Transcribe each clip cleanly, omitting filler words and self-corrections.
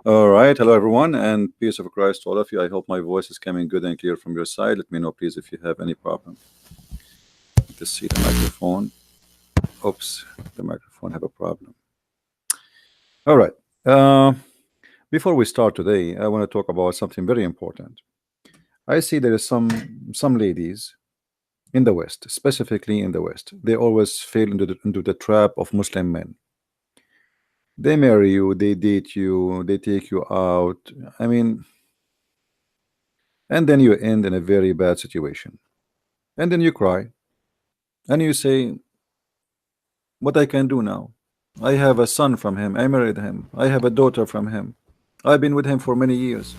All right, hello everyone, and peace of Christ to all of you. I hope my voice is coming good and clear from your side. Let me know, please, if you have any problem. Let's see the microphone. Oops, the microphone have a problem. All right. Uh, Before we start today, I want to talk about something very important. I see there is some ladies in the West, specifically in the West. They always fall into the trap of Muslim men. They marry you, they date you, they take you out. I mean, and then you end in a very bad situation. And then you cry and you say, what I can do now? I have a son from him. I married him. I have a daughter from him. I've been with him for many years.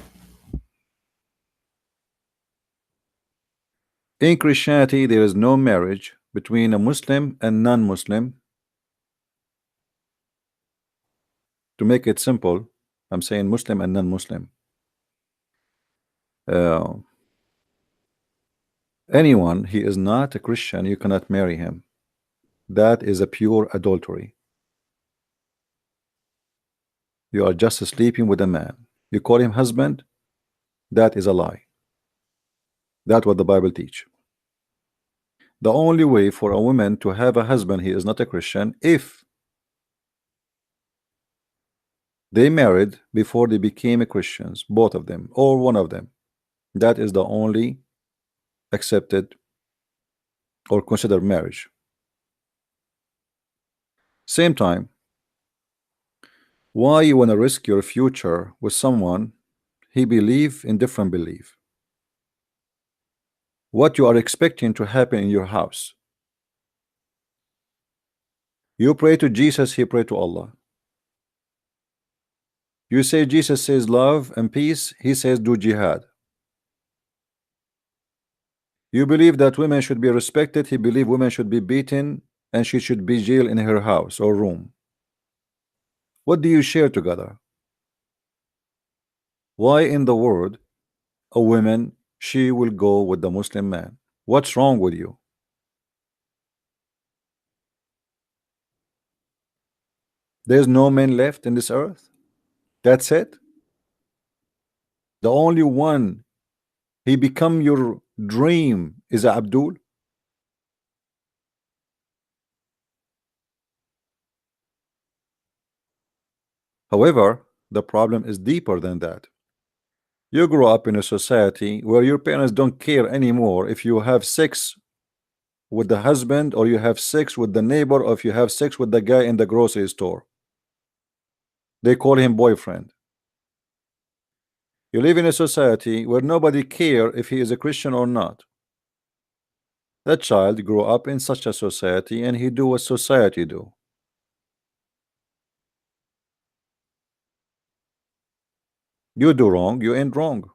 In Christianity, there is no marriage between a Muslim and non-Muslim. To make it simple, I'm saying Muslim and non-Muslim. Uh, Anyone he is not a Christian, you cannot marry him. That is a pure adultery. You are just sleeping with a man. You call him husband. That is a lie. That's what the Bible teach. The only way for a woman to have a husband he is not a Christian if they married before they became Christians, both of them or one of them. That is the only accepted or considered marriage. Same time, why you want to risk your future with someone he believe in different belief? What you are expecting to happen in your house? You pray to Jesus, he pray to Allah. You say Jesus says love and peace, he says do jihad. You believe that women should be respected, he believe women should be beaten and she should be jailed in her house or room. What do you share together? Why in the world a woman she will go with the Muslim man? What's wrong with you? There's no man left in this earth. That's it. The only one he become your dream is Abdul. However, the problem is deeper than that. You grow up in a society where your parents don't care anymore if you have sex with the husband or you have sex with the neighbor or if you have sex with the guy in the grocery store. They call him boyfriend. You live in a society where nobody care if he is a Christian or not. That child grew up in such a society and he do what society do. You do wrong, you ain't wrong.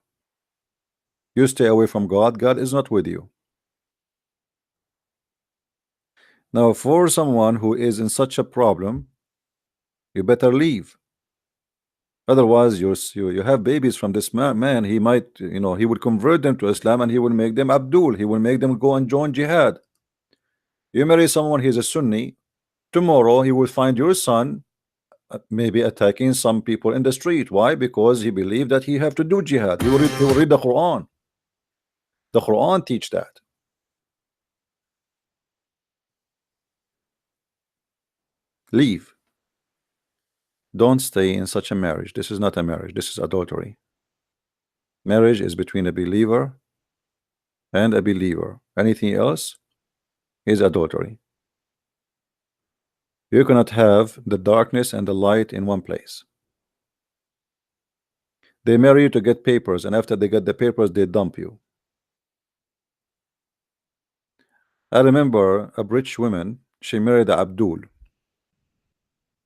You stay away from God, God is not with you. Now for someone who is in such a problem, you better leave. Otherwise you have babies from this man. He might, he would convert them to Islam and he will make them Abdul. He will make them go and join jihad. You marry someone, he's a Sunni. Tomorrow he will find your son maybe attacking some people in the street. Why? Because he believed that he have to do jihad. He will read the Quran. The Quran teach that. Leave. Don't stay in such a marriage. This is not a marriage. This is adultery. Marriage is between a believer and a believer. Anything else is adultery. You cannot have the darkness and the light in one place. They marry you to get papers, and after they get the papers, they dump you. I remember a British woman, she married Abdul.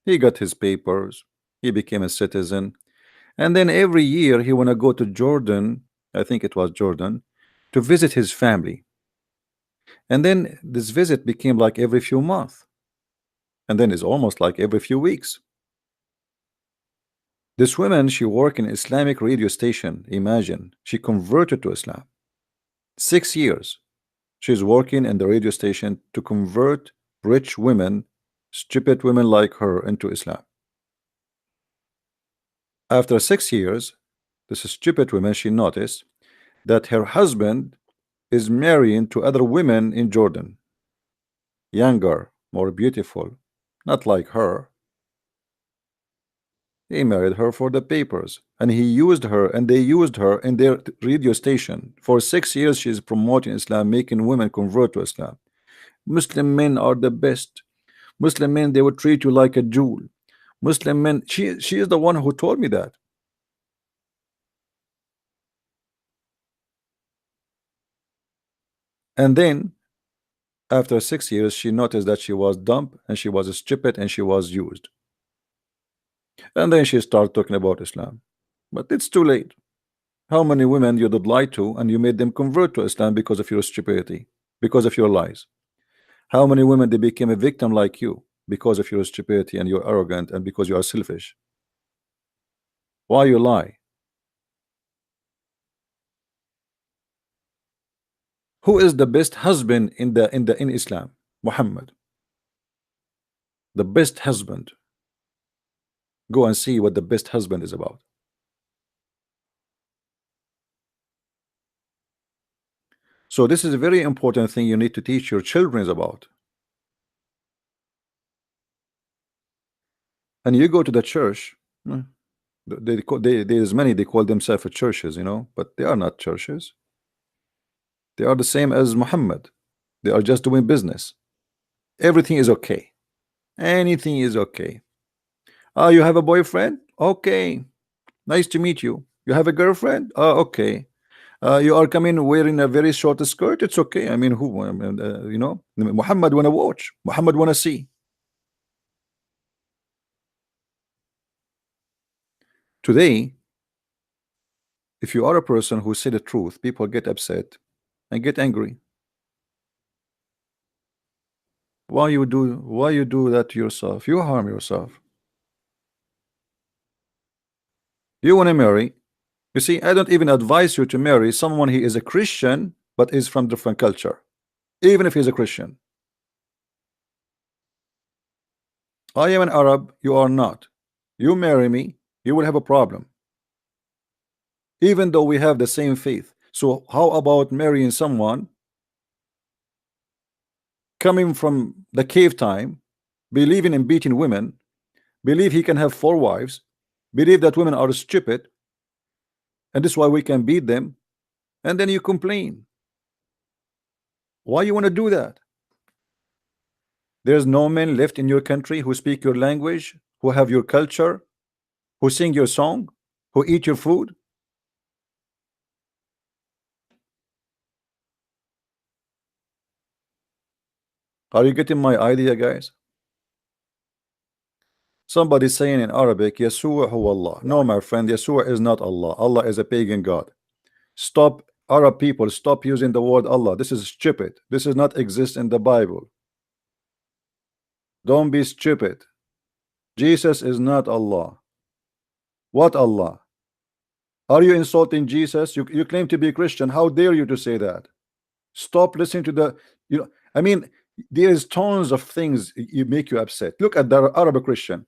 He got his papers, he became a citizen, and then every year he wanna go to Jordan, I think it was Jordan, to visit his family. And then this visit became like every few months, and then it's almost like every few weeks. This woman, she worked in Islamic radio station. Imagine, she converted to Islam. 6 years she's working in the radio station to convert rich women, stupid women like her, into Islam. After 6 years, this stupid woman, she noticed that her husband is marrying to other women in Jordan, younger, more beautiful, not like her. He married her for the papers, and he used her, and they used her in their radio station. For 6 years, she is promoting Islam, making women convert to Islam. Muslim men are the best. Muslim men, they would treat you like a jewel. Muslim men, she is the one who told me that. And then after 6 years, she noticed that she was dumb and she was stupid and she was used. And then she started talking about Islam. But it's too late. How many women you did lie to and you made them convert to Islam because of your stupidity, because of your lies? How many women they became a victim like you because of your stupidity and you're arrogant and because you are selfish? Why you lie? Who is the best husband in Islam? Muhammad. The best husband. Go and see what the best husband is about. So this is a very important thing you need to teach your children about. And you go to the church, there's many, they call themselves churches, you know, but they are not churches. They are the same as Muhammad. They are just doing business. Everything is okay. Anything is okay. You have a boyfriend? Okay. Nice to meet you. You have a girlfriend? Okay. You are coming wearing a very short skirt? It's okay. I mean, who? I mean, you know, Muhammad wanna watch. Muhammad wanna see. Today, if you are a person who say the truth, people get upset and get angry. Why you do that to yourself? You harm yourself. You want to marry. You see, I don't even advise you to marry someone he is a Christian but is from different culture, even if he's a Christian. I am an Arab, you are not. You marry me, you will have a problem, even though we have the same faith. So how about marrying someone coming from the cave time, believing in beating women, believe he can have 4 wives, believe that women are stupid, and this is why we can beat them, and then you complain. Why you want to do that? There's no men left in your country who speak your language, who have your culture, who sing your song, who eat your food. Are you getting my idea, guys? Somebody saying in Arabic, Yeshua huwa Allah. No, my friend, Yeshua is not Allah. Allah is a pagan god. Stop, Arab people, stop using the word Allah. This is stupid. This does not exist in the Bible. Don't be stupid. Jesus is not Allah. What Allah? Are you insulting Jesus? You claim to be a Christian. How dare you to say that? Stop listening to the, you know, I mean, there is tons of things you make you upset. Look at the Arabic Christian.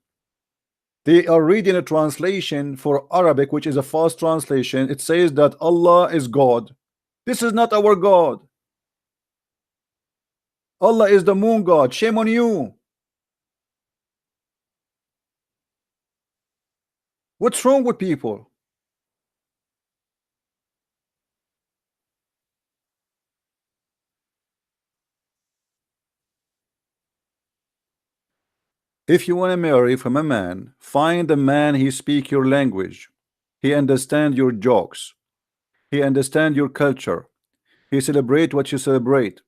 They are reading a translation for Arabic, which is a false translation. It says that Allah is God. This is not our God. Allah is the moon god. Shame on you. What's wrong with people? If you want to marry from a man, find a man he speak your language. He understand your jokes. He understand your culture. He celebrate what you celebrate.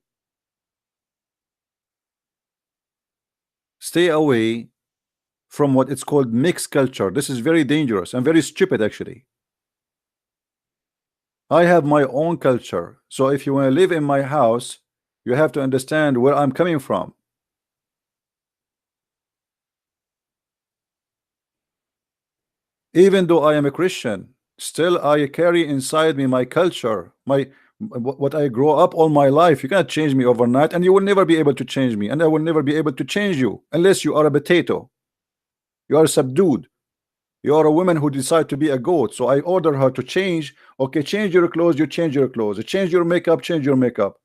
Stay away from what it's called mixed culture. This is very dangerous and very stupid, actually. I have my own culture. So if you want to live in my house, you have to understand where I'm coming from. Even though I am a Christian, still I carry inside me my culture, what I grow up all my life. You cannot change me overnight, and you will never be able to change me, and I will never be able to change you unless you are a potato. You are subdued. You are a woman who decide to be a goat, so I order her to change. Okay, change your clothes, you change your clothes. Change your makeup, change your makeup.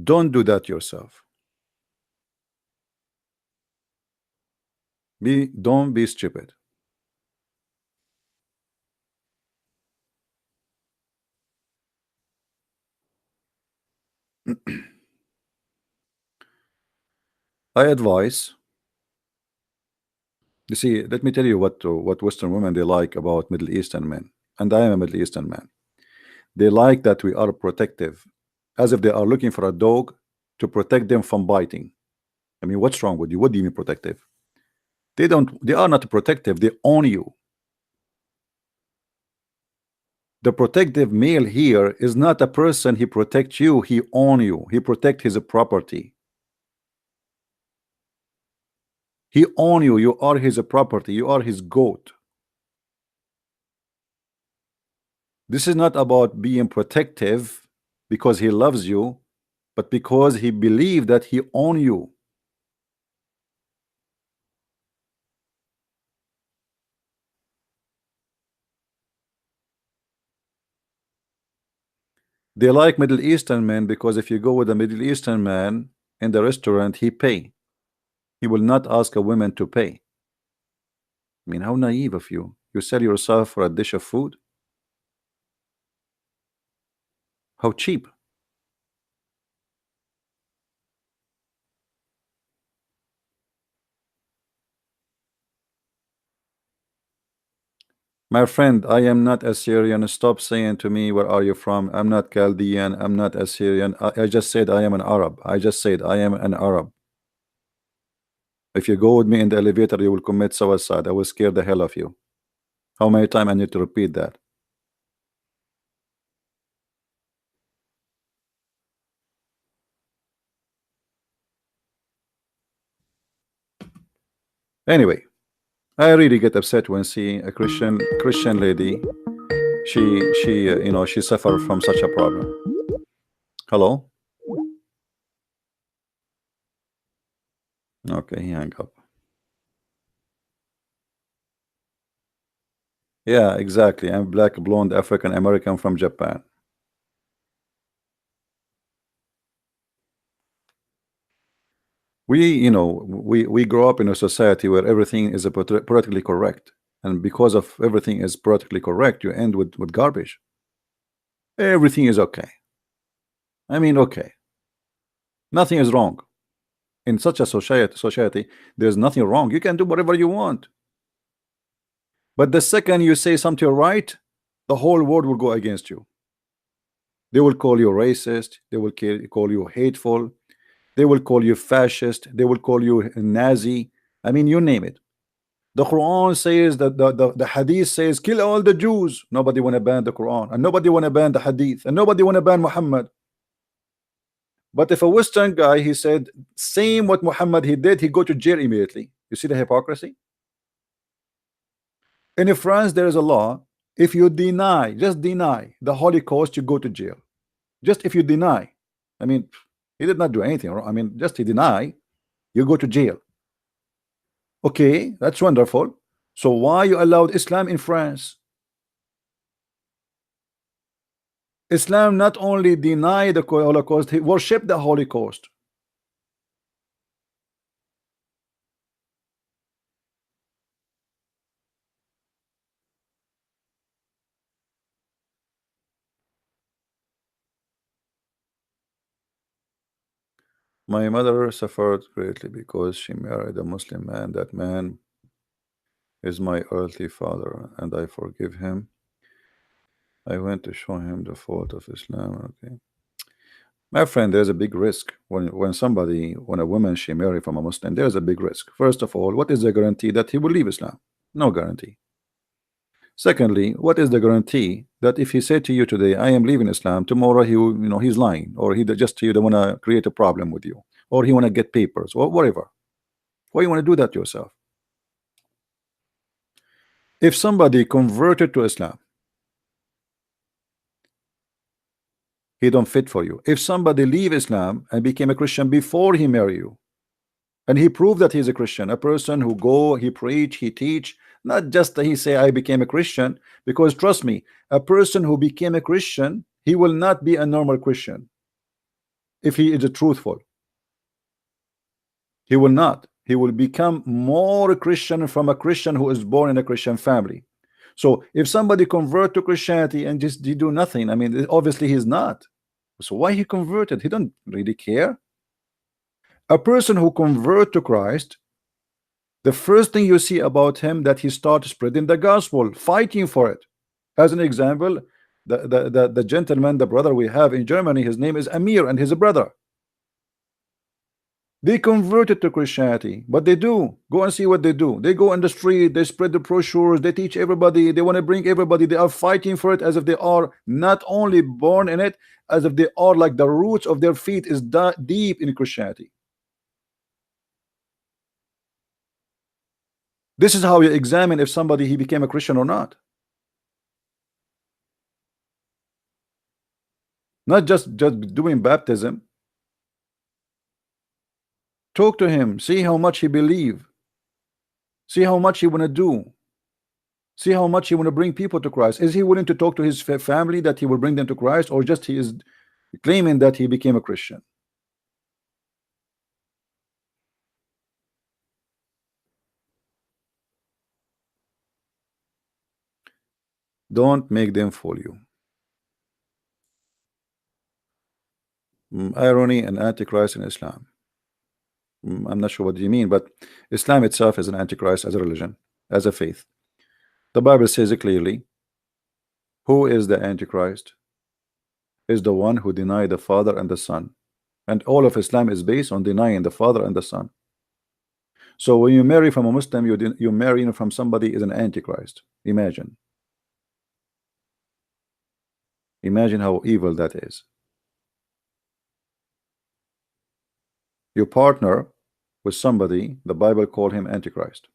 Don't do that yourself. Don't be stupid. I advise. You see, let me tell you what Western women they like about Middle Eastern men, and I am a Middle Eastern man. They like that we are protective, as if they are looking for a dog to protect them from biting. I mean, what's wrong with you? What do you mean protective? They don't. They are not protective. They own you. The protective male here is not a person. He protects you. He own you. He protect his property. He own you. You are his property. You are his goat. This is not about being protective because he loves you, but because he believes that he own you. They like Middle Eastern men because if you go with a Middle Eastern man in the restaurant, he pay. He will not ask a woman to pay. I mean, how naive of you. You sell yourself for a dish of food? How cheap. My friend, I am not Assyrian. Stop saying to me, where are you from? I'm not Chaldean. I'm not Assyrian. I just said I am an Arab. I just said I am an Arab. If you go with me in the elevator, you will commit suicide. I will scare the hell of you. How many times I need to repeat that? Anyway, I really get upset when seeing a Christian lady. She you know, she suffer from such a problem. Hello? Okay, he hang up. Yeah, exactly. I'm black, blonde, African American from Japan. We grow up in a society where everything is politically correct, and because of everything is politically correct, you end with garbage. Everything is okay. I mean, okay, nothing is wrong in such a society. There's nothing wrong. You can do whatever you want, but the second you say something right, the whole world will go against you. They will call you racist. They will call you hateful. They will call you fascist. They will call you Nazi. I mean, you name it. The Quran says that the Hadith says kill all the Jews. Nobody want to ban the Quran, and nobody want to ban the Hadith, and nobody want to ban Muhammad. But if a Western guy he said same what Muhammad he did, he go to jail immediately. You see the hypocrisy? And in France there is a law. If you deny, just deny the Holocaust, you go to jail. Just if you deny, I mean, he did not do anything wrong. I mean, just he deny, you go to jail. Okay, that's wonderful. So why you allowed Islam in France? Islam not only denied the Holocaust, he worshiped the Holocaust. My mother suffered greatly because she married a Muslim man. That man is my earthly father, and I forgive him. I went to show him the fault of Islam. Okay. My friend, there's a big risk when a woman she marry from a Muslim, there's a big risk. First of all, what is the guarantee that he will leave Islam? No guarantee. Secondly, what is the guarantee that if he said to you today, I am leaving Islam, tomorrow he will, he's lying, or he just you don't want to create a problem with you, or he want to get papers, or whatever. Why you want to do that yourself? If somebody converted to Islam, He don't fit for you. If somebody leave Islam and became a Christian before he marry you, and he proved that he's a Christian, a person who go, he preach, he teach, not just that he say I became a Christian, because trust me, a person who became a Christian, he will not be a normal Christian if he is a truthful. He will not. He will become more Christian from a Christian who is born in a Christian family. So if somebody convert to Christianity and just he do nothing, I mean, obviously he's not. So why he converted? He don't really care. A person who convert to Christ, the first thing you see about him that he starts spreading the gospel, fighting for it. As an example, the gentleman, the brother we have in Germany, his name is Amir, and he's a brother. They converted to Christianity, but they do. Go and see what they do. They go on the street, they spread the brochures, they teach everybody, they want to bring everybody, they are fighting for it as if they are not only born in it, as if they are like the roots of their feet is deep in Christianity. This is how you examine if somebody he became a Christian or not. Not just doing baptism. Talk to him, see how much he believe, see how much he want to do, see how much he want to bring people to Christ. Is he willing to talk to his family that he will bring them to Christ, or just he is claiming that he became a Christian? Don't make them fool you. Irony and antichrist in Islam. I'm not sure what you mean, but Islam itself is an antichrist as a religion, as a faith. The Bible says it clearly. Who is the antichrist? Is the one who denied the Father and the Son, and all of Islam is based on denying the Father and the Son. So when you marry from a Muslim, you marry from somebody is an antichrist. Imagine how evil that is. You partner with somebody, the Bible called him antichrist.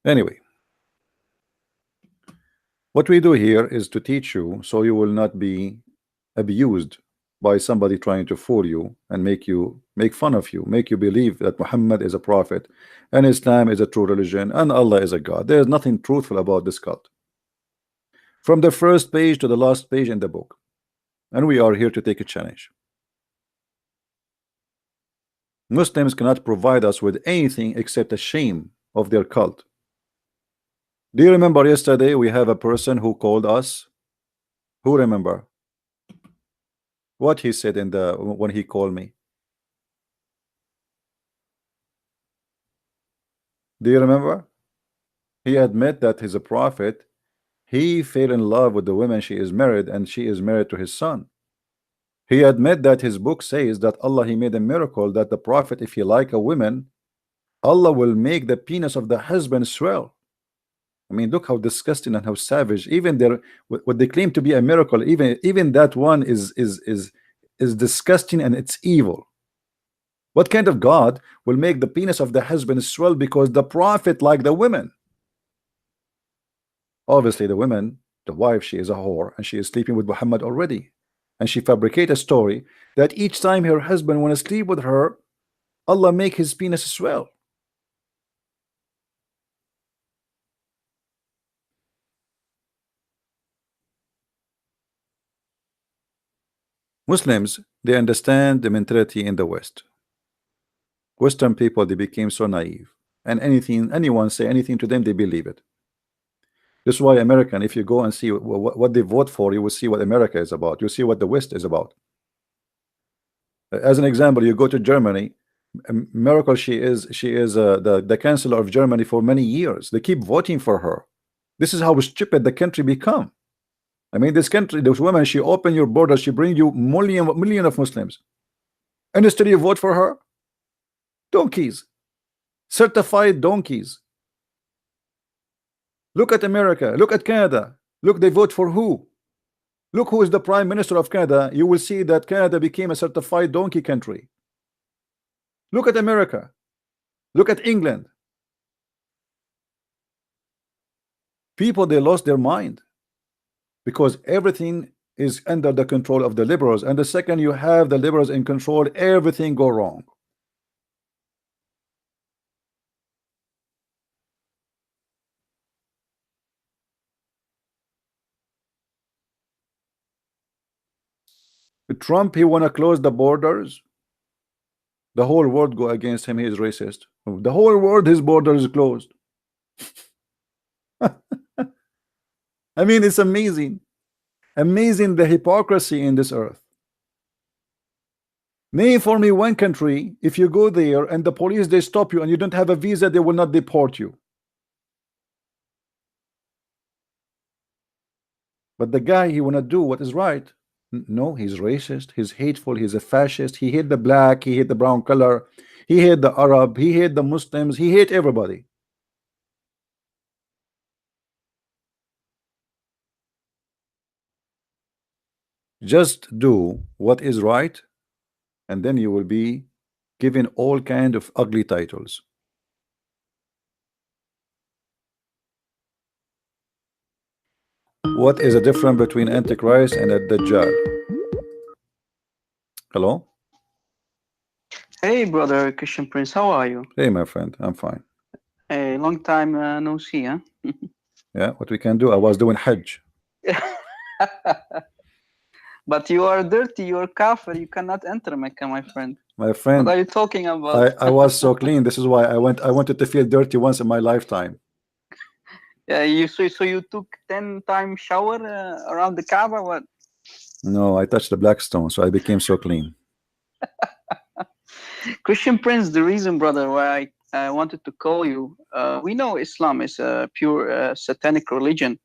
Anyway, what we do here is to teach you so you will not be abused by somebody trying to fool you and make fun of you, make you believe that Muhammad is a prophet and Islam is a true religion and Allah is a God. There is nothing truthful about this cult, from the first page to the last page in the book, and we are here to take a challenge. Muslims cannot provide us with anything except a shame of their cult. Do you remember yesterday we have a person who called us? Who remember what he said in the when he called me? Do you remember? He admit that he's a prophet. He fell in love with the woman she is married, and she is married to his son. He admit that his book says that Allah he made a miracle that the prophet, if he like a woman, Allah will make the penis of the husband swell. I mean, look how disgusting and how savage. Even their what they claim to be a miracle, even that one is disgusting and it's evil. What kind of God will make the penis of the husband swell because the prophet like the women? Obviously, the woman, the wife, she is a whore and she is sleeping with Muhammad already, and she fabricate a story that each time her husband want to sleep with her, Allah make his penis swell. Muslims, they understand the mentality in the West. Western people, they became so naive, and anyone say anything to them, they believe it. This is why American, if you go and see what they vote for, you will see what America is about. You see what the West is about. As an example, you go to Germany. Merkel, she is the chancellor of Germany for many years. They keep voting for her. This is how stupid the country become. I mean, this country, this woman, she open your borders, she bring you million of Muslims, and instead you vote for her. Donkeys, certified donkeys. Look at America, look at Canada, look, they vote for who? Look who is the Prime Minister of Canada. You will see that Canada became a certified donkey country. Look at America. Look at England. People, they lost their mind because everything is under the control of the liberals, and the second you have the liberals in control, everything go wrong. Trump, he want to close the borders. The whole world go against him. He is racist. The whole world, his border is closed. I mean, it's amazing. Amazing the hypocrisy in this earth. Name for me one country, if you go there and the police, they stop you and you don't have a visa, they will not deport you. But the guy, he want to do what is right. No, he's racist, he's hateful, he's a fascist, he hate the black, he hate the brown color, he hate the Arab, he hate the Muslims, he hate everybody. Just do what is right, and then you will be given all kind of ugly titles. What is the difference between Antichrist and a Dajjal? Hello? Hey, brother Christian Prince, how are you? Hey, my friend, I'm fine. Hey, long time no see, huh? Yeah, what we can do? I was doing Hajj. But you are dirty, you are kafir, you cannot enter Mecca, my friend. My friend, what are you talking about? I was so clean. This is why I wanted to feel dirty once in my lifetime. Yeah, so you took 10-time shower around the Kaaba, what? No, I touched the black stone, so I became so clean. Christian Prince, the reason, brother, why I wanted to call you, we know Islam is a pure satanic religion,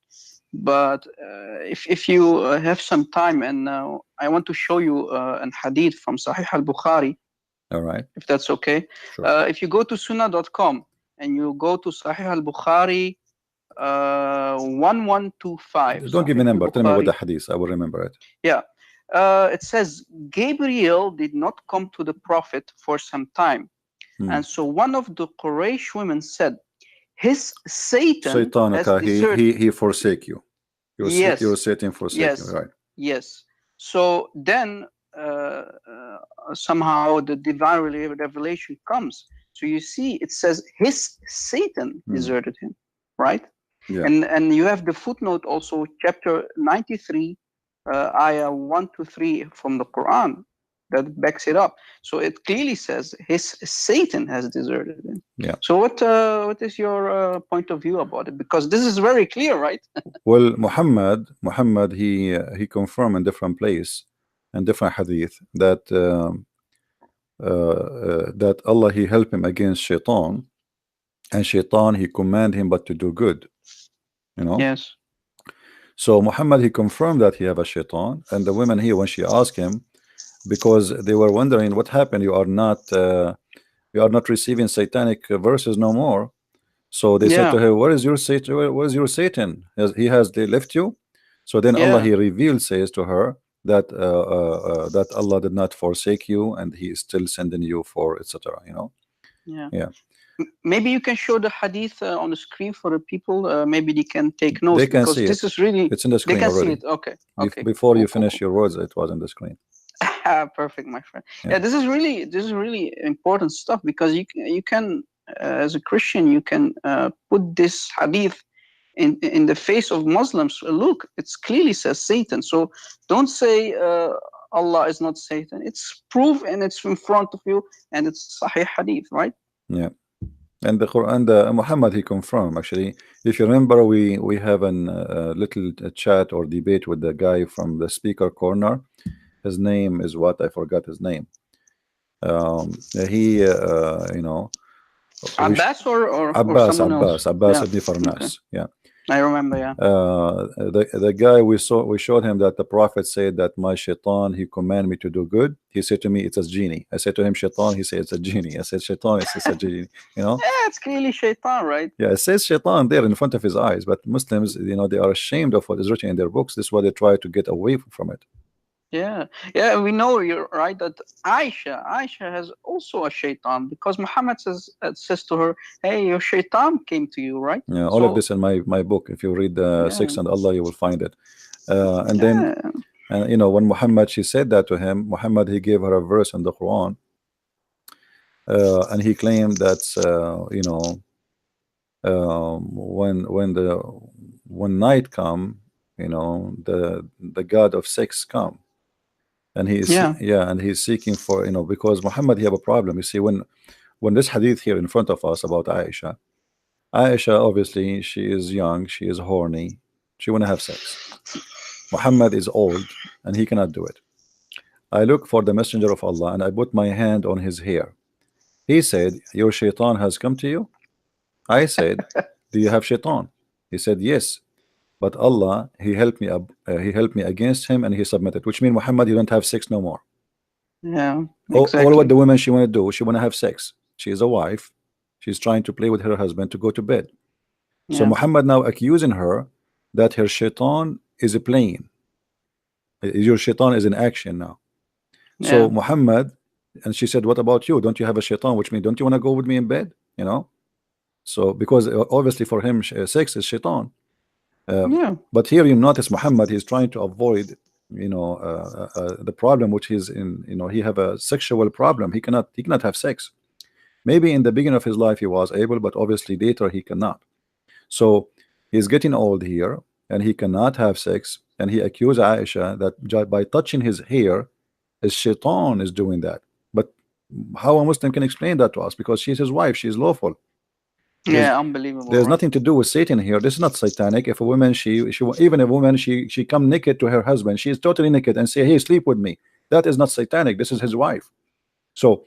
but if you have some time, and I want to show you an hadith from Sahih al-Bukhari. All right. If that's okay. Sure. If you go to sunnah.com and you go to Sahih al-Bukhari 1125. Don't give me a number. Tell me what the hadith. I will remember it. Yeah. It says Gabriel did not come to the prophet for some time. And so one of the Quraysh women said, his Satan has he forsake you. Your Satan forsake you, right? Yes. So then somehow the divine revelation comes. So you see, it says his Satan deserted him, right? Yeah. And you have the footnote also, chapter 93, ayah 1 to 3 from the Quran that backs it up. So it clearly says his Satan has deserted him. Yeah. So what is your point of view about it? Because this is very clear, right? Well, Muhammad, he confirmed in different place and different hadith that that Allah, he helped him against Shaitan, and Shaitan, he command him but to do good. You know. Yes. So Muhammad, he confirmed that he have a Shaitan, and the women here, when she asked him, because they were wondering what happened, you are not receiving satanic verses no more. So they said to her, where is your Satan? Where is your Satan? They left you? So then Allah, he revealed, says to her that that Allah did not forsake you, and he is still sending you for etc. You know. Yeah. Maybe you can show the hadith on the screen for the people. Maybe they can take notes. They can because see this it. is really. It's in the screen they can already. See it. Okay. Okay. Before you finish your words, it was on the screen. Perfect, my friend. Yeah, this is really important stuff, because you can as a Christian, you can put this hadith in the face of Muslims. Look, it clearly says Satan. So don't say Allah is not Satan. It's proof, and it's in front of you, and it's Sahih hadith, right? Yeah. And the Quran, the Muhammad, he confirmed, actually. If you remember, we have a little chat or debate with the guy from the speaker corner. His name is what? I forgot his name. He you know, Abbas or Abbas someone else? Abbas ibn Farnas. Okay. Yeah. I remember, yeah. The guy we showed him that the prophet said that my shaitan, he command me to do good. He said to me, it's a genie. I said to him, shaitan. He said, it's a genie. I said, shaitan. It's a genie. You know? Yeah, it's clearly shaitan, right? Yeah, it says shaitan there in front of his eyes. But Muslims, you know, they are ashamed of what is written in their books. This is why they try to get away from it. Yeah, yeah, we know, you're right, that Aisha has also a shaitan, because Muhammad says to her, hey, your shaitan came to you, right? Yeah, all of this in my book. If you read the Six and Allah, you will find it. And then, you know, when Muhammad, she said that to him, Muhammad, he gave her a verse in the Quran, and he claimed that, you know, when night come, you know, the god of sex come, and he's and he's seeking for, you know, because Muhammad, he have a problem. You see, when this hadith here in front of us about Aisha, obviously she is young, she is horny, she want to have sex. Muhammad is old and he cannot do it. I look for the messenger of Allah and I put my hand on his hair. He said, your shaitan has come to you. I said, do you have shaitan? He said, yes, but Allah, he helped me up, he helped me against him and he submitted, which means Muhammad, you don't have sex no more. Yeah, exactly. All what the woman she want to do, she want to have sex. She is a wife, she's trying to play with her husband to go to bed. So Muhammad now accusing her that her shaitan is playing. Your shaitan is in action now. So Muhammad, and she said, what about you? Don't you have a shaitan? Which means, don't you want to go with me in bed? You know? So, because obviously for him, sex is shaitan. But here you notice Muhammad, he's trying to avoid, you know, the problem which is in, you know, he have a sexual problem. He cannot have sex. Maybe in the beginning of his life he was able, but obviously later he cannot. So he's getting old here and he cannot have sex, and he accused Aisha that by touching his hair, his shaitan is doing that. But how a Muslim can explain that to us? Because she's his wife, she's lawful. Unbelievable. There's nothing to do with Satan here. This is not satanic. If a woman, even a woman, she come naked to her husband, she is totally naked, and say, hey, sleep with me, that is not satanic. This is his wife. So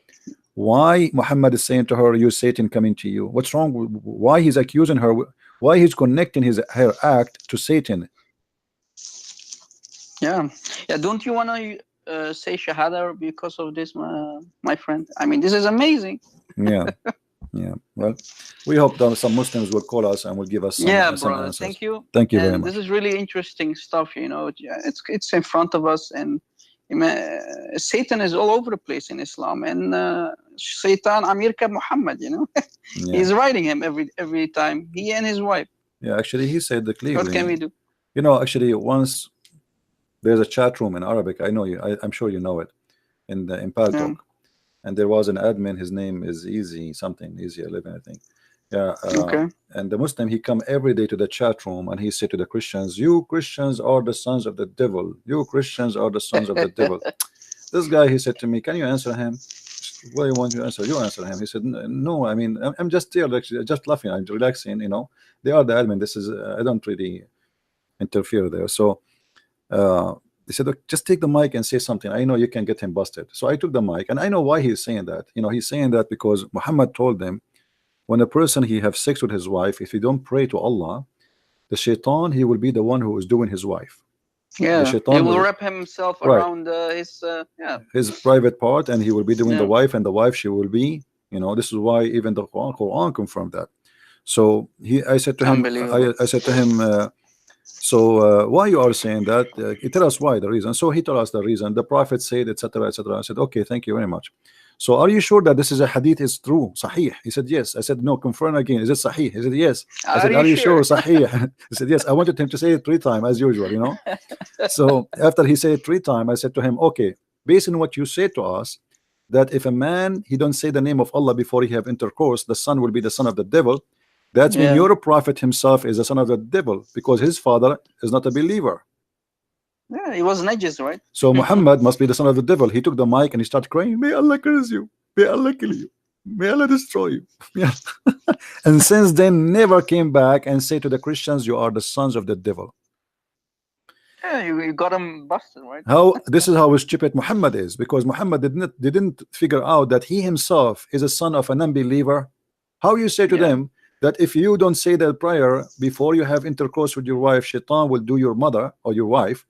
why Muhammad is saying to her, you Satan coming to you? What's wrong? Why he's accusing her? Why he's connecting her act to Satan? Don't you want to say shahada because of this, my friend? I mean, this is amazing. Yeah, well, we hope that some Muslims will call us and will give us some, some brother, answers. thank you very much. This is really interesting stuff, you know. It's in front of us, and Satan is all over the place in Islam, and Satan Amir Kab Muhammad, you know. He's riding him every time, he and his wife. Actually he said clearly, what can we do? You know, actually once there's a chat room in Arabic, I know I'm sure you know it, in Paltalk. And there was an admin, his name is Easy 11, I think. And the Muslim, he come every day to the chat room and he said to the Christians, you Christians are the sons of the devil, you Christians are the sons of the devil. This guy, he said to me, can you answer him? What do you want to answer? You answer him. He said, no, I mean, I'm just here, actually, just laughing, I'm relaxing, you know. They are the admin, this is I don't really interfere there. So they said, look, just take the mic and say something. I know you can get him busted. So I took the mic, and I know why he's saying that. You know, he's saying that because Muhammad told them, when a person he have sex with his wife, if he don't pray to Allah, the shaitan, he will be the one who is doing his wife. He will wrap himself around his private part, and he will be doing the wife, and the wife, she will be, you know, this is why even the Quran confirmed that. So I said to him, I said to him, so why you are saying that? Tell us why, the reason. So he told us the reason. The Prophet said, etc., etc. I said, okay, thank you very much. So are you sure that this is a hadith is true, sahih? He said, yes. I said, no, confirm again. Is it sahih? He said, yes. I said, are you sure? Sahih? He said, yes. I wanted him to say it 3 times as usual, you know. So after he said it 3 times, I said to him, okay, based on what you said to us, that if a man, he don't say the name of Allah before he have intercourse, the son will be the son of the devil. That means your prophet himself is a son of the devil, because his father is not a believer. Yeah, he was najis, right? So Muhammad must be the son of the devil. He took the mic and he started crying, may Allah curse you, may Allah kill you, may Allah destroy you. And since then never came back and say to the Christians, you are the sons of the devil. Yeah, you got him busted, right? This is how stupid Muhammad is, because Muhammad didn't figure out that he himself is a son of a non-believer. How you say to them that if you don't say that prayer before you have intercourse with your wife, shaitan will do your mother or your wife,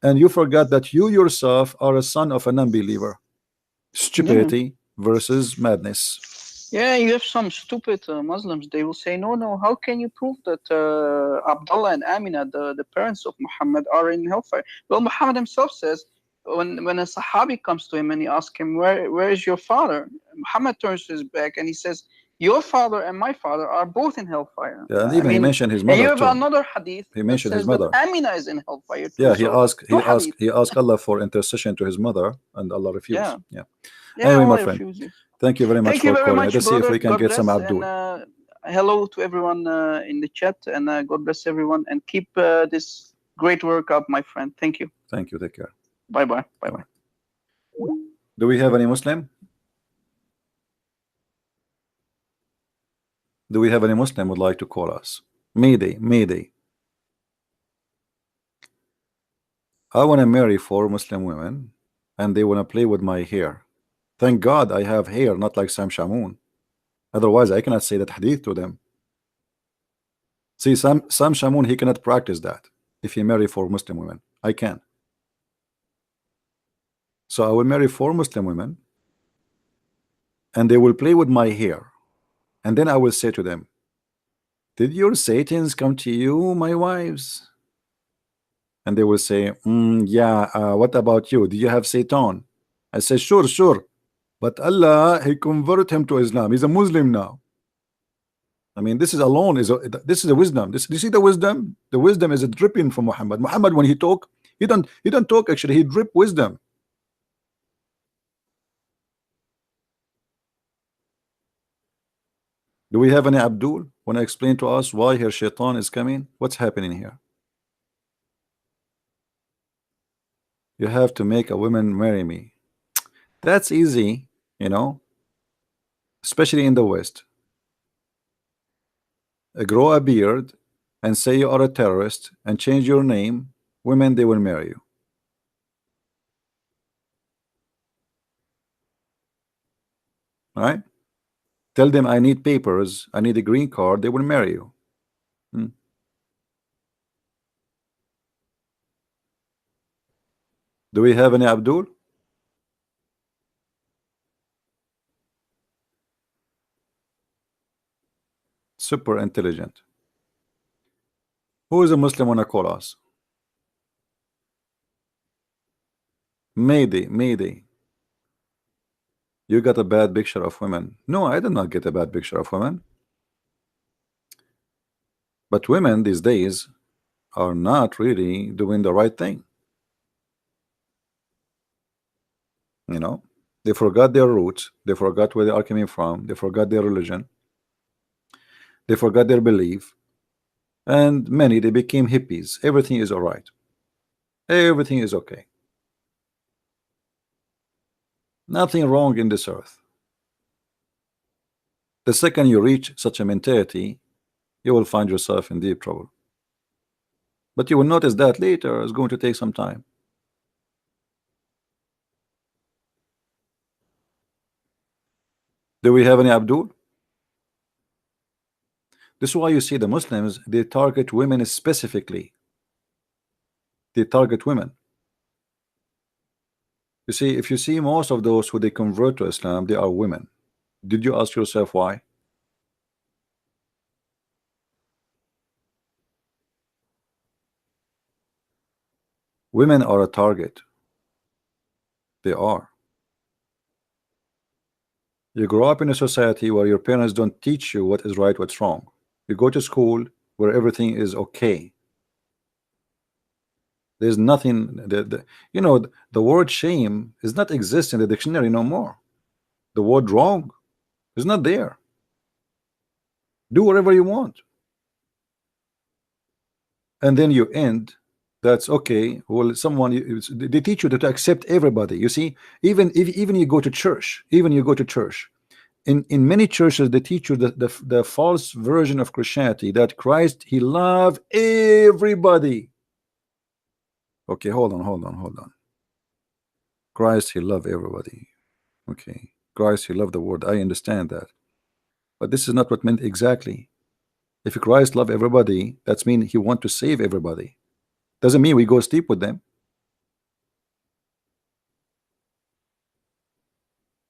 and you forgot that you yourself are a son of a non-believer. Yeah. Stupidity versus madness. Yeah, you have some stupid Muslims. They will say, no, no. How can you prove that Abdullah and Amina, the parents of Muhammad, are in hellfire? Well, Muhammad himself says, when a Sahabi comes to him and he asks him, where is your father? Muhammad turns his back and he says, your father and my father are both in hellfire. Yeah, and I even he mean, mentioned his and mother you have too. another hadith He that mentioned his says that mother. Amina is in hellfire too. Yeah, So two he asked Allah for intercession to his mother, and Allah refused. Yeah. Yeah. Yeah, Anyway, my Allah friend, refuses. thank you very much Thank you for very calling. much, Let's see if brother. we can God get some bless. Abdul. And hello to everyone in the chat. And God bless everyone. And keep this great work up, my friend. Thank you. Thank you. Take care. Bye bye. Bye bye. Do we have any Muslim? Do we have any Muslim would like to call us? Mayday, Mayday. I want to marry 4 Muslim women, and they want to play with my hair. Thank God I have hair, not like Sam Shamoon. Otherwise, I cannot say that hadith to them. See, Sam Shamoon, he cannot practice that if he marry 4 Muslim women. I can. So I will marry 4 Muslim women, and they will play with my hair. And then I will say to them, did your Satans come to you, my wives? And they will say, yeah, what about you? Do you have Satan? I say, sure, sure. But Allah, he converted him to Islam. He's a Muslim now. I mean, this is alone this is a wisdom. This, you see the wisdom? The wisdom is a dripping from Muhammad. Muhammad, when he talk, he don't talk actually, he drip wisdom. Do we have any Abdul? Want to explain to us why her shaitan is coming? What's happening here? You have to make a woman marry me. That's easy, you know, especially in the West. Grow a beard and say you are a terrorist and change your name. Women, they will marry you. All right? Tell them I need papers, I need a green card, they will marry you. Do we have any Abdul? Super intelligent. Who is a Muslim wanna call us? Mayday, Mayday. You got a bad picture of women. No, I did not get a bad picture of women. But women these days are not really doing the right thing. You know, they forgot their roots, they forgot where they are coming from, they forgot their religion, they forgot their belief, and many they became hippies. Everything is all right, everything is okay, nothing wrong in this earth. The second you reach such a mentality, you will find yourself in deep trouble. But you will notice that later. It's going to take some time. Do we have any Abdul? This is why you see the Muslims, they target women specifically. They target women. You see, if you see most of those who they convert to Islam, they are women. Did you ask yourself why? Women are a target. They are. You grow up in a society where your parents don't teach you what is right, what's wrong. You go to school where everything is okay. There's nothing you know, the word shame is not exist in the dictionary no more. The word wrong is not there. Do whatever you want. And then you end, that's okay. Well, they teach you to accept everybody. You see, even if you go to church, in many churches they teach you the false version of Christianity, that Christ, he loved everybody. Okay, hold on. Christ, he loved everybody. Okay, Christ, he loved the world. I understand that, but this is not what meant exactly. If Christ love everybody, that's mean he want to save everybody. Doesn't mean we go sleep with them.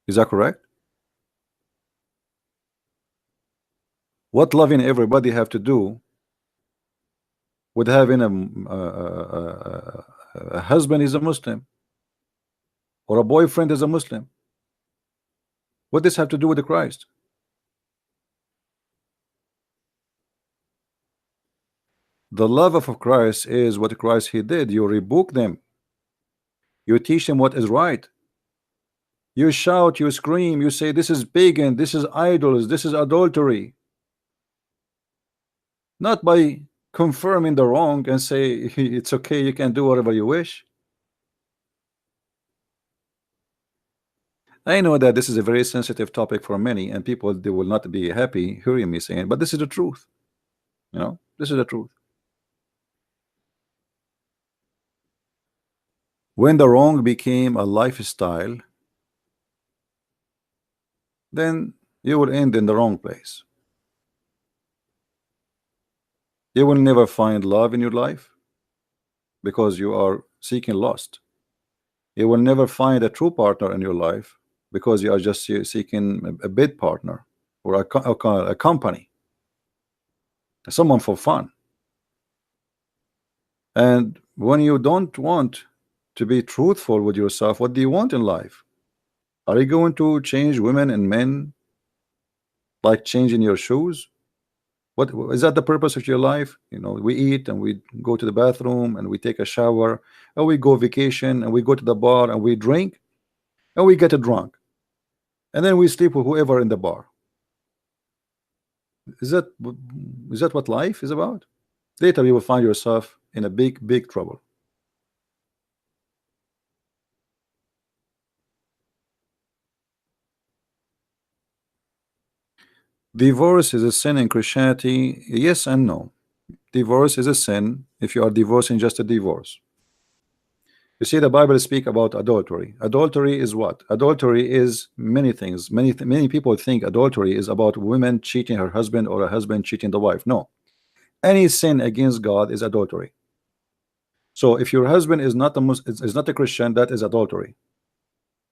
Is that correct? What loving everybody have to do with having a husband is a Muslim or a boyfriend is a Muslim? What does this have to do with the Christ? The love of Christ is what Christ he did. You rebuke them. You teach them what is right. You shout, you scream, you say this is pagan, this is idols, this is adultery. Not by confirming the wrong and say it's okay, you can do whatever you wish. I know that this is a very sensitive topic for many, and people they will not be happy hearing me saying, but this is the truth. You know, this is the truth. When the wrong became a lifestyle, then you will end in the wrong place. You will never find love in your life because you are seeking lust. You will never find a true partner in your life because you are just seeking a bid partner or a company, someone for fun. And when you don't want to be truthful with yourself, what do you want in life? Are you going to change women and men like changing your shoes? What is that the purpose of your life? You know, we eat and we go to the bathroom and we take a shower and we go vacation and we go to the bar and we drink and we get drunk and then we sleep with whoever in the bar. Is that what life is about? Later you will find yourself in a big trouble. Divorce is a sin in Christianity? Yes and no. Divorce is a sin if you are divorcing just a divorce. You see, the Bible speak about adultery. Adultery is what? Adultery is many things. Many people think adultery is about women cheating her husband or a husband cheating the wife. No. Any sin against God is adultery. So if your husband is not a Christian, that is adultery.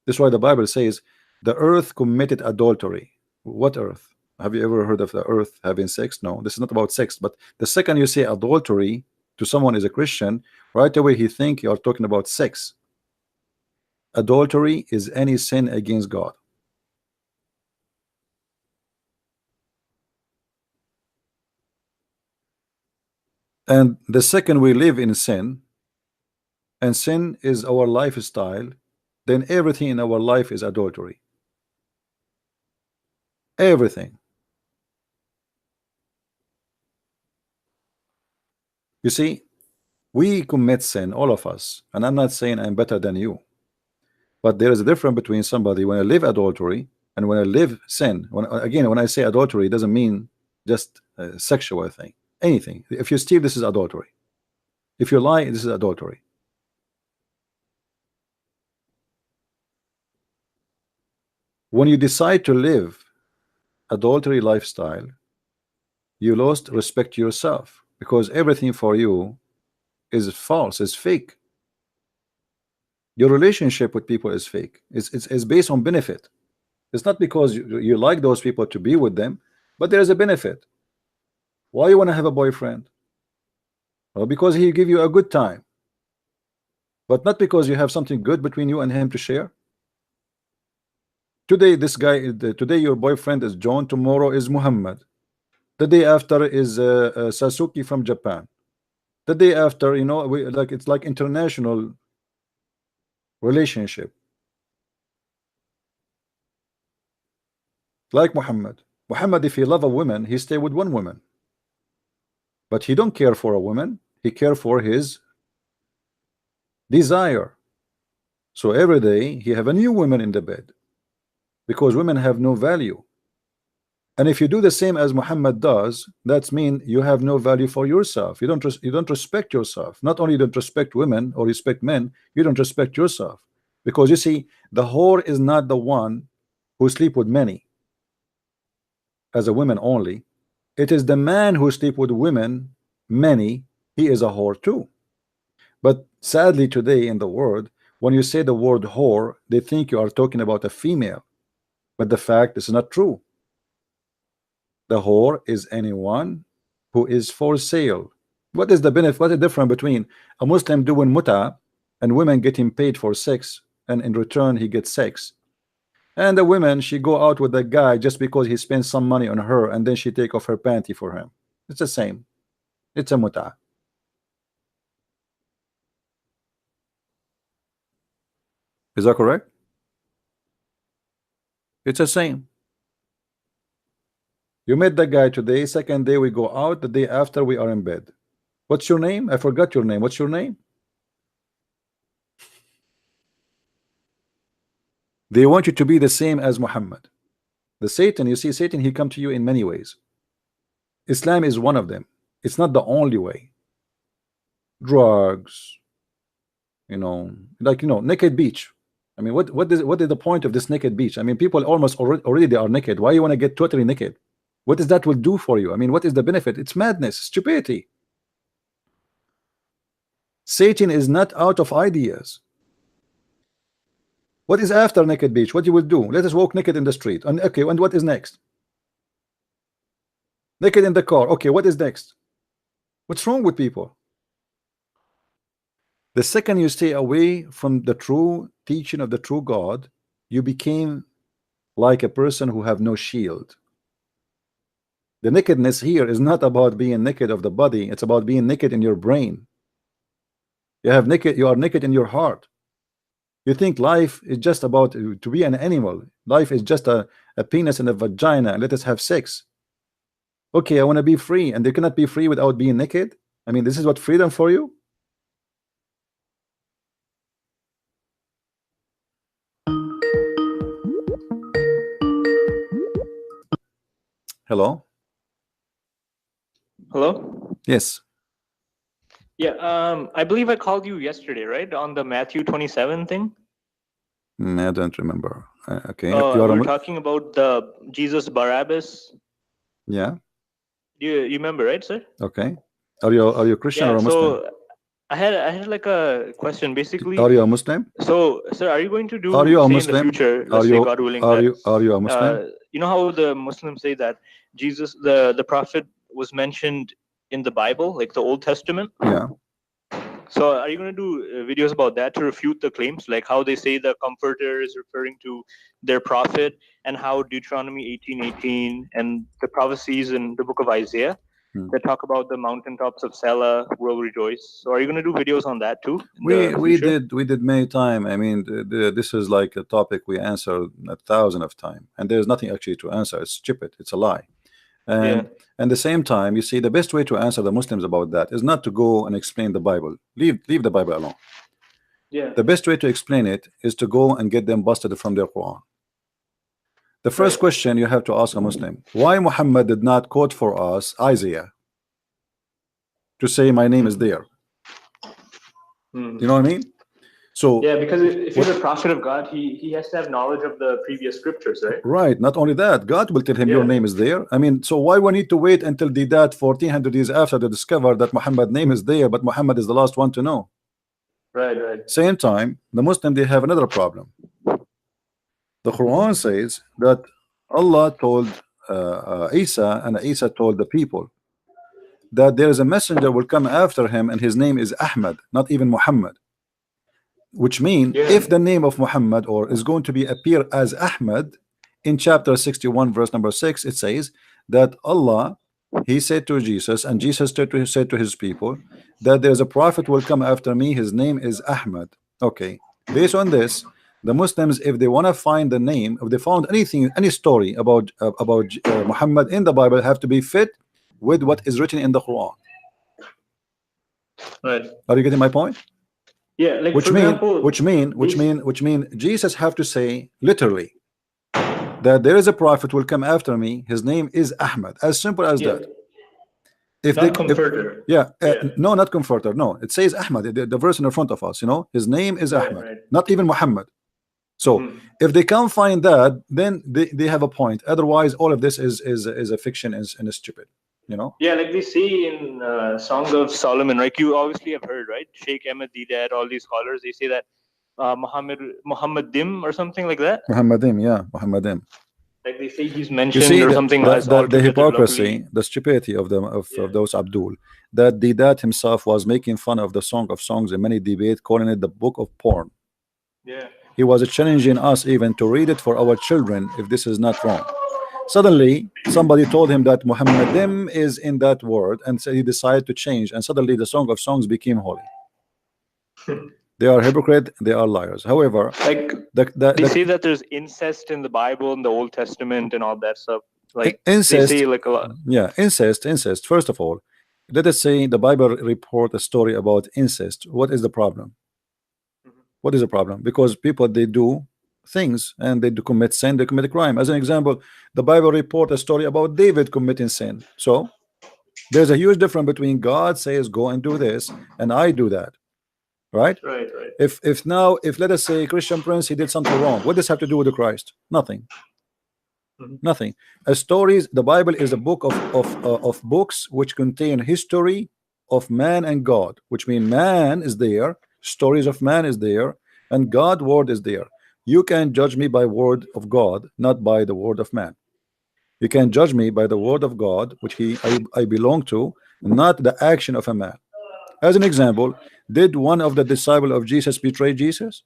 That's why the Bible says the earth committed adultery. What earth? Have you ever heard of the earth having sex? No, this is not about sex. But the second you say adultery to someone is a Christian, right away he think you are talking about sex. Adultery is any sin against God. And the second we live in sin, and sin is our lifestyle, then everything in our life is adultery. Everything. You see, we commit sin, all of us, and I'm not saying I'm better than you, but there is a difference between somebody when I live adultery and when I live sin. When I say adultery, it doesn't mean just a sexual thing. Anything. If you steal, this is adultery. If you lie, this is adultery. When you decide to live adultery lifestyle, you lost respect to yourself because everything for you is false, is fake. Your relationship with people is fake. It's based on benefit. It's not because you like those people to be with them, but there is a benefit. Why you want to have a boyfriend? Well, because he give you a good time, but not because you have something good between you and him to share. Today today your boyfriend is John, tomorrow is Muhammad, the day after is Sasuke from Japan, the day after, you know, it's like international relationship. Like Muhammad, if he love a woman, he stay with one woman, but he don't care for a woman, he care for his desire. So every day he have a new woman in the bed because women have no value. And if you do the same as Muhammad does, that's mean you have no value for yourself. You don't respect yourself. Not only you don't respect women or respect men, you don't respect yourself. Because you see, the whore is not the one who sleep with many as a woman only. It is the man who sleep with women, many, he is a whore too. But sadly today in the world, when you say the word whore, they think you are talking about a female. But the fact is not true. The whore is anyone who is for sale. What is the benefit? What is the difference between a Muslim doing muta and women getting paid for sex, and in return he gets sex, and the woman, she go out with the guy just because he spends some money on her, and then she take off her panty for him? It's the same. It's a muta. Is that correct? It's the same. You met the guy today, second day we go out, the day after we are in bed. What's your name? I forgot your name. What's your name? They want you to be the same as Muhammad. The Satan, you see, Satan, he come to you in many ways. Islam is one of them. It's not the only way. Drugs, like naked beach. I mean, what is the point of this naked beach? I mean, people almost already they are naked. Why you want to get totally naked? What does that will do for you? I mean, what is the benefit? It's madness, stupidity. Satan is not out of ideas. What is after naked beach? What you will do? Let us walk naked in the street. And okay, and what is next? Naked in the car. Okay, what is next? What's wrong with people? The second you stay away from the true teaching of the true God, you became like a person who have no shield. The nakedness here is not about being naked of the body, it's about being naked in your brain. You are naked in your heart. You think life is just about to be an animal. Life is just a penis and a vagina, and let us have sex. Okay, I want to be free, and they cannot be free without being naked. I mean, this is what freedom for you? Hello? Hello? Yes. Yeah, I believe I called you yesterday, right? On the Matthew 27 thing? I don't remember. Okay. We were talking about the Jesus Barabbas. Yeah. You remember, right, sir? Okay. Are you Christian or a Muslim? So I had like a question, basically. Are you a Muslim? So, sir, are you going to do, Are you a say Muslim? in the future, let's say God willing, are you a Muslim? you know how the Muslims say that Jesus, the prophet, was mentioned in the Bible, like the Old Testament? Yeah. So are you going to do videos about that to refute the claims, like how they say the Comforter is referring to their prophet, and how Deuteronomy 18:18 and the prophecies in the book of Isaiah that talk about the mountaintops of Selah will rejoice? So are you going to do videos on that too? We did many times. I mean, this is like a topic we answer 1,000 of times, and there's nothing actually to answer. It's stupid. It's a lie. And at the same time, you see, the best way to answer the Muslims about that is not to go and explain the Bible. Leave the Bible alone. Yeah. The best way to explain it is to go and get them busted from their Quran. The first question you have to ask a Muslim: why Muhammad did not quote for us Isaiah to say my name is there? You know what I mean? So yeah, because if he's a prophet of God, he has to have knowledge of the previous scriptures, right? Right. Not only that, God will tell him your name is there. I mean, so why we need to wait until they died 1400 years after they discover that Muhammad's name is there, but Muhammad is the last one to know? Right. Same time, the Muslim, they have another problem. The Quran says that Allah told Isa, and Isa told the people that there is a messenger will come after him, and his name is Ahmad, not even Muhammad. Which means if the name of Muhammad or is going to be appear as Ahmad in chapter 61 verse number 6, it says that Allah, he said to Jesus, and Jesus said to his people that there's a prophet will come after me, his name is Ahmad. Okay, based on this, the Muslims, if they want to find the name, if they found anything, any story about Muhammad in the Bible, have to be fit with what is written in the Quran. Right. Are you getting my point? Yeah, like which mean Jesus have to say literally that there is a prophet will come after me, his name is Ahmad, as simple as that. If not Comforter. No, not Comforter. No, it says Ahmad, the verse in front of us, his name is Ahmad, not even Muhammad. So if they can't find that, then they have a point. Otherwise, all of this is a fiction and is stupid. you know. Yeah, like they say in Song of Solomon, like you obviously have heard, right? Sheikh Ahmed Deedat, all these scholars, they say that Muhammad Dim or something like that. Muhammadim, yeah, Muhammadim. Like they say he's You mentioned see or the something the, as the, the alternative hypocrisy, lovely. the stupidity of them Yeah. of those Abdul, that Didat himself was making fun of the Song of Songs in many debates, calling it the book of porn. Yeah. He was challenging us even to read it for our children if this is not wrong. Suddenly, somebody told him that Muhammadim is in that word, and so he decided to change. And suddenly, the Song of Songs became holy. They are hypocrite. They are liars. However, Like they say that there's incest in the Bible in the Old Testament and all that stuff. Like incest, they say like a lot. yeah, incest. First of all, let us say the Bible report a story about incest. What is the problem? What is the problem? Because people, they do things and they do commit sin, they commit a crime. As an example, the Bible report a story about David committing sin. So there's a huge difference between God says go and do this and I do that, right? Right. If now, if let us say Christian Prince, he did something wrong, what does have to do with the Christ? Nothing. Nothing. Stories, the Bible is a book of books which contain history of man and God, which means man is there, stories of man is there, and God word is there. You can judge me by word of God, not by the word of man. You can judge me by the word of God, which I belong to, not the action of a man. As an example, did one of the disciples of Jesus betray Jesus?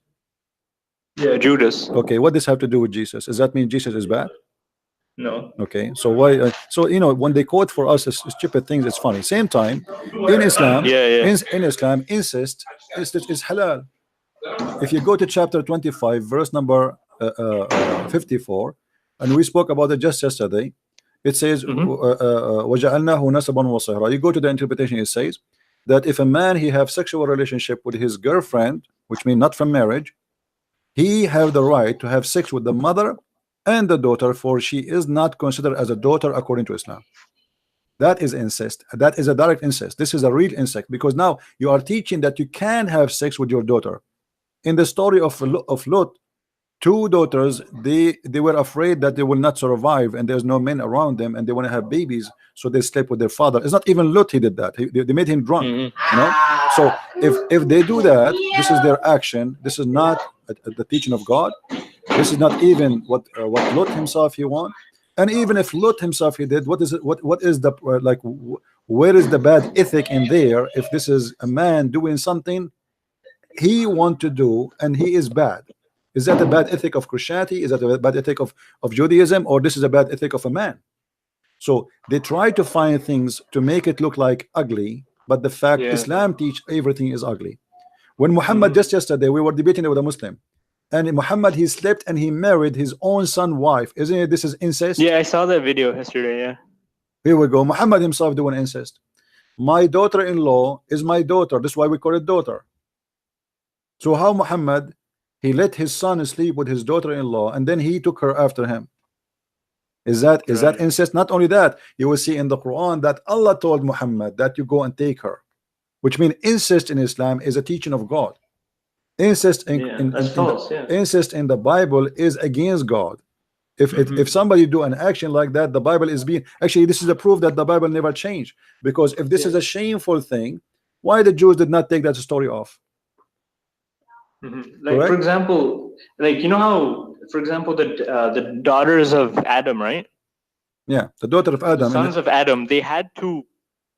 Yeah, Judas. Okay, what does have to do with Jesus? Does that mean Jesus is bad? No. Okay, so why? So you know, when they quote for us stupid things, it's funny. Same time, in Islam, in Islam, incest is halal. If you go to chapter 25, verse number 54, and we spoke about it just yesterday, it says, وَجَعَلْنَاهُ نَسَبًا وَصِهْرًا. You go to the interpretation, it says that if a man he have sexual relationship with his girlfriend, which means not from marriage, he have the right to have sex with the mother and the daughter, for she is not considered as a daughter according to Islam. That is incest. That is a direct incest. This is a real incest, because now you are teaching that you can have sex with your daughter. In the story of Lot, two daughters, they were afraid that they will not survive and there's no men around them and they want to have babies, so they slept with their father. It's not even Lot, he did that. They made him drunk. You know, so if they do that, this is their action. This is not the teaching of God. This is not even what Lot himself he want. And even if Lot himself he did, what is it? What is the where is the bad ethic in there? If this is a man doing something he want to do and he is bad, is that a bad ethic of Christianity? Is that a bad ethic of Judaism, or this is a bad ethic of a man? So they try to find things to make it look like ugly, but the fact Islam teach everything is ugly. When Muhammad, just yesterday we were debating with a Muslim, and Muhammad, he slept and he married his own son wife. Isn't it? This is incest. Yeah, I saw that video yesterday. Yeah, here we go. Muhammad himself doing incest. My daughter-in-law is my daughter. That's why we call it daughter. So how Muhammad, he let his son sleep with his daughter-in-law and then he took her after him? Is that incest? Not only that, you will see in the Quran that Allah told Muhammad that you go and take her, which means incest in Islam is a teaching of God. Incest incest in the Bible is against God. If somebody do an action like that, the Bible is being, actually this is a proof that the Bible never changed, because if this is a shameful thing, why the Jews did not take that story off? Like, for example, like, you know how, for example, the daughters of Adam, right? Yeah, the daughter of Adam, the sons of Adam, they had to,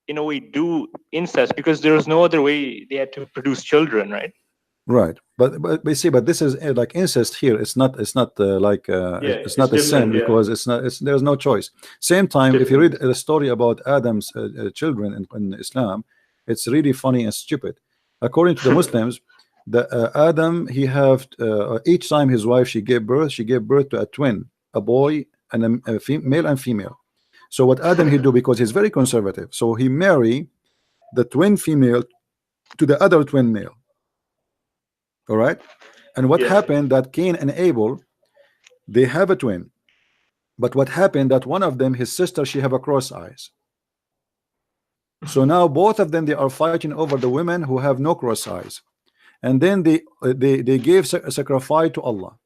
in a way, do incest because there was no other way. They had to produce children, right? Right, but see, but this is like incest here. It's not it's not a sin, because there's no choice. Same time, if you read the story about Adam's children in Islam, it's really funny and stupid. According to the Muslims, the Adam, he have each time his wife she gave birth to a twin, a boy and a male and female. So what Adam he do, because he's very conservative, so he marry the twin female to the other twin male. All right, and what happened that Cain and Abel, they have a twin, but what happened that one of them, his sister, she have a cross eyes. So now both of them, they are fighting over the women who have no cross eyes, and then they gave a sacrifice to Allah,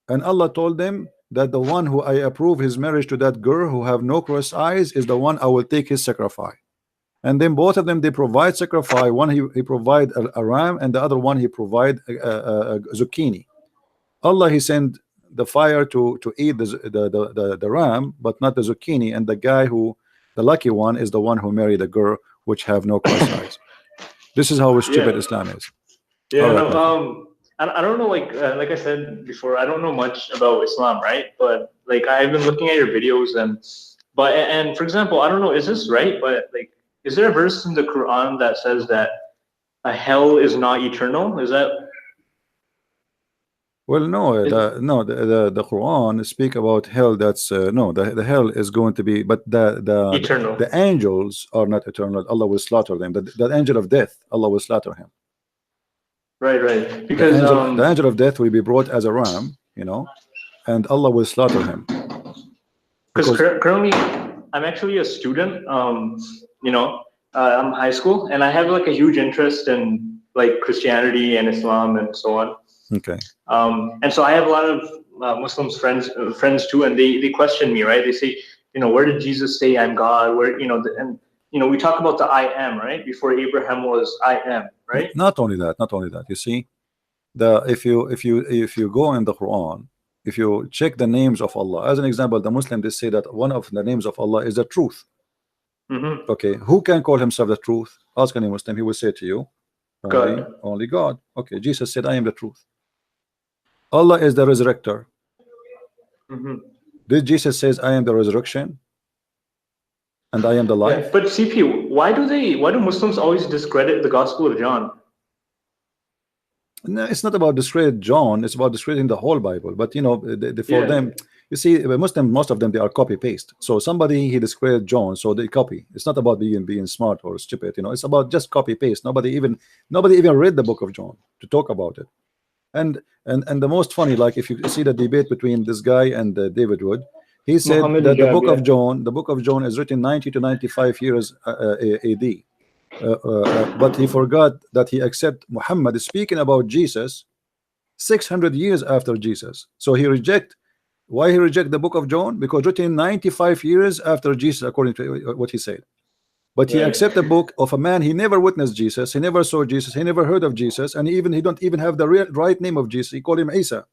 and Allah told them that the one who I approve his marriage to that girl who have no cross eyes is the one I will take his sacrifice. And then both of them, they provide sacrifice. One he provide a ram, and the other one he provide a zucchini. Allah, he sent the fire to eat the ram, but not the zucchini. And the guy who, the lucky one, is the one who married a girl which have no cross eyes. This is how stupid Islam is. Yeah, right, no, I don't know, like I said before, I don't know much about Islam, right? But like I've been looking at your videos, and for example, I don't know, is this right? But like, is there a verse in the Quran that says that a hell is not eternal? Is that? Well, no, the Quran speak about hell. That's no, the hell is going to be, but Eternal. the angels are not eternal. Allah will slaughter them. The angel of death, Allah will slaughter him. Right. Because the angel of death will be brought as a ram, you know, and Allah will slaughter him. Because currently, I'm actually a student. You know, I'm high school, and I have like a huge interest in like Christianity and Islam and so on. Okay. And so I have a lot of Muslims friends too, and they question me, right? They say, you know, where did Jesus say I'm God? Where, you know, and you know, we talk about the I am, right? Before Abraham was I am, right? Not only that. You see, if you go in the Quran, if you check the names of Allah, as an example, the Muslim, they say that one of the names of Allah is the truth. Okay, who can call himself the truth? Ask any Muslim, he will say to you, only God. Okay, Jesus said, I am the truth. Allah is the resurrector. Did Jesus says, I am the resurrection and I am the life? Yeah, but CP, why do Muslims always discredit the Gospel of John? No, it's not about discredit John, it's about discrediting the whole Bible. But you know, for them, you see, Muslim, most of them, they are copy paste. So somebody, he discredited John, so they copy. It's not about being smart or stupid, you know, it's about just copy paste. Nobody even read the book of John to talk about it. And the most funny, like if you see the debate between this guy and David Wood, he said Mohammed that Hijab, the book of John is written 90 to 95 years AD. But he forgot that he accept Muhammad is speaking about Jesus 600 years after Jesus. So why he reject the book of John? Because written 95 years after Jesus, according to what he said. But he accept the book of a man, he never witnessed Jesus, he never saw Jesus, he never heard of Jesus, and he don't even have the right name of Jesus. He called him Isa.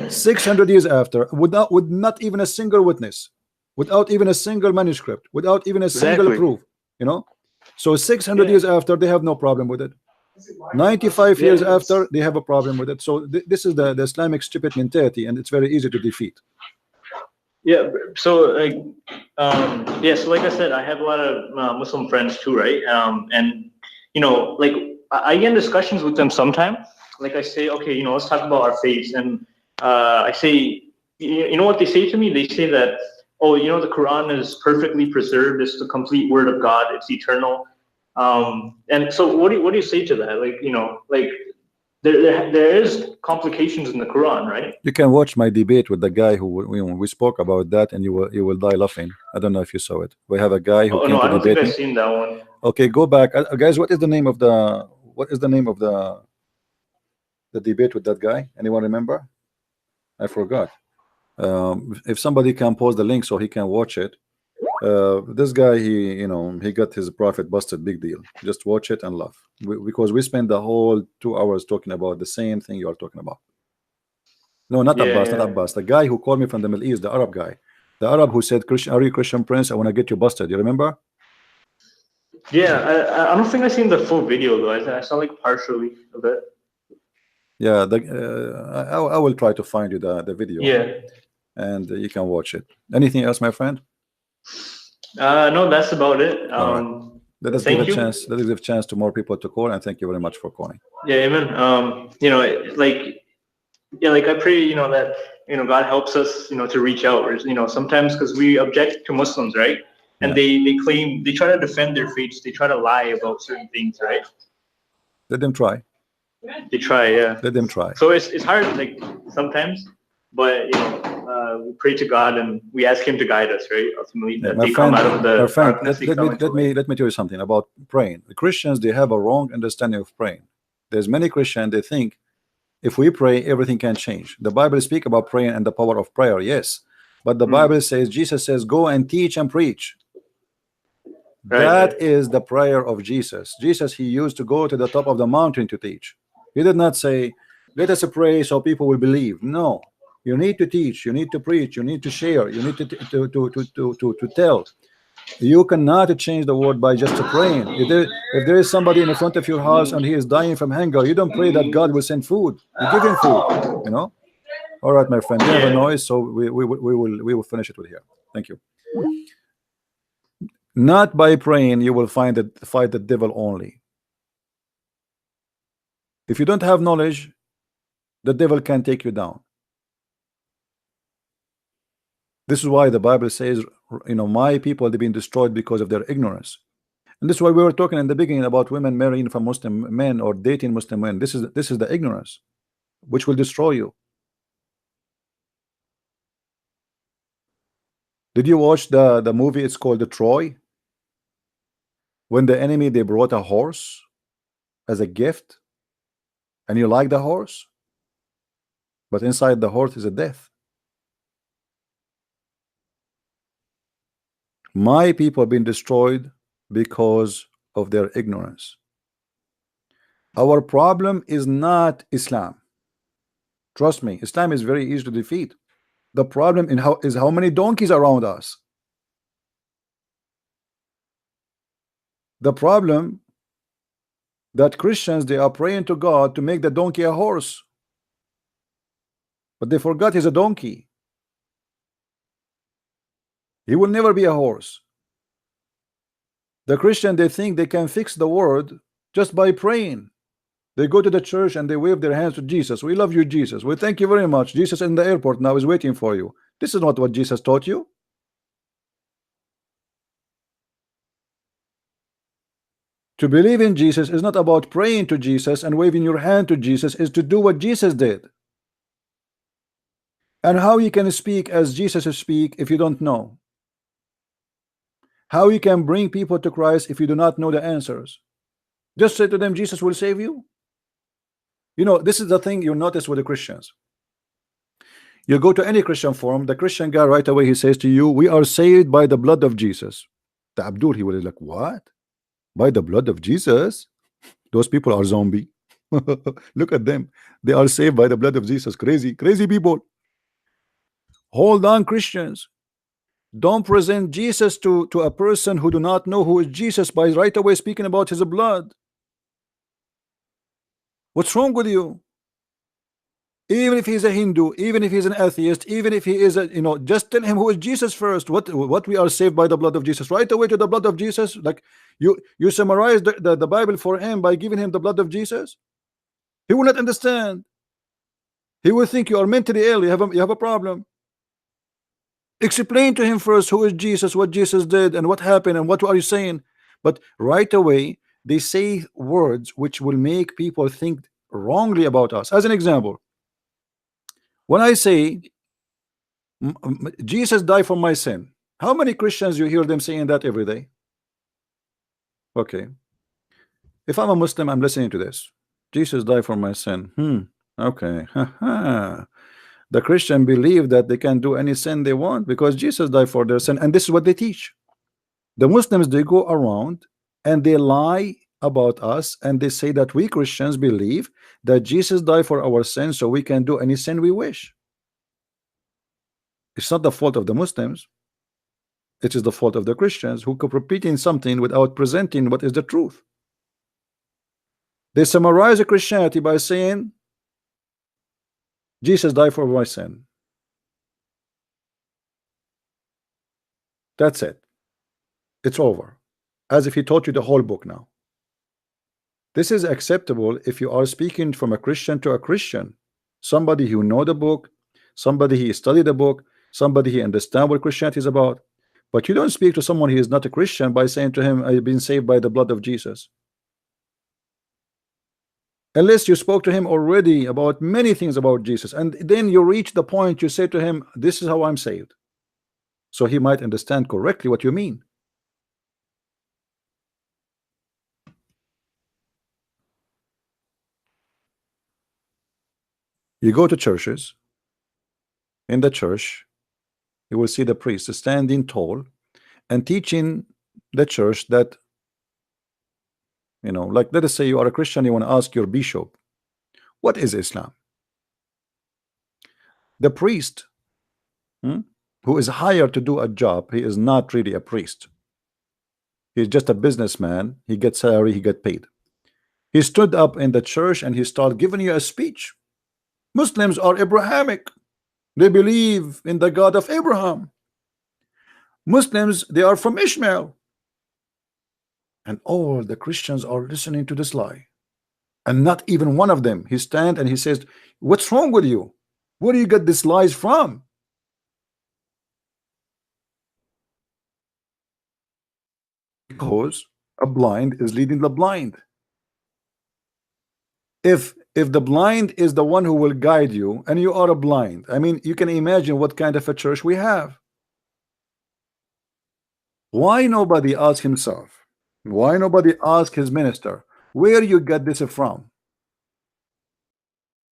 600 years after, with not even a single witness, without even a single manuscript, without even a single proof, you know. So 600 years after, they have no problem with it. 95 years after, they have a problem with it. So this is the Islamic stupid mentality, and it's very easy to defeat. Yeah, so like, so like I said, I have a lot of Muslim friends too, right? And you know, like I get in discussions with them sometimes. Like I say, okay, you know, let's talk about our faith, and I say, you know what they say to me? They say that, oh, you know, the Quran is perfectly preserved. It's the complete word of God. It's eternal. And so, what do you say to that? Like, you know, like there is complications in the Quran, right? You can watch my debate with the guy who we spoke about that, and you will die laughing. I don't know if you saw it. We have a guy who came to I don't debate think me. I've seen that one. Okay, go back, guys. What is the name of the debate with that guy? Anyone remember? I forgot. If somebody can post the link so he can watch it. This guy, he got his prophet busted, big deal. Just watch it and laugh, because we spent the whole 2 hours talking about the same thing you are talking about. No, not Abbas, not Abbas. The guy who called me from the Middle East, the Arab guy, the Arab who said, "Christian, are you Christian Prince? I want to get you busted." You remember? Yeah, I don't think I seen the full video though. I saw like partially of it. Yeah, I will try to find you the video. Yeah, and you can watch it. Anything else, my friend? No, that's about it. Right. Let us give a chance. Let us give a chance to more people to call, and thank you very much for calling. Yeah, amen. You know, like I pray, you know, that, you know, God helps us, you know, to reach out. Or, you know, sometimes because we object to Muslims, right? And they claim, they try to defend their faiths. They try to lie about certain things, right? Let them try. They try, yeah. Let them try. So it's hard, like sometimes, but you know, we pray to God and we ask Him to guide us, right? Ultimately, that they come out of the darkness. Let me tell you something about praying. The Christians, they have a wrong understanding of praying. There's many Christians, they think If we pray, everything can change. The Bible speak about praying and the power of prayer, yes, but the Bible says, Jesus says, go and teach and preach. That is the prayer of Jesus. Jesus, he used to go to the top of the mountain to teach. He did not say, let us pray so people will believe. No, you need to teach, you need to preach, you need to share, you need to tell. You cannot change the world by just praying. If there is somebody in the front of your house and he is dying from hunger, you don't pray that God will send food. You give him food, you know. All right, my friend, we have a noise, so we will finish it with here. Thank you. Not by praying you will fight the devil only. If you don't have knowledge, the devil can take you down. This is why the Bible says, you know, my people, they've been destroyed because of their ignorance. And this is why we were talking in the beginning about women marrying from Muslim men or dating Muslim men. This is the ignorance which will destroy you. Did you watch the movie? It's called the Troy. When the enemy, they brought a horse as a gift, and you like the horse, but inside the horse is a death. My people have been destroyed because of their ignorance. Our problem is not Islam. Trust me, Islam is very easy to defeat. The problem is how many donkeys around us. The problem that Christians, they are praying to God to make the donkey a horse, but they forgot he's a donkey. He will never be a horse. The Christian, they think they can fix the world just by praying. They go to the church and they wave their hands to Jesus. We love you, Jesus. We thank you very much. Jesus in the airport now is waiting for you. This is not what Jesus taught you. To believe in Jesus is not about praying to Jesus and waving your hand to Jesus, is to do what Jesus did. And how you can speak as Jesus speak if you don't know? How you can bring people to Christ if you do not know the answers? Just say to them, Jesus will save you. You know, this is the thing you notice with the Christians. You go to any Christian forum, the Christian guy right away, he says to you, we are saved by the blood of Jesus. The Abdul, he was like, what? By the blood of Jesus? Those people are zombie. Look at them. They are saved by the blood of Jesus. Crazy people. Hold on, Christians. Don't present Jesus to a person who do not know who is Jesus by right away speaking about his blood. What's wrong with you? Even if he's a Hindu, even if he's an atheist, even if he is a, you know, just tell him who is Jesus first. What we are saved by the blood of Jesus. Right away to the blood of Jesus. Like you summarize the Bible for him by giving him the blood of Jesus. He will not understand. He will think you are mentally ill. You have a problem. Explain to him first who is Jesus, what Jesus did, and what happened, and what are you saying. But right away they say words which will make people think wrongly about us. As an example, when I say Jesus died for my sin, how many Christians you hear them saying that every day? Okay, if I'm a Muslim, I'm listening to this. Jesus died for my sin. Okay. The Christian believe that they can do any sin they want because Jesus died for their sin, and this is what they teach. The Muslims, they go around and they lie about us, and they say that we Christians believe that Jesus died for our sins so we can do any sin we wish. It's not the fault of the Muslims. It is the fault of the Christians who keep repeating something without presenting what is the truth. They summarize Christianity by saying Jesus died for my sin. That's it. It's over. As if he taught you the whole book now. This is acceptable if you are speaking from a Christian to a Christian. Somebody who know the book, somebody who studied the book, somebody who understand what Christianity is about. But you don't speak to someone who is not a Christian by saying to him, I've been saved by the blood of Jesus. Unless you spoke to him already about many things about Jesus, and then you reach the point you say to him, this is how I'm saved. So he might understand correctly what you mean. You go to churches. In the church, you will see the priest standing tall and teaching the church that, you know, like let us say you are a Christian, you want to ask your bishop, what is Islam? The priest, who is hired to do a job, he is not really a priest. He's just a businessman. He gets salary, he get paid. He stood up in the church and he started giving you a speech. Muslims are Abrahamic. They believe in the God of Abraham. Muslims, they are from Ishmael. And all the Christians are listening to this lie. And not even one of them. He stands and he says, what's wrong with you? Where do you get these lies from? Because a blind is leading the blind. If the blind is the one who will guide you and you are a blind, I mean, you can imagine what kind of a church we have. Why nobody asks himself? Why nobody asks his minister, where you get this from?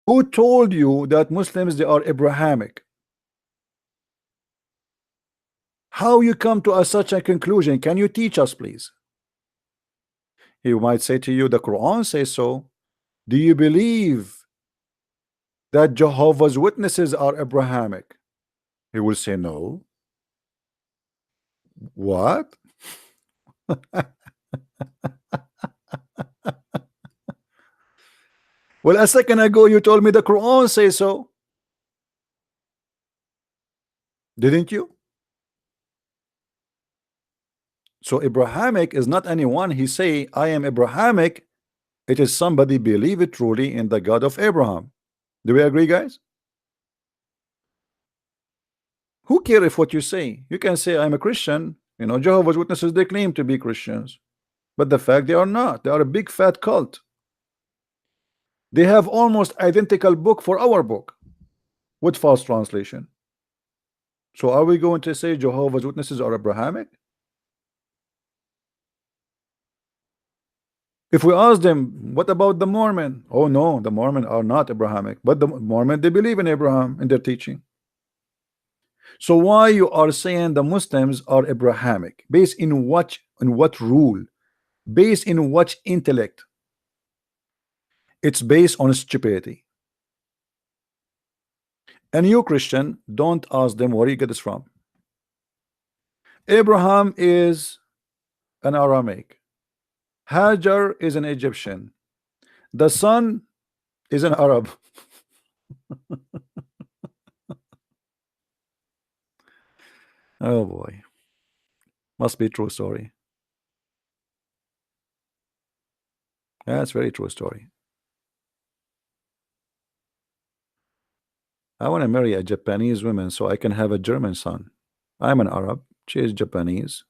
Who told you that Muslims, they are Abrahamic? How you come to such a conclusion? Can you teach us, please? He might say to you, the Quran says so. Do you believe that Jehovah's Witnesses are Abrahamic? He will say no. What? Well, a second ago you told me the Quran says so. Didn't you? So Abrahamic is not anyone. He say, I am Abrahamic. It is somebody believe it truly in the God of Abraham. Do we agree, guys? Who cares if what you say? You can say I'm a Christian. You know, Jehovah's Witnesses, they claim to be Christians, but the fact they are not. They are a big fat cult. They have almost identical book for our book with false translation. So are we going to say Jehovah's Witnesses are Abrahamic? If we ask them, what about the Mormon? Oh no, the Mormon are not Abrahamic, but the Mormon, they believe in Abraham in their teaching. So why you are saying the Muslims are Abrahamic? Based in what rule? Based in what intellect? It's based on stupidity. And you Christian, don't ask them where you get this from. Abraham is an Aramaic. Hajar is an Egyptian. The son is an Arab. Oh boy. Must be a true story. That's very true story. I want to marry a Japanese woman so I can have a German son. I'm an Arab. She is Japanese.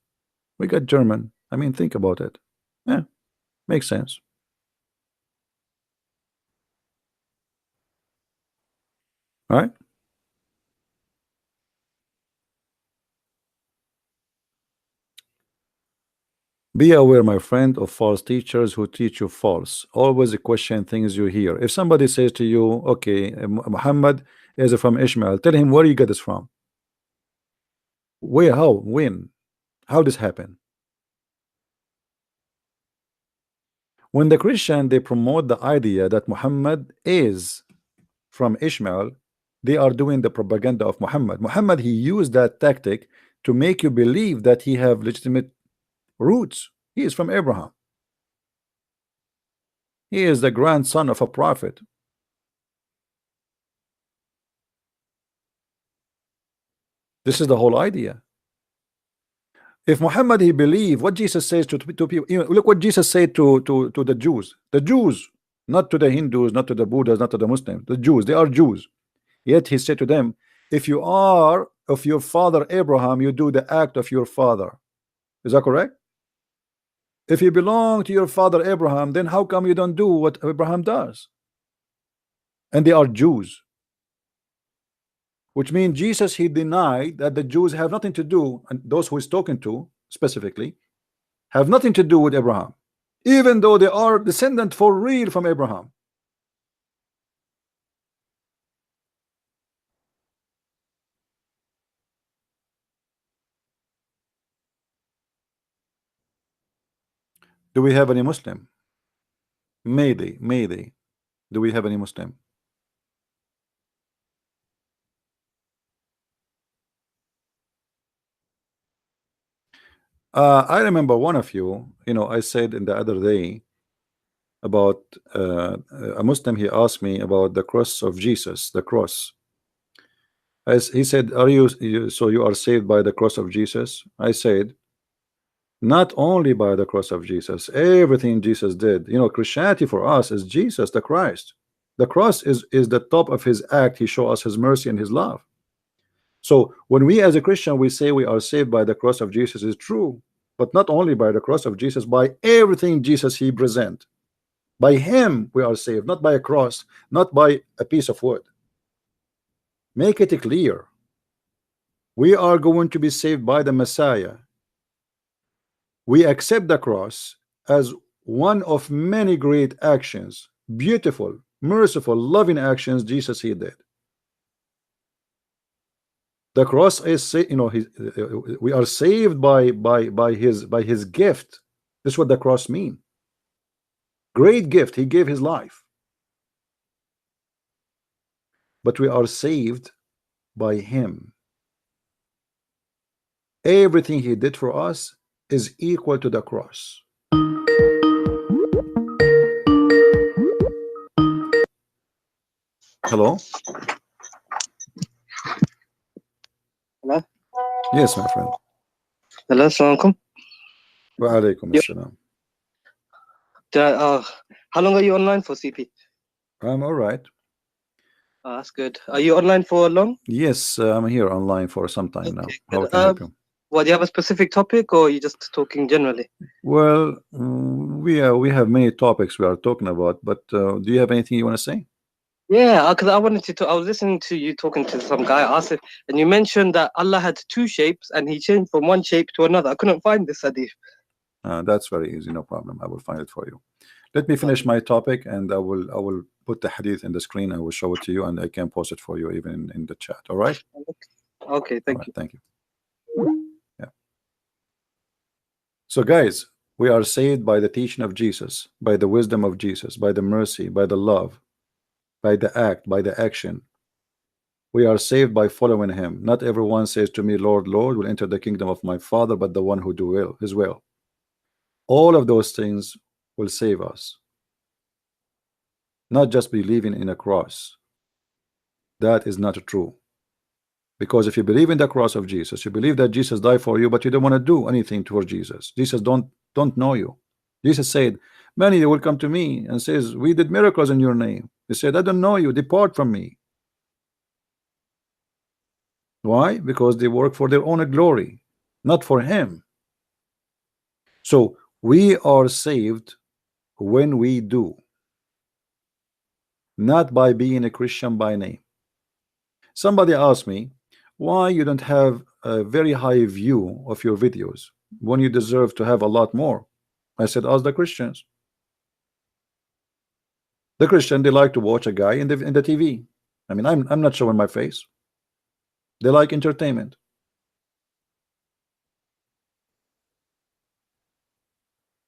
We got German. I mean, think about it. Yeah, makes sense. All right. Be aware, my friend, of false teachers who teach you false. Always question things you hear. If somebody says to you, okay, Muhammad is from Ishmael, tell him where you get this from. Where, how, when, how this happened? When the Christian, they promote the idea that Muhammad is from Ishmael, they are doing the propaganda of Muhammad. Muhammad, he used that tactic to make you believe that he have legitimate roots. He is from Abraham. He is the grandson of a prophet. This is the whole idea. If Muhammad, he believed what Jesus says to people, you know, look what Jesus said to the Jews, not to the Hindus, not to the Buddhas, not to the Muslims, the Jews, they are Jews. Yet he said to them, if you are of your father Abraham, you do the act of your father. Is that correct? If you belong to your father Abraham, then how come you don't do what Abraham does? And they are Jews, which means Jesus, he denied that the Jews have nothing to do, and those who he's talking to specifically have nothing to do with Abraham, even though they are descendant for real from Abraham. Do we have any Muslim? Mayday. Do we have any Muslim? I remember one of you, I said in the other day about a Muslim. He asked me about the cross of Jesus, the cross. As he said, are so you are saved by the cross of Jesus? I said, not only by the cross of Jesus, everything Jesus did. Christianity for us is Jesus the Christ. The cross is the top of his act. He showed us his mercy and his love. So when we as a Christian we say we are saved by the cross of Jesus, is true, but not only by the cross of Jesus, by everything Jesus he present. By him we are saved, not by a cross, not by a piece of wood. Make it clear. We are going to be saved by the Messiah. We accept the cross as one of many great actions, beautiful, merciful, loving actions Jesus he did. The cross is, we are saved by his gift. This is what the cross mean. Great gift. He gave his life. But we are saved by him. Everything he did for us is equal to the cross. Hello? Hello? Yes, my friend. Hello, assalamu alaikum. Wa alaikum assalam. How long are you online for, CP? I'm all right. That's good. Are you online for long? Yes, I'm here online for some time now. Okay, How good. can I help you? Well, do you have a specific topic, or are you just talking generally? Well, we have many topics we are talking about, but do you have anything you want to say? Yeah, because I wanted to. I was listening to you talking to some guy, Asif, and you mentioned that Allah had two shapes, and He changed from one shape to another. I couldn't find this hadith. That's very easy, no problem. I will find it for you. Let me finish my topic, and I will put the hadith in the screen. I will show it to you, and I can post it for you even in the chat. All right? Okay, thank you. Thank you. Yeah. So, guys, we are saved by the teaching of Jesus, by the wisdom of Jesus, by the mercy, by the love, by the act, by the action. We are saved by following him. Not everyone says to me, Lord, Lord, will enter the kingdom of my Father, but the one who do his will. All of those things will save us. Not just believing in a cross. That is not true. Because if you believe in the cross of Jesus, you believe that Jesus died for you, but you don't want to do anything toward Jesus. Jesus don't know you. Jesus said, many will come to me and says, we did miracles in your name. He said, I don't know you, depart from me. Why? Because they work for their own glory, not for him. So we are saved when we do, not by being a Christian by name. Somebody asked me why you don't have a very high view of your videos when you deserve to have a lot more. I said, ask the Christians. The Christian, they like to watch a guy in the TV. I mean, I'm not showing my face. They like entertainment.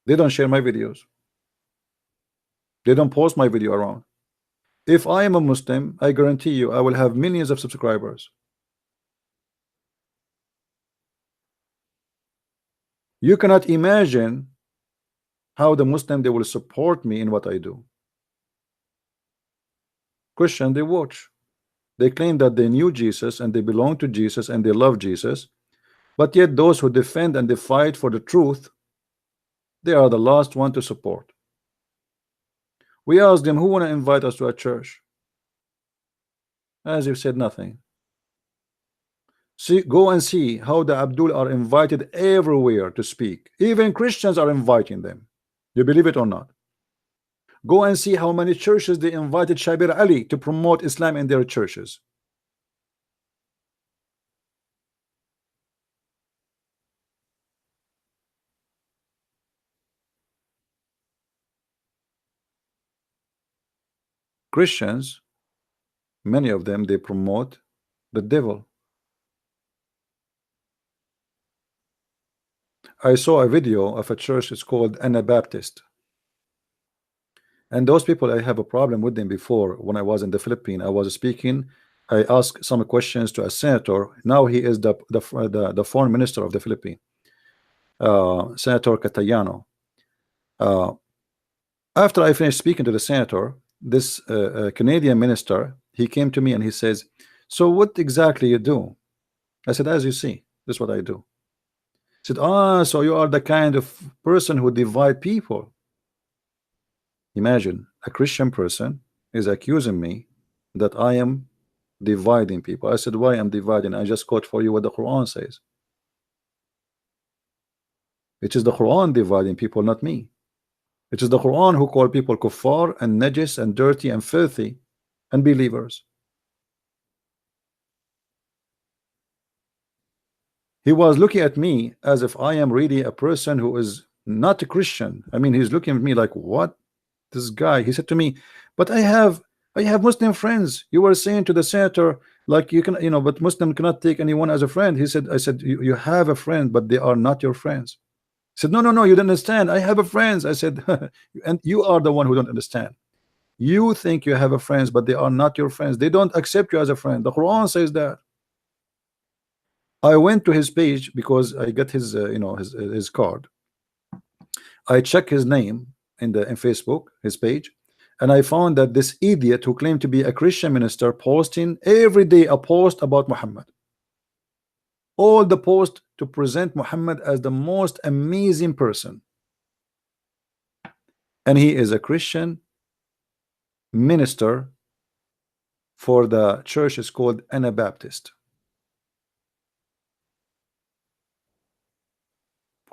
They don't share my videos. They don't post my video around. If I am a Muslim, I guarantee you I will have millions of subscribers. You cannot imagine how the Muslim, they will support me in what I do. Christian, they watch. They claim that they knew Jesus and they belong to Jesus and they love Jesus, but yet those who defend and they fight for the truth, they are the last one to support. We asked them, who want to invite us to a church? As you said, nothing. See, go and see how the Abdul are invited everywhere to speak. Even Christians are inviting them. You believe it or not? Go and see how many churches they invited Shabir Ali to promote Islam in their churches. Christians, many of them, they promote the devil. I saw a video of a church. It's called Anabaptist, and those people, I have a problem with them. Before, when I was in the Philippines, I was speaking. I asked some questions to a senator. Now he is the foreign minister of the Philippines, Senator Catayano. After I finished speaking to the senator, this Canadian minister, he came to me and he says, "So what exactly you do?" I said, "As you see, this is what I do." He said, "Ah, so you are the kind of person who divide people." Imagine a Christian person is accusing me that I am dividing people. I said, "Why I'm dividing? I just quote for you what the Quran says. It is the Quran dividing people, not me. It is the Quran who called people kuffar and najis and dirty and filthy and believers." He was looking at me as if I am really a person who is not a Christian. I mean, he's looking at me like, what? This guy. He said to me, "But I have Muslim friends. You were saying to the senator, like, you can, but Muslim cannot take anyone as a friend." He said, I said, you have a friend, but they are not your friends." He said, no, you don't understand. I have a friends. I said, and you are the one who don't understand. You think you have a friends, but they are not your friends. They don't accept you as a friend. The Quran says that. I went to his page because I got his his card. I checked his name in Facebook, his page, and I found that this idiot who claimed to be a Christian minister posting every day a post about Muhammad. All the post to present Muhammad as the most amazing person. And he is a Christian minister for the church is called Anabaptist.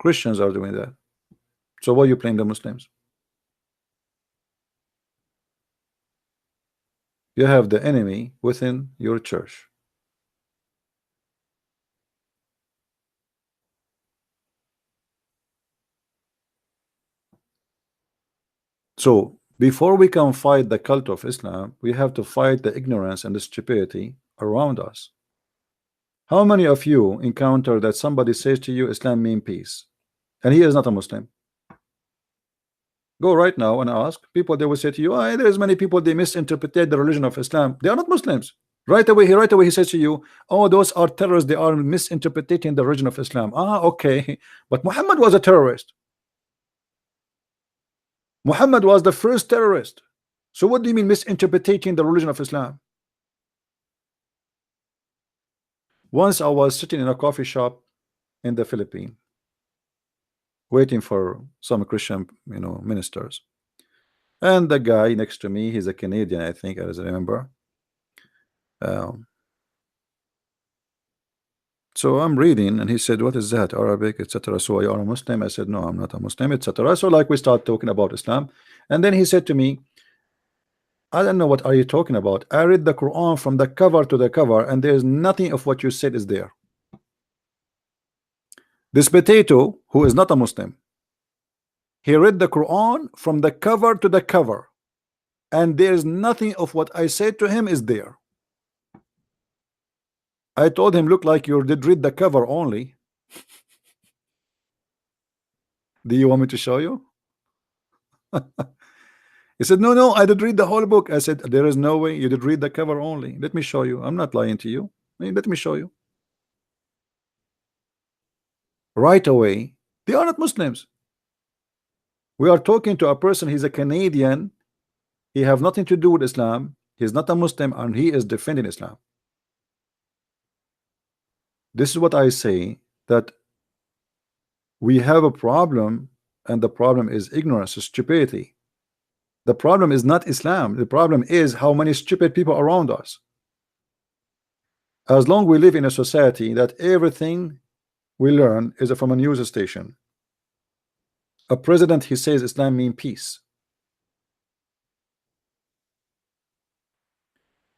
Christians are doing that. So why you blame the Muslims? You have the enemy within your church. So before we can fight the cult of Islam, we have to fight the ignorance and the stupidity around us. How many of you encounter that somebody says to you Islam means peace, and he is not a Muslim? Go right now and ask people. They will say to you, "Oh, there's many people, they misinterpreted the religion of Islam. They are not Muslims." Right away he says to you, "Oh, those are terrorists. They are misinterpreting the religion of Islam." Ah, okay, but Muhammad was a terrorist. Muhammad was the first terrorist. So what do you mean misinterpreting the religion of Islam? Once I was sitting in a coffee shop in the Philippines, waiting for some Christian, ministers, and the guy next to me, he's a Canadian, I think, as I remember. So I'm reading, and he said, "What is that? Arabic, etc. So you are a Muslim?" I said, "No, I'm not a Muslim, etc." So like we start talking about Islam, and then he said to me, "I don't know what are you talking about. I read the Quran from the cover to the cover, and there's nothing of what you said is there." This potato, who is not a Muslim, he read the Quran from the cover to the cover, and there's nothing of what I said to him is there. I told him, "Look like you did read the cover only." Do you want me to show you? He said, no, I did read the whole book. I said, there is no way you did read the cover only. Let me show you. I'm not lying to you. Let me show you. Right away, they are not Muslims. We are talking to a person, he's a Canadian. He have nothing to do with Islam. He's not a Muslim, and he is defending Islam. This is what I say, that we have a problem, and the problem is ignorance, stupidity. The problem is not Islam. The problem is how many stupid people around us. As long we live in a society that everything we learn is from a news station. A president, he says Islam means peace.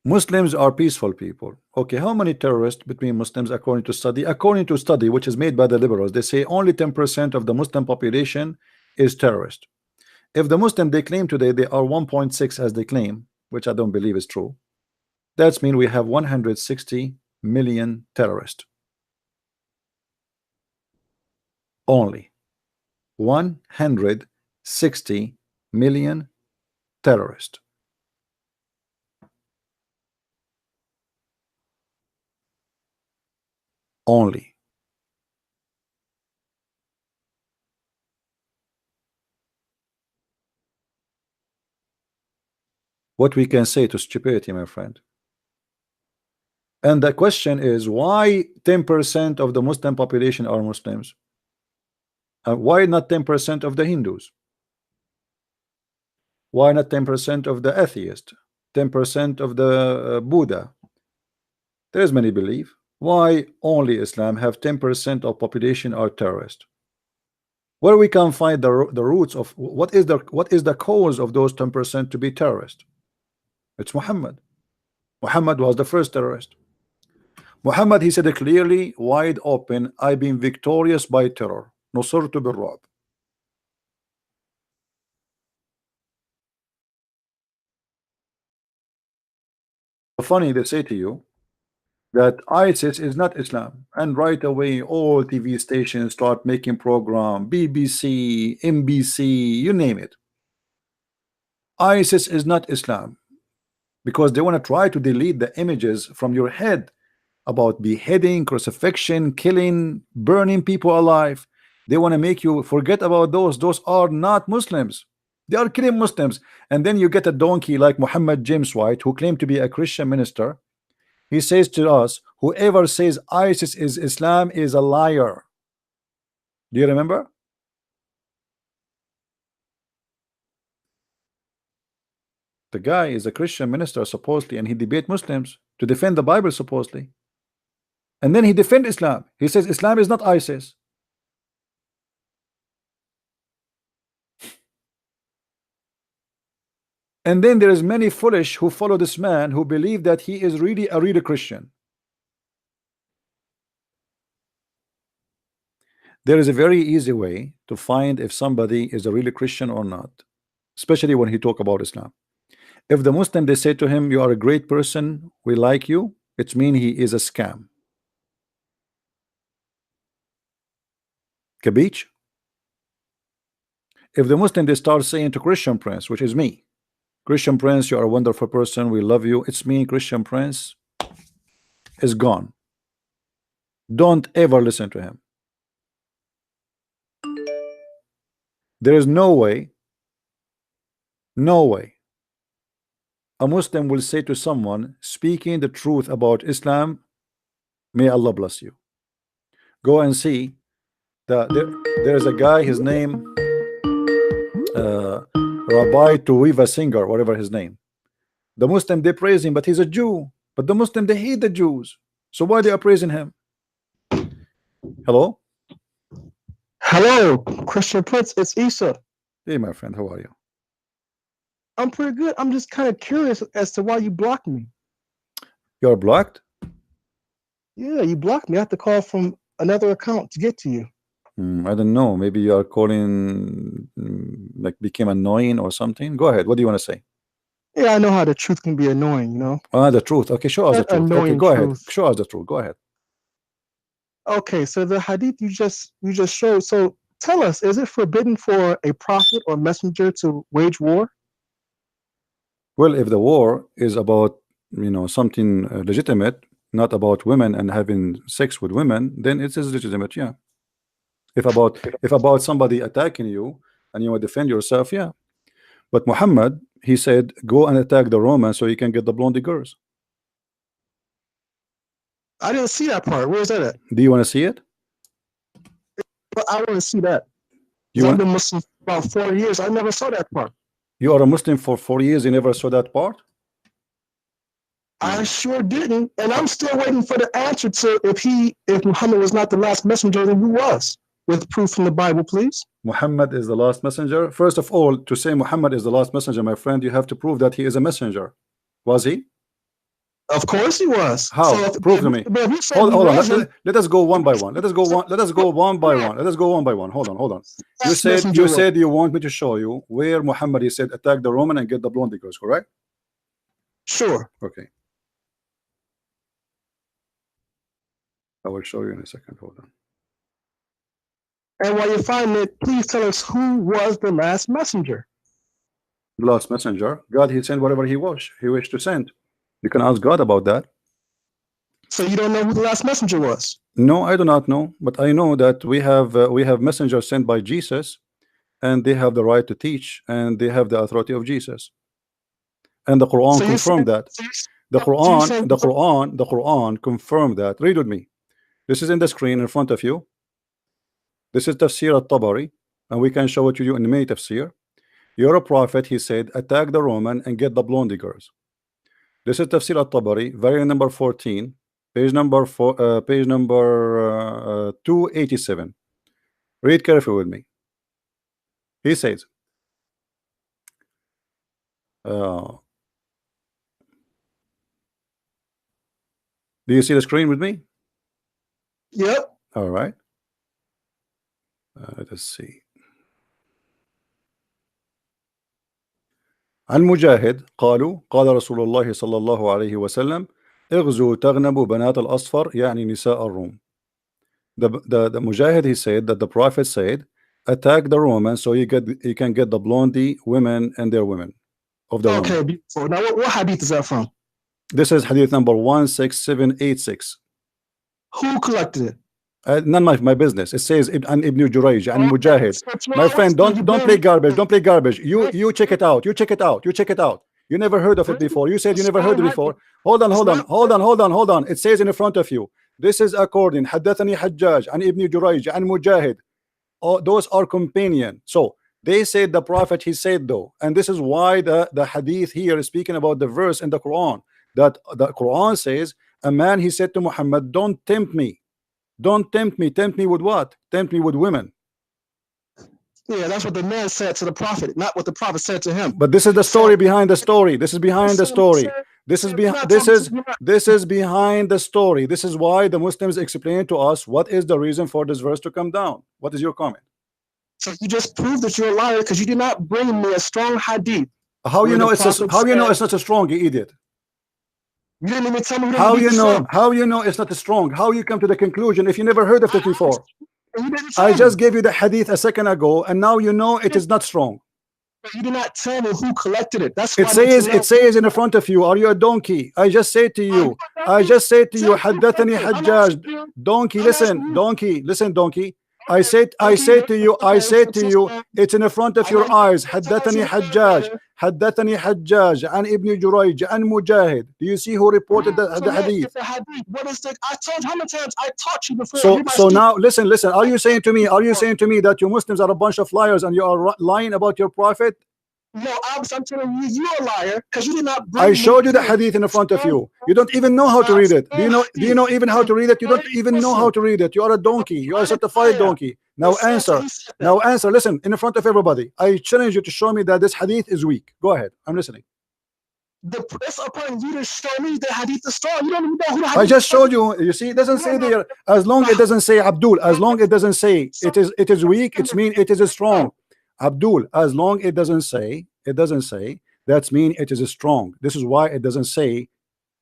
Muslims are peaceful people. Okay, how many terrorists between Muslims according to study? According to study which is made by the liberals, they say only 10% of the Muslim population is terrorist. If the Muslim they claim today they are 1.6 as they claim, which I don't believe is true, that's mean we have 160 million terrorists. Only 160 million terrorists. Only. What we can say to stupidity, my friend. And the question is, why 10% of the Muslim population are Muslims? Why not 10% of the Hindus? Why not 10% of the atheists? 10% of the Buddha? There is many belief. Why only Islam have 10% of population are terrorists? Where we can find the roots of what is the cause of those 10% to be terrorists? It's Muhammad. Muhammad was the first terrorist. Muhammad, he said it clearly, wide open, I've been victorious by terror. نصرت بالرعب. Funny they say to you that ISIS is not Islam, and right away all TV stations start making program, BBC, NBC, you name it. ISIS is not Islam, because they want to try to delete the images from your head about beheading, crucifixion, killing, burning people alive. They want to make you forget about those. Those are not Muslims. They are killing Muslims. And then you get a donkey like Muhammad James White, who claimed to be a Christian minister. He says to us, whoever says ISIS is Islam is a liar. Do you remember? The guy is a Christian minister supposedly, and he debate Muslims to defend the Bible supposedly. And then he defend Islam. He says Islam is not ISIS. And then there is many foolish who follow this man, who believe that he is really a real Christian. There is a very easy way to find if somebody is a really Christian or not, especially when he talk about Islam. If the Muslim, they say to him, you are a great person, we like you, it means he is a scam. Kabich? If the Muslim, they start saying to Christian Prince, which is me, Christian Prince, you are a wonderful person, we love you, it's me, Christian Prince is gone. Don't ever listen to him. There is no way a Muslim will say to someone speaking the truth about Islam, may Allah bless you. Go and see that there is a guy, his name Rabbi Tuiva Singer, whatever his name. The Muslim, they praise him, but he's a Jew. But the Muslim, they hate the Jews. So why they are praising him? Hello? Hello, Christian Prince. It's Issa. Hey, my friend, how are you? I'm pretty good. I'm just kind of curious as to why you blocked me. You're blocked? Yeah, you blocked me. I have to call from another account to get to you. I don't know. Maybe you are calling, like became annoying or something. Go ahead. What do you want to say? Yeah, I know how the truth can be annoying, you know. Ah, the truth. Okay, show us the That truth. Okay, annoying go ahead. truth. Show us the truth. Go ahead. Okay, so the hadith you just showed. So tell us, is it forbidden for a prophet or messenger to wage war? Well, if the war is about, something legitimate, not about women and having sex with women, then it is legitimate, yeah. If about somebody attacking you and you want to defend yourself, yeah. But Muhammad, he said, go and attack the Romans so you can get the blondie girls. I didn't see that part. Where's that at? Do you want to see it? But I want to see that. You I've want? been Muslim for about 4 years. I never saw that part. You are a Muslim for 4 years. You never saw that part? I sure didn't, and I'm still waiting for the answer to if Muhammad was not the last messenger, then who was? With proof from the Bible, please. Muhammad is the last messenger. First of all, to say Muhammad is the last messenger, my friend, you have to prove that he is a messenger. Was he? Of course he was. How? So Prove to me. Hold on. Let us go one by one. Let us go one by one. Hold on. You said you want me to show you where Muhammad, he said attack the Roman and get the blondie girls, correct? Sure. Okay. I will show you in a second. Hold on. And while you're finding it, please tell us who was the last messenger. The last messenger, God, he sent whatever he wished to send. You can ask God about that. So you don't know who the last messenger was? No, I do not know, but I know that we have messengers sent by Jesus, and they have the right to teach, and they have the authority of Jesus. And the Quran So confirmed that. The Quran confirmed that. Read with me. This is in the screen in front of you. This is Tafsir al-Tabari, and we can show it to you in many tafsir. You're a prophet, he said, attack the Roman and get the blondie girls. This is Tafsir al-Tabari, volume number 14, page number 287. Read carefully with me. He says, do you see the screen with me? Yep. All right. Let us see. عن مجاهد قالوا قال رسول الله صلى الله عليه وسلم اغزوا تغنموا بنات الأصفر يعني نساء الروم. The Mujahid, he said that the Prophet said, attack the Romans so you can get the blondie women and their women of the Okay, Roman. beautiful. Now what hadith is that from? This is hadith number 16786. Who collected it? None of my business. It says an Ibn Jurayj and Mujahid. My friend, don't play garbage. Don't play garbage. You check it out. You check it out. You check it out. You never heard of it before. You said you never heard it before. Hold on. It says in front of you. This is according حدثني حجاج عن ابن جريج عن مجاهد. Oh, those are companion. So they said the Prophet, he said though, and this is why the hadith here is speaking about the verse in the Quran, that the Quran says a man, he said to Muhammad, don't tempt me. Don't tempt me. Tempt me with what? Tempt me with women. Yeah, that's what the man said to the Prophet, not what the Prophet said to him. But this is the story behind the story. This is behind the story. This is behind the story. This is why the Muslims explain to us what is the reason for this verse to come down. What is your comment? So you just proved that you're a liar because you did not bring me a strong hadith. How you know it's it's not a strong, you idiot? You didn't even tell me how you know it's not strong. How you come to the conclusion if you never heard of it before? I just gave you the hadith a second ago, and now you know it is not strong. But you did not tell me who collected it. That's it says in front of you. Are you a donkey? I just said to you. حدثني حجاج. Donkey, listen, donkey. I said to you, it's in front of your eyes. حدثني حجاج عن ابن جريج عن مجاهد. Do you see who reported the hadith? What is the, I told you how many times I taught you before. So now listen. Are you saying to me that you Muslims are a bunch of liars and you are lying about your prophet? No, I'm telling you, you're a liar because you did not bring I showed you the hadith in front of you. You don't even know how to read it. Do you know even how to read it? You don't even know how to read it. You are a donkey. You are a certified donkey. Now answer. Listen, in front of everybody. I challenge you to show me that this hadith is weak. Go ahead. I'm listening. It's upon you to show me the hadith is strong. You don't even know who the hadith I just showed you. You see, it doesn't say there. As long it doesn't say Abdul, as long it doesn't say it is weak, it means it is strong. Abdul, as long it doesn't say, that's mean it is strong. This is why it doesn't say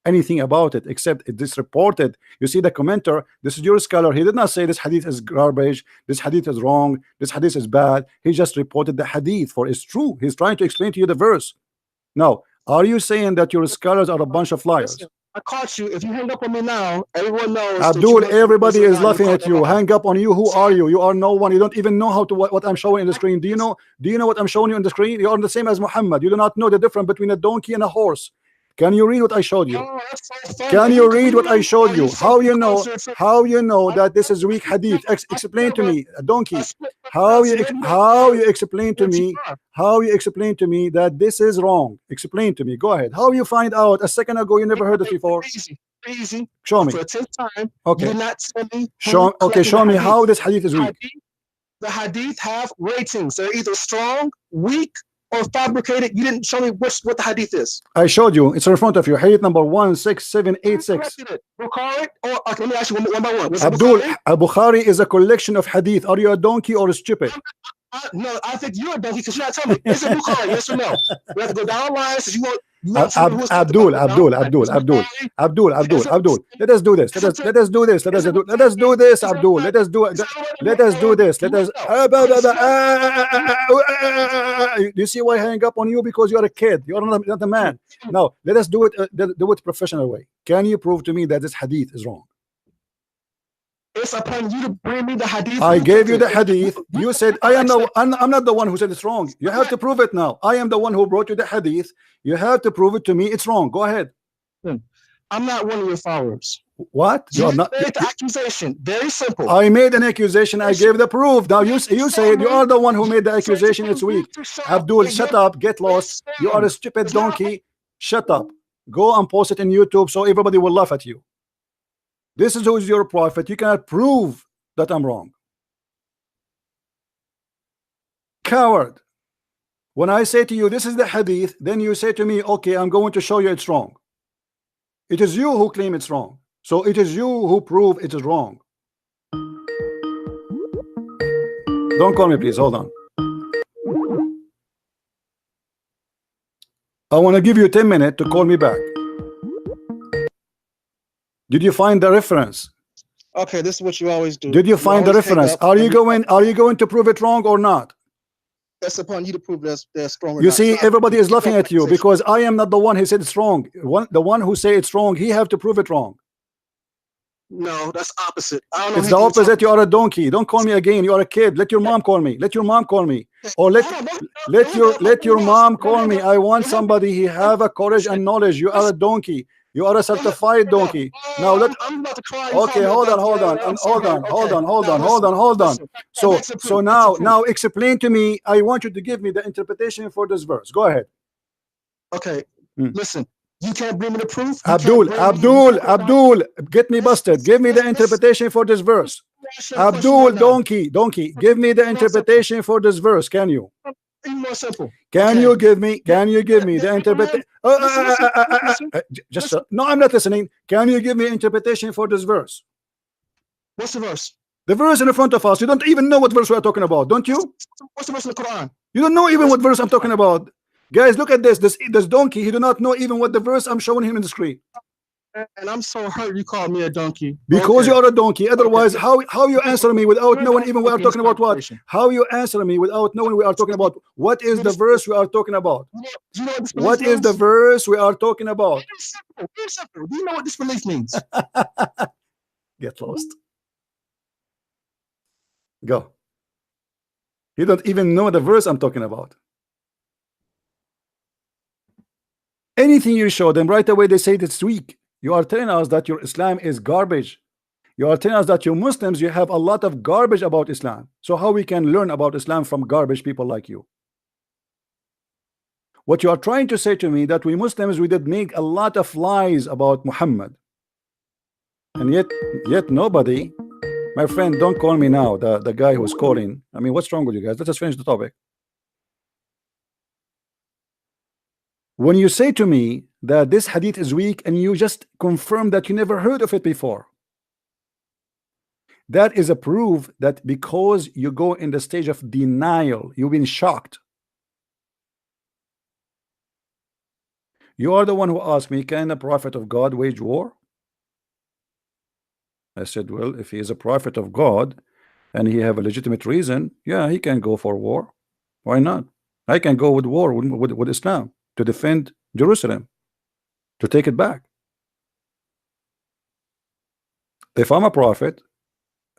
anything about it except it is reported. You see the commenter, this is your scholar, he did not say this hadith is garbage, this hadith is wrong, this hadith is bad. He just reported the hadith for it's true. He's trying to explain to you the verse. Now, are you saying that your scholars are a bunch of liars? I caught you. If you hang up on me now, everyone knows. Abdul, everybody is laughing at you. Hang up on you. Who are you? You are no one. You don't even know how to what I'm showing in the screen. Do you know what I'm showing you in the screen? You are the same as Muhammad. You do not know the difference between a donkey and a horse. Can you read what I showed you? Can you read what I showed you? How you know that this is weak hadith? Explain to me, a donkey. How you explain to me that this is wrong? Explain to me. Go ahead. How you find out a second ago you never heard it before? Easy. Show me. For 10th time. Okay. You did not tell me. Show me how this hadith is weak. The hadith have ratings. They're either strong, weak, or fabricated. You didn't show me what the hadith is. I showed you. It's in front of you. Hadith number 16786. Bukhari? Or okay, let me ask you one by one. Abdul, Bukhari is a collection of hadith. Are you a donkey or stupid? No, I think you're a donkey because you're not telling me. Is it Bukhari? Yes or no? We have to go down lines. You want You want someone who's Abdul, talking Abdul, about Abdul, that. Abdul, Abdul, Abdul, Abdul. Let us do this. Let us do this. Let us do this, Abdul. Let us do it. Let us do this. Let us. You see why I hang up on you? Because you're a kid. You're not a man. Now let us do it. Do it professional way. Can you prove to me that this hadith is wrong? It's upon you to bring me the hadith. I gave you the hadith. You said I'm not the one who said it's wrong. You have to prove it now. I am the one who brought you the hadith. You have to prove it to me. It's wrong. Go ahead. I'm not one of your followers. What? You You're not. made the accusation. Very simple. I made an accusation. I gave the proof. Now you say you are the one who made the accusation. It's weak. Abdul, shut up. Get lost. You are a stupid donkey. Shut up. Go and post it in YouTube so everybody will laugh at you. This is who is your prophet. You cannot prove that I'm wrong. Coward. When I say to you, this is the hadith, then you say to me, okay, I'm going to show you it's wrong. It is you who claim it's wrong. So it is you who prove it is wrong. Don't call me, please. Hold on. I want to give you 10 minutes to call me back. Did you find the reference? Okay, this is what you always do. Did you find the reference? Are you going to prove it wrong or not? That's upon you to prove they're strong. You see, everybody is laughing at you because I am not the one who said it's wrong. The one who say it's wrong, he have to prove it wrong. No, that's opposite. I don't know. It's the opposite. You are a donkey. Don't call me again. You are a kid. Let your mom call me. Let your mom call me. Or let your mom call me. I want somebody who have a courage and knowledge. You are a donkey. You are a certified donkey. Now I'm about to cry. okay, hold on. So now explain to me. I want you to give me the interpretation for this verse. Go ahead. Okay, listen. You can't bring me the proof. Abdul, get me busted. Give me the interpretation for this verse. Abdul, donkey, give me the interpretation for this verse. Can you? Even more simple. Can you give me the interpretation? No, I'm not listening. Can you give me interpretation for this verse? What's the verse? The verse in front of us. You don't even know what verse we are talking about, don't you? What's the verse in the Quran? You don't know even what verse I'm talking about. Guys, look at this donkey. He do not know even what the verse I'm showing him in the screen. And I'm so hurt you called me a donkey. Because you are a donkey. Otherwise, how you answer me without knowing even we are talking about what? How you answer me without knowing we are talking about? What is the verse we are talking about? What is the verse we are talking about? Very simple. Do you know what this belief means? Get lost. Go. You don't even know the verse I'm talking about. Anything you show them right away, they say it's weak. You are telling us that your Islam is garbage. You are telling us that you Muslims, you have a lot of garbage about Islam. So how we can learn about Islam from garbage people like you? What you are trying to say to me that we Muslims, we did make a lot of lies about Muhammad. And yet nobody, my friend, don't call me now, the guy who's calling. I mean, what's wrong with you guys? Let us finish the topic. When you say to me that this hadith is weak and you just confirm that you never heard of it before, that is a proof that because you go in the stage of denial, you've been shocked. You are the one who asked me, can a prophet of God wage war? I said, well, if he is a prophet of God and he have a legitimate reason, yeah, he can go for war. Why not? I can go with war with Islam to defend Jerusalem, to take it back. If I'm a prophet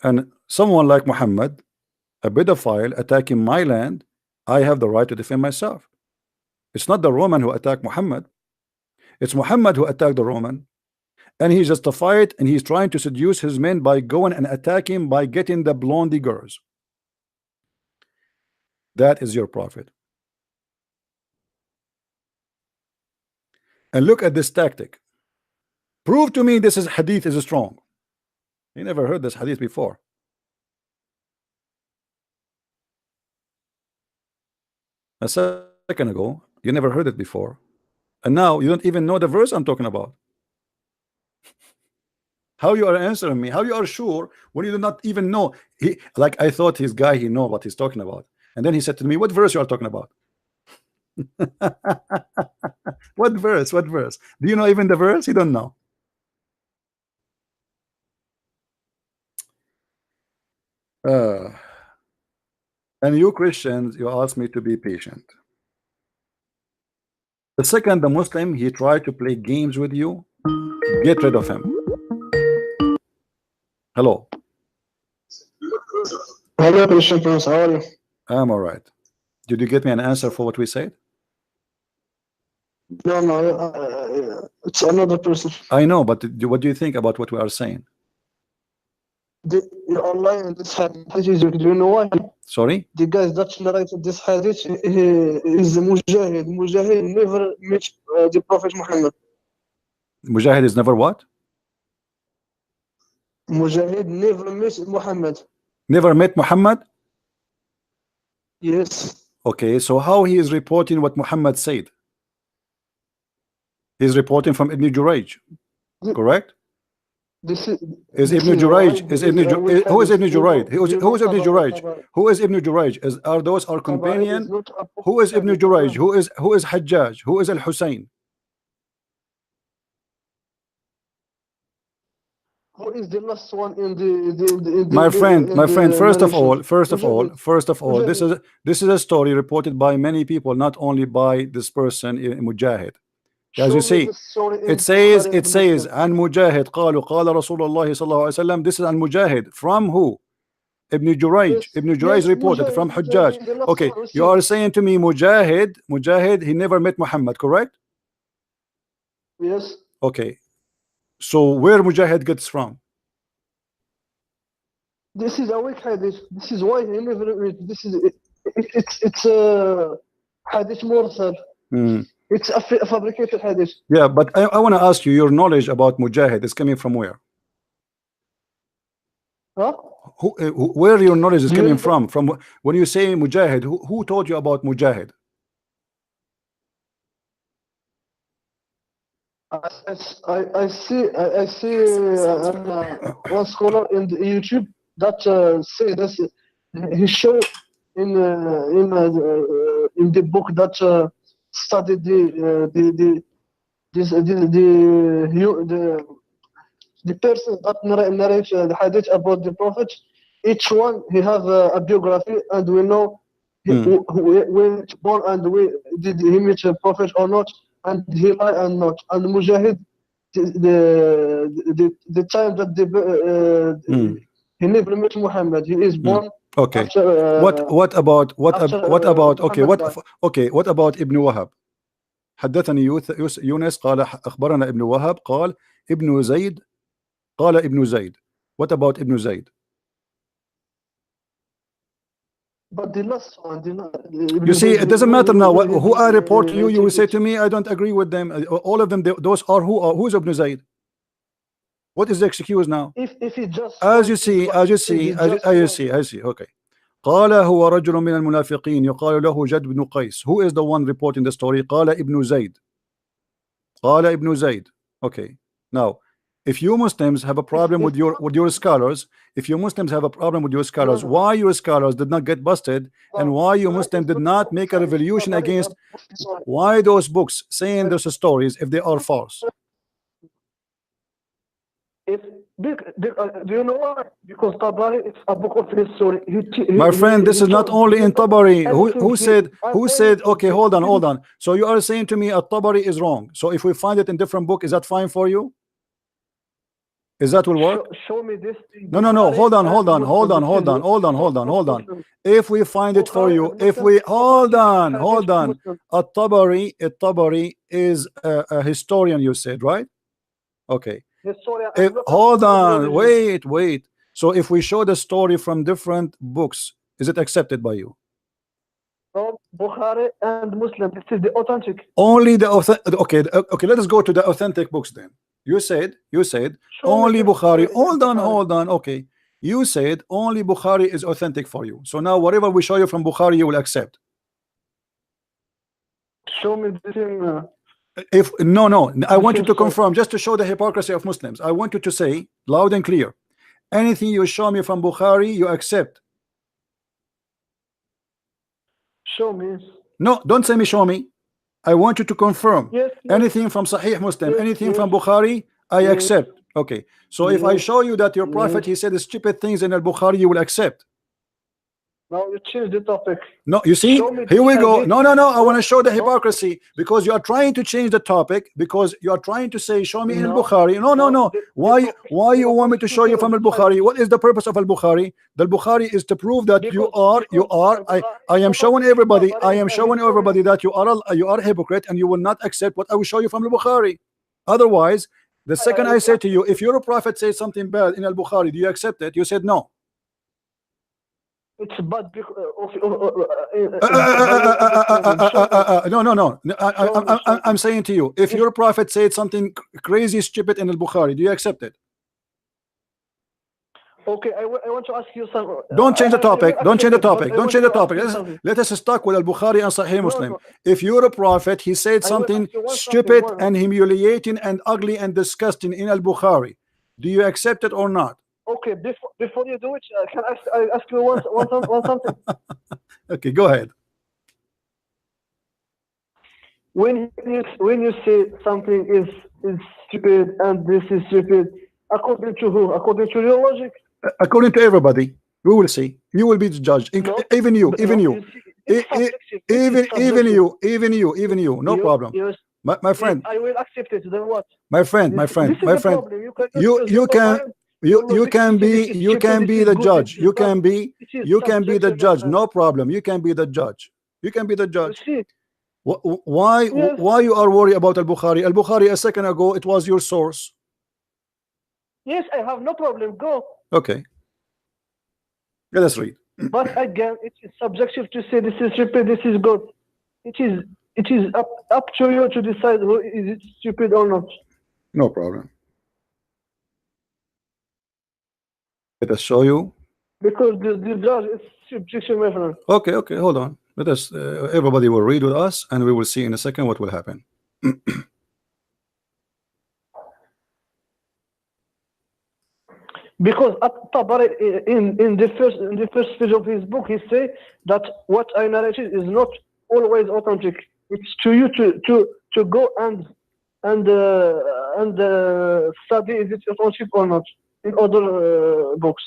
and someone like Muhammad, a pedophile, attacking my land, I have the right to defend myself. It's not the Roman who attacked Muhammad. It's Muhammad who attacked the Roman, and he justified, and he's trying to seduce his men by going and attacking by getting the blondie girls. That is your prophet. And look at this tactic. Prove to me this is hadith is strong. You never heard this hadith before. A second ago, you never heard it before. And now you don't even know the verse I'm talking about. How you are answering me? How you are sure when you do not even know? Like I thought his guy, he know what he's talking about. And then he said to me, what verse you are talking about? What verse? What verse? Do you know even the verse? You don't know. And you Christians, you ask me to be patient. The second the Muslim he tried to play games with you, get rid of him. Hello. Hello, Christian Prince. How are you? I'm all right. Did you get me an answer for what we said? No, it's another person. I know, but what do you think about what we are saying? You're online in this hadith. Do you know why? Sorry? The guys that narrated this hadith is Mujahid. Mujahid never met the Prophet Muhammad. Mujahid is never what? Mujahid never met Muhammad. Never met Muhammad? Yes. Okay, so how he is reporting what Muhammad said? He's reporting from Ibn Jurayj, correct? This is Ibn Jurayj, who is Ibn Jurayj? Who is Ibn Jurayj? Who is Ibn Jurayj? Are those our companion? Who is Ibn Jurayj? Who is Hajjaj? Who is Al-Husayn? Who is the last one in the My friend, first of all, Mujahid. this is a story reported by many people, not only by this person Mujahid. As you see, it says an Mujahid قالوا قال رسول الله صلى الله عليه وسلم. This is an Mujahid from who? Ibn Jurayj. Ibn Jurayj reported from Hajjaj. Okay, you are saying to me Mujahid he never met Muhammad, correct? Yes. Okay, so where Mujahid gets from? This is a weak hadith. This is why he never read. This is it's a hadith mursal. It's a fabricated hadith. Yeah, but I want to ask you, your knowledge about Mujahid is coming from where? Huh? Where your knowledge is coming from? From when you say Mujahid, who told you about Mujahid? I see one scholar in the YouTube that say this. He showed in the book that studied the person that narrates the hadith about the Prophet. Each one he have a biography, and we know when born and did he meet a Prophet or not, and he lie and not. And Mujahid, the time that he never met Muhammad. He is born. Okay. After, what about okay, what about Ibn Wahab? حدثني يونس قال أخبرنا ابن وهب قال ابن زيد قال ابن زيد. What about Ibn Zayd? But the last one, you see, it doesn't matter now who I report to you. You will say to me, I don't agree with them. All of them, those are who's Ibn Zayd? What is the excuse now? If he just as you see. Okay. قال هو رجل من المنافقين يقال له جد بن قيس. Who is the one reporting the story? قال ابن زيد. قال ابن زيد. Okay. Now, if you Muslims have a problem with your scholars, why your scholars did not get busted, and why you Muslims did not make a revolution against why those books saying those stories if they are false? Do you know why? Because Tabari is a book of history. My friend, this is not only in Tabari. Who said? Okay, hold on. So you are saying to me At-Tabari is wrong. So if we find it in different book, is that fine for you? Is that will work? Show me this. No. Hold on. If we find it for you, hold on. At-Tabari is a historian. You said, right? Okay. Hold on, wait. So if we show the story from different books, is it accepted by you? Bukhari and Muslim. This is the authentic. Only the authentic. Okay. Let us go to the authentic books then. You said only Bukhari. Hold on. Okay. You said only Bukhari is authentic for you. So now whatever we show you from Bukhari, you will accept. Show me this. No, I want you to confirm, just to show the hypocrisy of Muslims. I want you to say loud and clear, anything you show me from Bukhari, you accept. Show me. No, don't say me, show me. I want you to confirm. Yes. Anything from Sahih Muslim, Yes, anything yes. from Bukhari, I Yes. accept. Okay. So if I Yes. show you that your prophet, he said stupid things in Al-Bukhari, you will accept. Now you change the topic. No, you see, Show me here we the go. hadith. No, I want to show the No. hypocrisy, because you are trying to change the topic, because you are trying to say, show me in No. Al-Bukhari. No. Why you want me to show you from Al-Bukhari? What is the purpose of Al-Bukhari? The Bukhari is to prove that you are. I am showing everybody that you are a hypocrite, and you will not accept what I will show you from Al-Bukhari. Otherwise, the second I say to you, if your prophet says something bad in Al-Bukhari, do you accept it? You said no. It's bad because No. I'm saying to you, if your prophet said something crazy, stupid in Al-Bukhari, do you accept it? Okay, I want to ask you some. Don't change the topic. Don't change the topic. But I Don't want change the to ask topic. you something. Let us stuck with Al-Bukhari and Sahih Muslim. no. If you're a prophet, he said I will something ask you one stupid something, and humiliating and ugly and disgusting in Al-Bukhari, do you accept it or not? Okay, before you do it, can I ask you one something? Okay, go ahead. When you say something is stupid and this is stupid, according to who? According to your logic? According to everybody, we will see. You will be the judge. No, Even you. see, it's subjective. Even you. No problem. Yes, My friend. I will accept it. Then what? My friend. This is the problem. You can be the judge. You can be the judge. No problem. You can be the judge. You see, Why you are worried about Al-Bukhari? Al-Bukhari a second ago, it was your source. yes, I have no problem. Go. Okay. Let us read. But again, it is subjective to say this is stupid, this is good. It is up to you to decide who is it stupid or not. No problem. Let us show you. Because the judge is subjection, my friend. Okay, hold on. Let us. Everybody will read with us, and we will see in a second what will happen. Because At-Tabari in the first page of his book, he say that what I narrated is not always authentic. It's to you to go and study is it authentic or not in other books.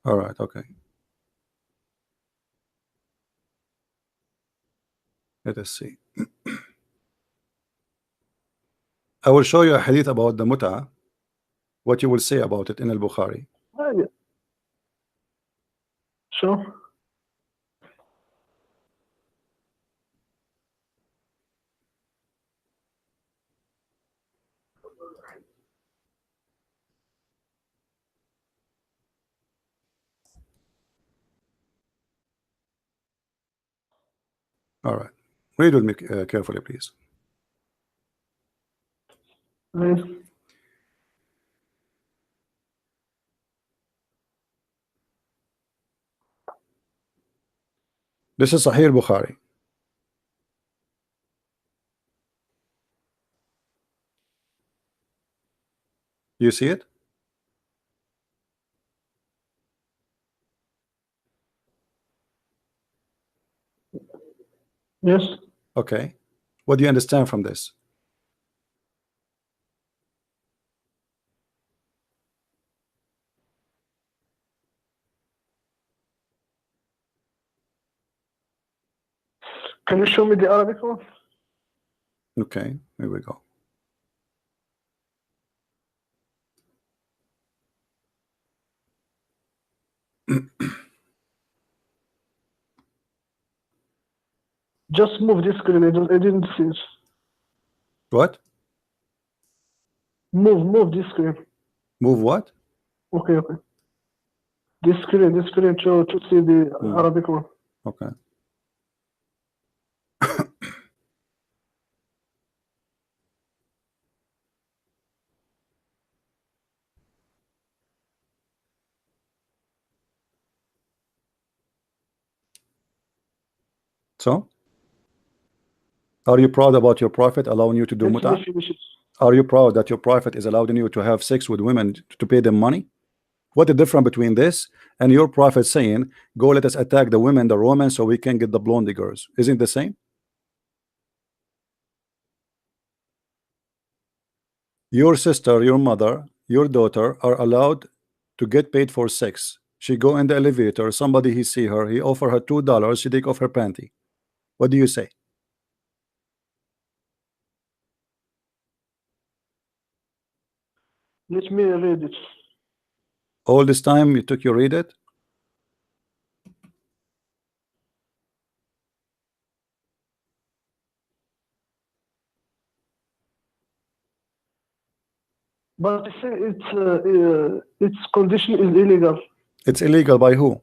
All right. Okay. Let us see. I will show you a hadith about the mut'ah. What you will say about it in Al-Bukhari. Yeah. Sure. All right. Read with me carefully, please. Yes. This is Sahih Bukhari. You see it? Yes. Okay. What do you understand from this? Can you show me the Arabic one? Okay, here we go. Just move this screen. I didn't see it. What? Move this screen. Move what? Okay. This screen to see the Arabic one. Okay. So, are you proud about your prophet allowing you to do mut'ah? Are you proud that your prophet is allowing you to have sex with women to pay them money? What the difference between this and your prophet saying, go let us attack the women, the Romans, so we can get the blondie girls? Isn't the same? Your sister, your mother, your daughter are allowed to get paid for sex. She go in the elevator, somebody he see her, he offer her $2, she take off her panty. What do you say? Let me read it. All this time you took, you read it? But they say its condition is illegal. It's illegal by who?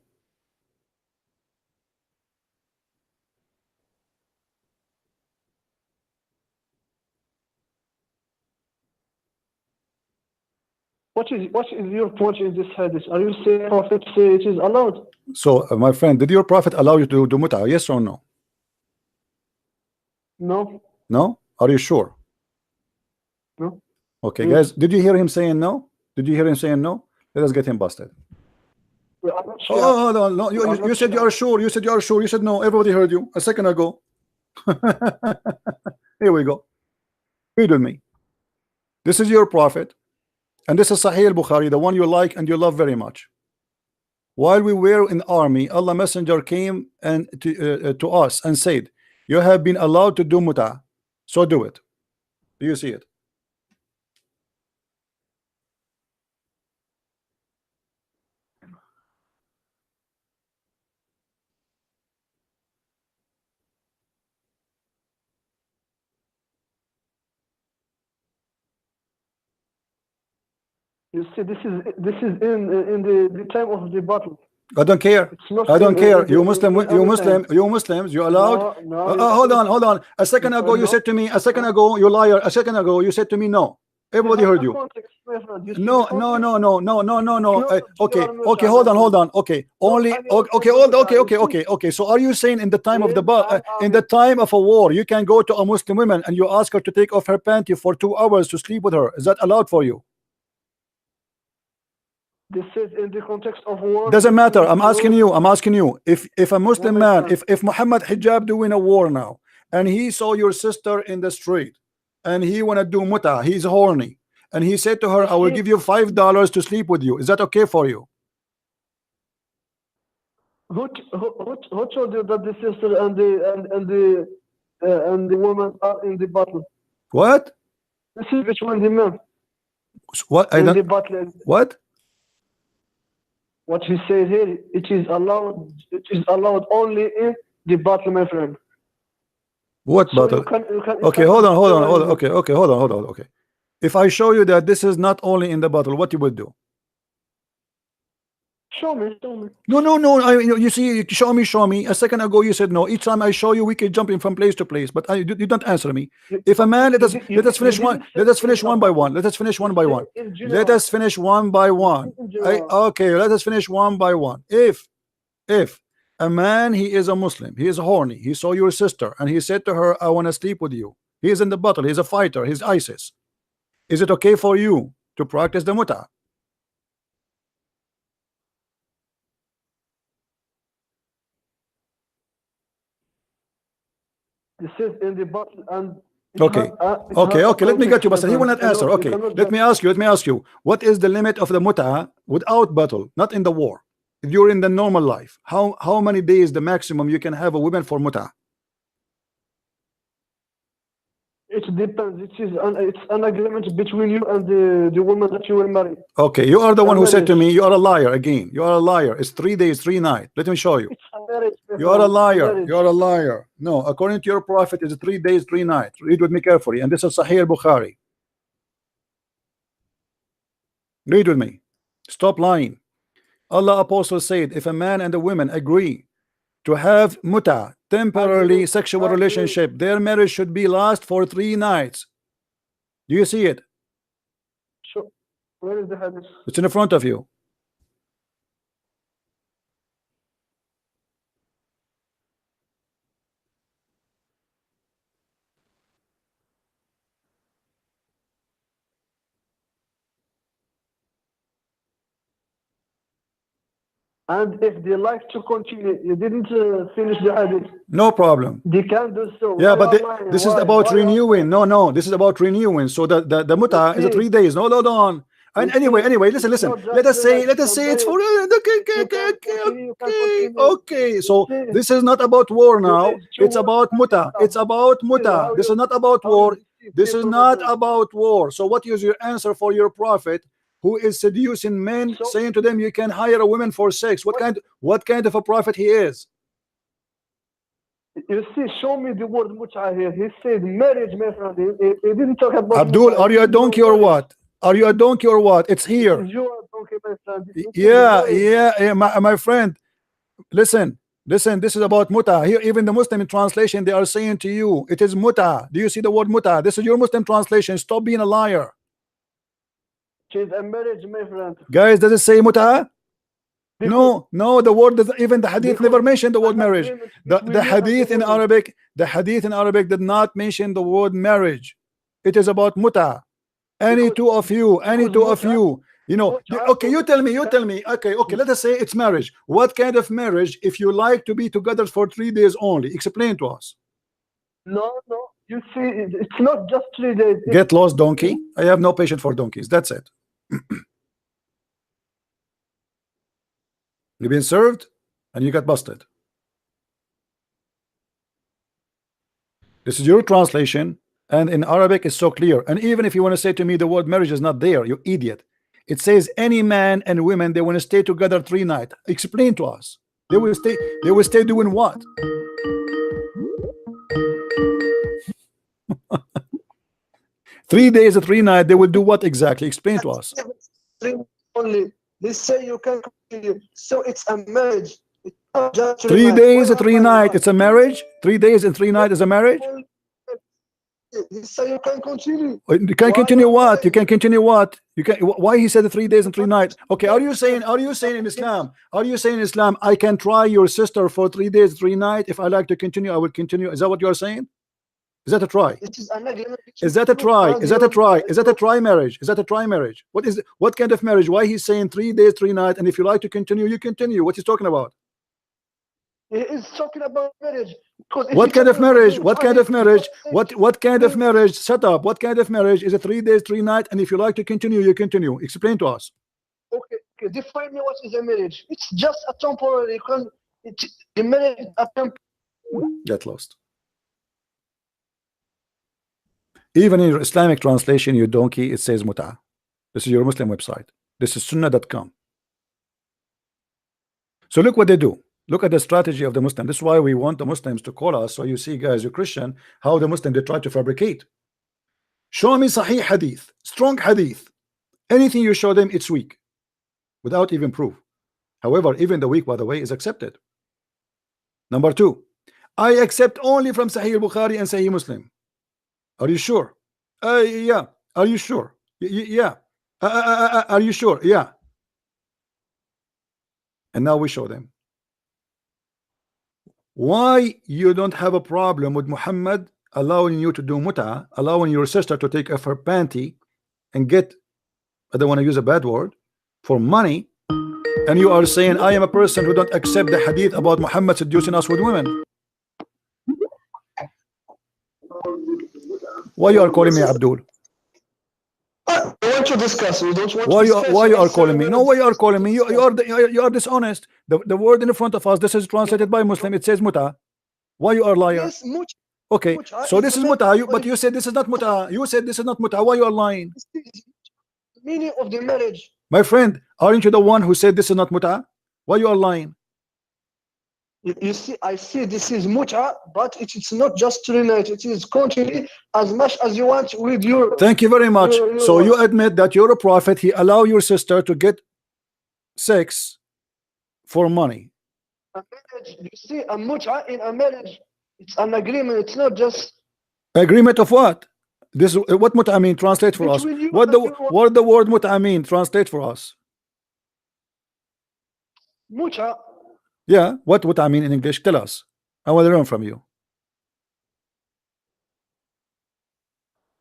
What is your point in this hadith? Are you saying Prophet say it is allowed? So my friend, did your prophet allow you to do mut'a? Yes or no? No. No? Are you sure? No. Okay, Yes. guys, did you hear him saying no? Did you hear him saying no? Let us get him busted. Well, I'm not sure. Oh, hold on. No, I'm you not said you sure. are sure. You said you are sure. You said no. Everybody heard you a second ago. Here we go. Read with me. This is your prophet, and this is Sahih al-Bukhari, the one you like and you love very much. While we were in the army, Allah Messenger came and to us and said, "You have been allowed to do mut'a, so do it." Do you see it? You see, this is in the time of the battle. I don't care. It's not. I don't care. You in Muslim, other you Muslim, time. you Muslims, you allowed. No, Hold on, hold on. A second ago you no. said to me, a second ago, you liar. A second ago you said to me, no. Everybody heard you. Context, my friend. You see No, the no, context? no, no, no, no, no, no. No, Okay, general okay, mut'a, hold my on, hold friend. on. Okay, No, only I never okay, told hold, mut'a, okay, you okay, see? okay, okay. So are you saying in the time of the In in the time of a war, you can go to a Muslim woman and you ask her to take off her panty for 2 hours to sleep with her? Is that allowed for you? This is in the context of war. Doesn't matter. between I'm asking Jews. you. I'm asking you. If a Muslim my man, friend. if Muhammad Hijab doing a war now, and he saw your sister in the street, and he wanna do muta, he's horny, and he said to her, "I will give you $5 to sleep with you." Is that okay for you? Who told you that the sister and the woman are in the battle? What? This is between the men What? I in the don't. battle. What? What he says here, it is allowed. It is allowed only in the battle, my friend. What So battle? you can. Okay, hold on, hold on, hold on. Okay, okay, hold on, hold on. Okay. If I show you that this is not only in the battle, what you would do? Show me, show me. No, no, no. You see, you show me. A second ago, you said no. Each time I show you, we can jump in from place to place. But you don't answer me. If a man, let us finish one. Let us finish one by one. Let us finish one by one. Let us finish one by one. Okay, let us finish one by one. If a man, he is a Muslim, he is horny, he saw your sister, and he said to her, "I want to sleep with you." He is in the battle. He's a fighter. He's ISIS. Is it okay for you to practice the muta? This is in the battle and. Okay. Okay. Let me get you, but he will not answer. Okay. Let me ask you. What is the limit of the muta without battle, not in the war? If you're in the normal life, how many days the maximum you can have a woman for muta? It depends. It's an agreement between you and the woman that you will marry. Okay, you are the one who said to me, you are a liar again. You are a liar. It's 3 days, 3 nights. Let me show you. It's a marriage. You are a liar. You are a liar. No, according to your prophet, it's 3 days, 3 nights. Read with me carefully. And this is Sahih Bukhari. Read with me. Stop lying. Allah Apostle said, if a man and a woman agree to have muta, temporarily sexual relationship, their marriage should be last for 3 nights. Do you see it? Sure. Where is the hadith? It's in front of you. And if they like to continue, you didn't finish the hadith. No problem. They can do so. Yeah, Why but are lying? this is Why? about Why are renewing. lying? No, this is about renewing. So the muta is a 3 days. No, hold on. And You see, anyway, listen. it's not just Let us say relaxed. it's for You can continue, you can continue. okay. So You see, this is not about war you now. made two It's about muta. It's about muta. How This is you- not about how war. you deceive This is people not with this? about war. So what is your answer for your prophet who is seducing men, So- saying to them you can hire a woman for sex? What kind of a prophet he is? You see, show me the word mut'a here. He said marriage, my friend. He didn't talk about Abdul, mut'a. are you a donkey or what? Are you a donkey or what? It's here. You are donkey, my friend. This is Yeah, marriage. my friend. Listen. This is about muta. Here, even the Muslim translation, they are saying to you, it is muta. Do you see the word muta? This is your Muslim translation. Stop being a liar. She's a marriage, my friend. Guys, does it say muta? Because- No, the word doesn't, even the hadith because never mentioned the word an marriage. agreement The between you and hadith in woman. Arabic, did not mention the word marriage. It is about muta. Any Because- two of you, because you know, muta- okay, you tell me, okay, let us say it's marriage. What kind of marriage if you like to be together for 3 days only? Explain to us. No. You see, it's not just 3 days. Get lost, donkey. I have no patience for donkeys. That's it. You've been served and you got busted. This is your translation, and in Arabic it's so clear. And even if you want to say to me the word marriage is not there, you idiot. It says any man and women, they want to stay together 3 nights. Explain to us. They will stay doing what? Three days or 3 nights, they will do what exactly? Explain to us. Only they say you can continue. So it's a marriage. It's not just 3 nights. days or Why 3 am I nights, lying? it's a marriage. 3 days and 3 nights is a marriage. They say you can continue. You can Why continue you what? lying? You can continue what? You can. Why he said the 3 days and 3 nights? Okay, are you saying in Islam? Are you saying in Islam I can try your sister for 3 days 3 nights? If I like to continue, I will continue. Is that what you are saying? Is that a try? It is an agreement. Is that a try? Is that a try? Is that a try marriage? Is that a try marriage? What kind of marriage? Why he's saying 3 days 3 nights, and if you like to continue, you continue? What he's talking about? He is talking about marriage. Because if What you kind of talk about marriage? marriage, What kind of marriage? say- What kind of marriage? Shut up. What kind of marriage is a 3 days 3 nights, and if you like to continue, you continue? Explain to us. Okay, define me what is a marriage. It's just a temporary. The marriage is a temporary. Get lost. Even in your Islamic translation, you donkey, it says muta. This is your Muslim website. This is sunnah.com. So look what they do. Look at the strategy of the Muslim. This is why we want the Muslims to call us. So you see, guys, you're Christian, how the Muslim they try to fabricate. Show me Sahih hadith, strong hadith. Anything you show them, it's weak, without even proof. However, even the weak, by the way, is accepted. Number 2, I accept only from Sahih Bukhari and Sahih Muslim. Are you sure? Yeah. Are you sure? Yeah. Are you sure? Yeah. And now we show them. Why you don't have a problem with Muhammad allowing you to do muta, allowing your sister to take off her panty and get, I don't want to use a bad word, for money, and you are saying I am a person who don't accept the hadith about Muhammad seducing us with women? Why you are calling me Abdul? I want to discuss. We don't want Why to you discuss. why you are Answer calling me? me. No, why you are calling me? You are dishonest. The word in front of us, this is translated by Muslim. It says muta. Why you are liar? Yes, much. Okay, Muta so is this a is marriage. muta. But you said this is not muta. You said this is not muta. Why you are lying? Meaning of the marriage. My friend, aren't you the one who said this is not muta? Why you are lying? You see, I see this is muta, but it's not just 3 nights. It is continue as much as you want with your. Thank you very much. your So you wife. admit that you're a prophet. He allow your sister to get sex for money. A marriage, you see, a muta in a marriage, it's an agreement. It's not just Agreement of what? This what muta mean? Translate for us. between you What and your wife. what the word muta mean? Translate for us. Muta. Yeah, what I mean in English? Tell us. I want to learn from you.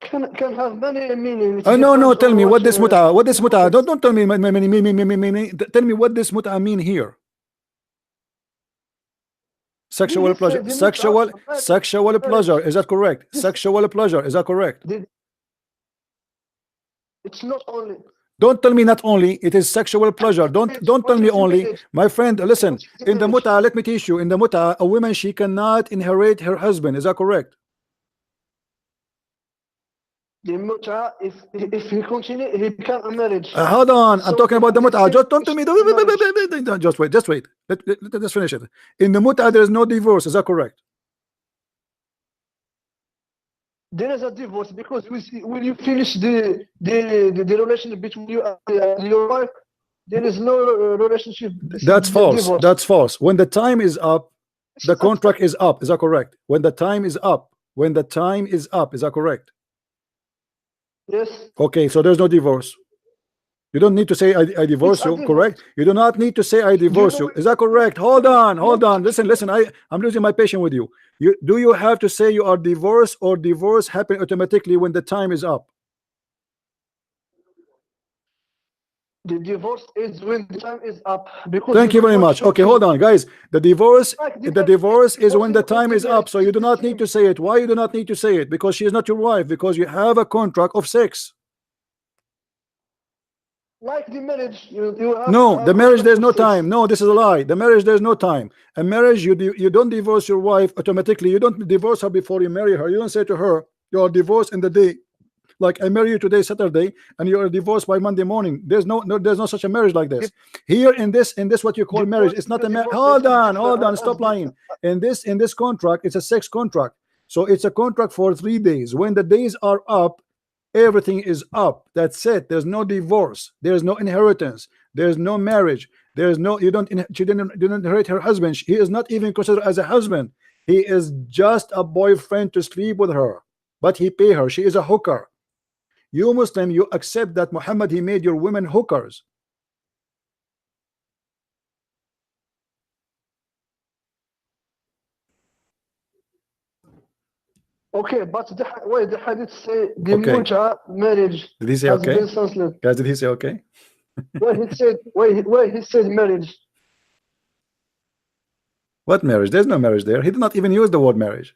Can have many meanings. No. Tell me what this muta. What this muta? Don't Don't tell me. Tell me what this muta mean here. Sexual Did he say pleasure. the Sexual mut'a? sexual pleasure. Is that correct? This- Sexual pleasure. Is that correct? It's not only. Don't tell me not only. It is sexual pleasure. Don't tell me only. My friend, listen. In the mut'a, let me teach you. In the mut'a, a woman, she cannot inherit her husband. Is that correct? The mut'a, if he continue, he become a marriage. Hold on. I'm So talking about the this mut'a. is Just don't tell me. Just wait. Just wait. Let's finish it. In the mut'a, there is no divorce. Is that correct? There is a divorce because when you finish the relationship between you and your wife, there is no relationship. This That's is false. divorce. That's false. When the time is up, the contract is up. Is that correct? When the time is up. When the time is up. Is that correct? Yes. Okay, so there's no divorce. You don't need to say I divorce It's a you, divorce. correct? You do not need to say I divorce you. Is that correct? Hold on, hold on. Listen, listen. I'm losing my patience with you. Do you have to say you are divorced, or divorce happen automatically when the time is up? The divorce is when the time is up. Because Thank you very much. Okay, hold on, guys. The divorce is when the time is up. So you do not need to say it. Why you do not need to say it? Because she is not your wife. Because you have a contract of sex. Like the marriage, you have No, the marriage there's no sex. time. No, this is a lie. The marriage there's no time. A marriage you don't divorce your wife automatically. You don't divorce her before you marry her. You don't say to her you are divorced in the day. Like I marry you today Saturday and you are divorced by Monday morning. There's no such a marriage like this. Here in this what you call marriage, it's not a marriage. Hold on, stop lying. In this contract, it's a sex contract. So it's a contract for 3 days. When the days are up, everything is up. That's it. There's no divorce. There's no inheritance. There's no marriage. There's no she didn't inherit her husband. He is not even considered as a husband. He is just a boyfriend to sleep with her, but he pay her. She is a hooker. You Muslim, you accept that Muhammad, he made your women hookers. Okay, but why the hadith say the Okay. mut'a marriage Did he say has okay? been censored? Guys, did he say okay? why he said marriage? What marriage? There's no marriage there. He did not even use the word marriage.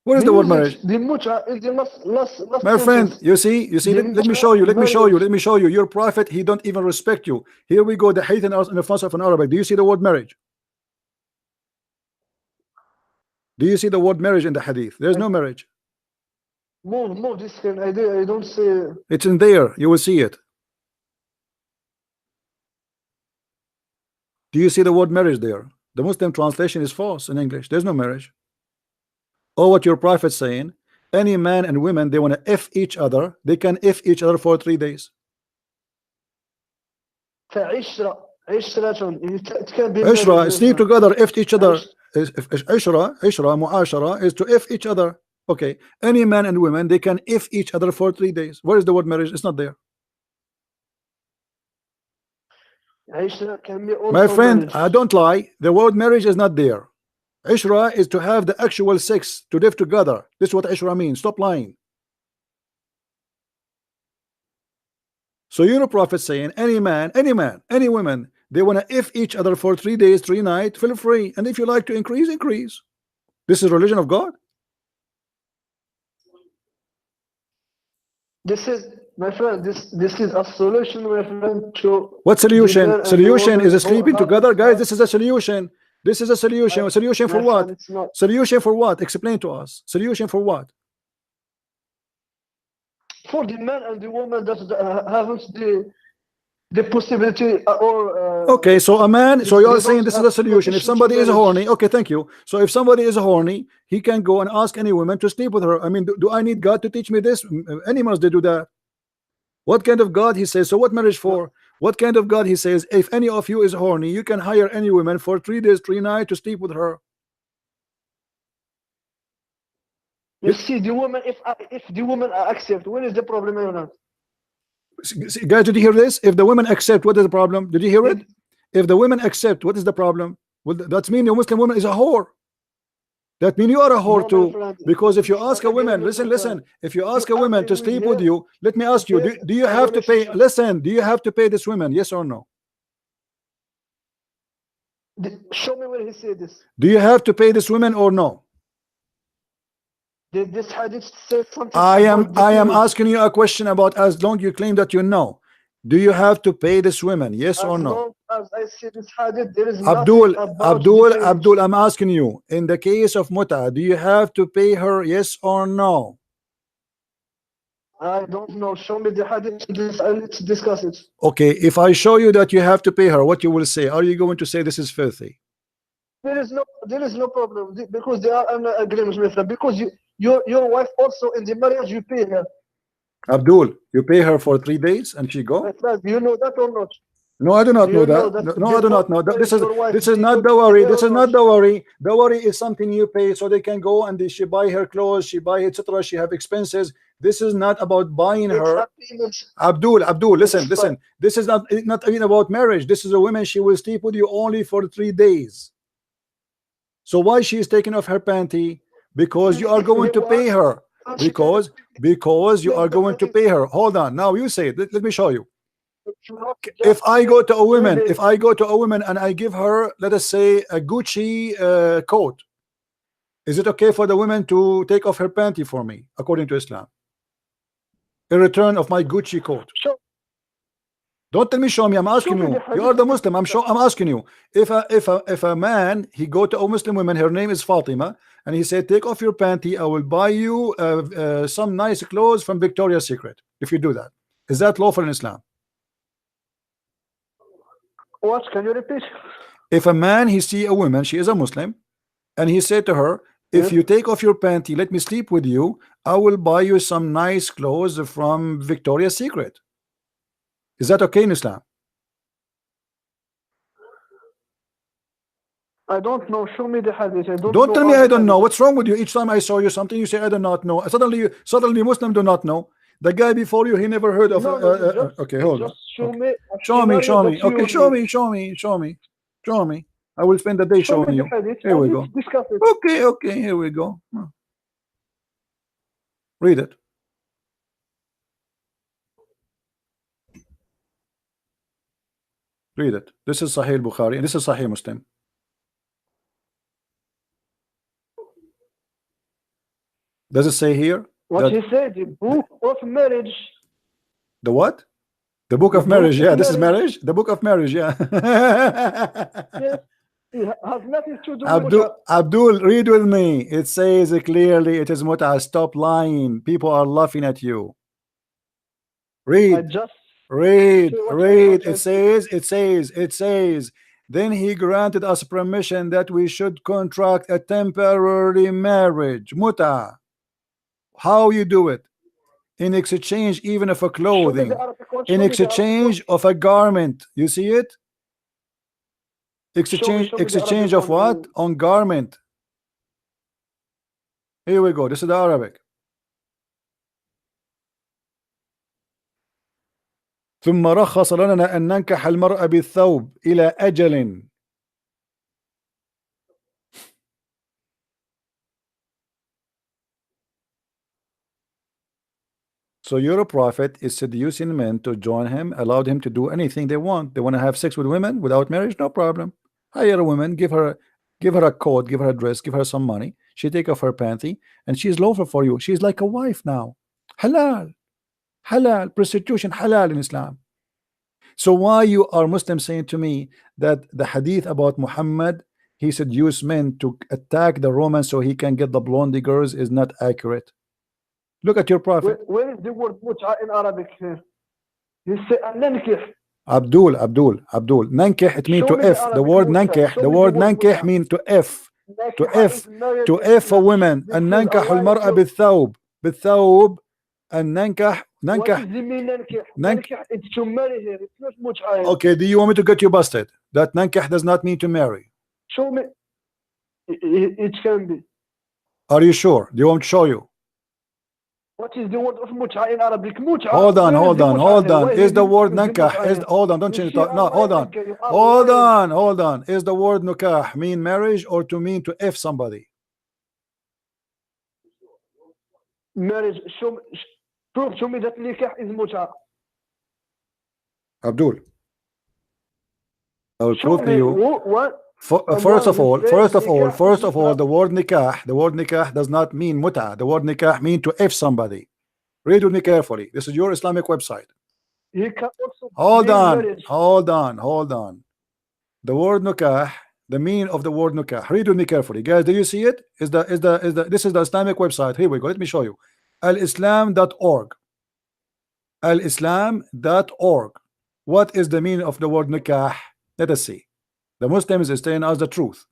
What is the word marriage? The mut'a is the last My friend, sentence. you see, let me show you. Your prophet, he don't even respect you. Here we go, the hate in the front of an Arabic. Do you see the word marriage? Do you see the word marriage in the hadith? There's no marriage. Move this screen. I don't see. It's in there. You will see it. Do you see the word marriage there? The Muslim translation is false in English. There's no marriage. Or what your prophet's saying, any man and women, they want to F each other. They can F each other for 3 days. عشرة it can be Ishra, sleep together, F each other. Ishra, mu'ashara is to F each other. Okay, any man and women, they can F each other for 3 days. Where is the word marriage? It's not there. can be also My friend, marriage. don't lie. The word marriage is not there. Ishra is to have the actual sex, to live together. This is what Ishra means. Stop lying. So you're a prophet saying any man, any woman, they want to F each other for 3 days, 3 nights, feel free. And if you like to increase, increase. This is religion of God. This is, my friend, this is a solution, my friend, to what solution? the Solution woman is sleeping who together, have- guys. This is a solution. This is a solution. Solution for my what? friend, it's not. Solution for what? Explain to us. Solution for what? For the man and the woman that haven't the possibility or Okay, so a man, so they you're don't saying this is have a solution. If permission somebody to is marriage. horny, okay, thank you. So if somebody is horny, he can go and ask any woman to sleep with her. I mean, do I need God to teach me this? Animals, they do that. What kind of God he says? So what marriage for? What kind of God he says? If any of you is horny, you can hire any woman for 3 days, 3 nights to sleep with her. You see, the woman, if the woman accept, when is the problem or not? Guys, did you hear this? If the women accept, what is the problem? Did you hear it? If the women accept, what is the problem? Well, that means your Muslim woman is a whore. That means you are a whore No, my too. friend. Because if you ask a Again, woman, my listen, friend. if you ask a You woman are to in sleep here. with you, let me ask you, do you have to pay? Listen, do you have to pay this woman? Yes or no? Show me where he said this. Do you have to pay this woman or no? Did this hadith say something? I about the am period? asking you a question about as long you claim that you know. Do you have to pay this woman? Yes As or no? long as I see this hadith, there is Abdul, nothing about the Abdul, I'm asking you, in the case of Muta, do you have to pay her? Yes or no? I don't know. Show me the hadith and let's discuss it. Okay, if I show you that you have to pay her, what you will say? Are you going to say this is filthy? There is no problem because they are an agreement with her. Because your wife also in the marriage you pay her. Abdul, you pay her for 3 days and she go? You know that or not? No, I do not Do know you know that. that No, I do not know that. This your wife is not did the worry. pay This or is not not? the worry. The worry is something you pay so they can go and she buy her clothes, she buy etc. She have expenses. This is not about buying It's her. a payment. Abdul, listen. It's fine. This is not even about marriage. This is a woman. She will sleep with you only for 3 days. So why she is taking off her panty? Because you are going to pay her. Because you are going to pay her. Hold on. Now you say it. Let me show you. If I go to a woman, and I give her, let us say, a Gucci coat, is it okay for the woman to take off her panty for me, according to Islam, in return of my Gucci coat? Don't tell me show me. I'm asking you. You are the Muslim. I'm asking you. If a man, he go to a Muslim woman, her name is Fatima, and he said, take off your panty, I will buy you some nice clothes from Victoria's Secret. If you do that, is that lawful in Islam? What? Can you repeat? If a man, he see a woman, she is a Muslim, and he said to her, if you take off your panty, let me sleep with you, I will buy you some nice clothes from Victoria's Secret. Is that okay in Islam? I don't know. Show me the hadith. Don't tell me I don't know. What's wrong with you? Each time I show you something, you say I do not know. Suddenly Muslim do not know. The guy before you, he never heard of. Okay, hold on. Show me. Show me. Okay, show me. I will spend the day showing you. Here we go. Okay, here we go. Read it. Read it. This is Sahih Bukhari and this is Sahih Muslim. Does it say here? What he said, the book of marriage. The what? The book of marriage. Yeah, this is marriage. The book of marriage. Yeah. Yes. It has nothing to do with Abdul, read with me. It says clearly it is mut'ah. Stop lying. People are laughing at you. Read. Read. It says. Then he granted us permission that we should contract a temporary marriage. Mut'ah. How you do it? In exchange even of a clothing. In exchange of a garment. You see it? Exchange of what? On garment. Here we go. This is the Arabic. ثم رخص لنا أن ننكح المرأة بالثوب إلى أجل. So your prophet is seducing men to join him, allowed him to do anything they want. They want to have sex with women without marriage, no problem. Hire a woman, give her a coat, give her a dress, give her some money. She take off her panty, and she's lawful for you. She's like a wife now. Halal, prostitution, halal in Islam. So why you are Muslim saying to me that the hadith about Muhammad, he seduced men to attack the Romans so he can get the blondie girls, is not accurate? Look at your prophet. Where is the word mut'a in Arabic here? He said nankih. Abdul, nankih, it means to F. The word nankih means to F. To F a woman. And nankah al-mar'a بالثوب. And nankah. What does it mean nankih? It's to marry here. It's not mut'a. Okay, do you want me to get you busted? That nankah does not mean to marry. Show me. It can be. Are you sure? Do you want me to show you? What is the word of mut'a in Arabic? Mut'a. Hold on. Is the word nankah? Hold on, don't change the talk. No, hold on. Is the word nukah mean marriage or to mean to F somebody? Marriage. Show me that nikah is mut'a. Abdul, I will prove to you. What? First of all, the word nikah does not mean muta. The word nikah mean to F somebody. Read with me carefully. This is your Islamic website. He can also Hold mean on, marriage. hold on. The word nikah, the meaning of the word nikah. Read with me carefully, guys. Do you see it? This is the Islamic website. Here we go. Let me show you. Alislam.org. Alislam.org. What is the meaning of the word nikah? Let us see. The Muslims is telling us the truth.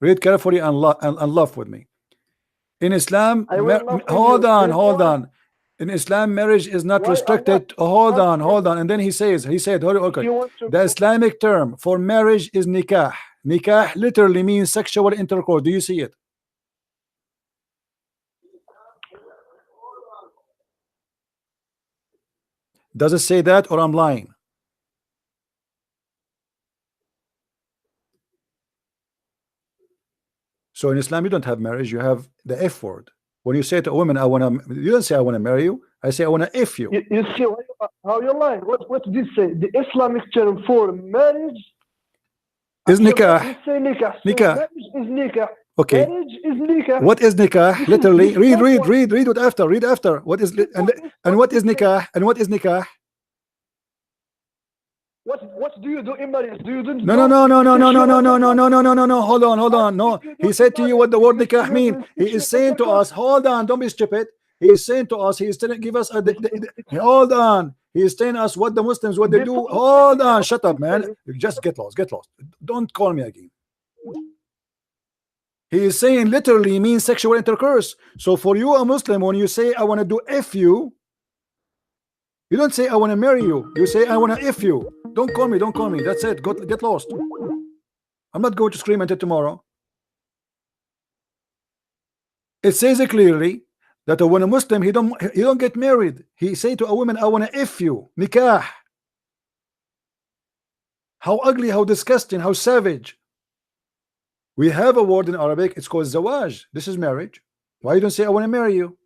Read carefully and laugh with me. In Islam, hold on. In Islam, marriage is not restricted. Hold on. And then he said, okay, the Islamic term for marriage is nikah. Nikah literally means sexual intercourse. Do you see it? Does it say that, or I'm lying? So in Islam, you don't have marriage, you have the F word. When you say to a woman, you don't say I want to marry you. I say I want to F you. You see how you lie. What did it say? The Islamic term for marriage is nikah. Nikah. Nikah. Marriage is nikah. Okay. Marriage is nikah. What is nikah? Literally, read it after. Read after. What is and what is nikah? And what is nikah? What do you do in marriage? Do you do No. Hold on. No. He said to you what the word nikah mean. He is saying to us, hold on, don't be stupid. He is saying to us, he is telling, give us hold on. He is telling us what the Muslims, what they do. Hold on, shut up, man. Just get lost. Don't call me again. He is saying literally means sexual intercourse. So for you, a Muslim, when you say I want to do F you, you don't say I want to marry you. You say I want to F you. Don't call me. That's it. Get lost. I'm not going to scream until tomorrow. It says it clearly that when a Muslim he don't get married. He say to a woman, I want to F you. Nikah. How ugly, how disgusting, how savage. We have a word in Arabic, it's called zawaj. This is marriage. Why you don't say I want to marry you?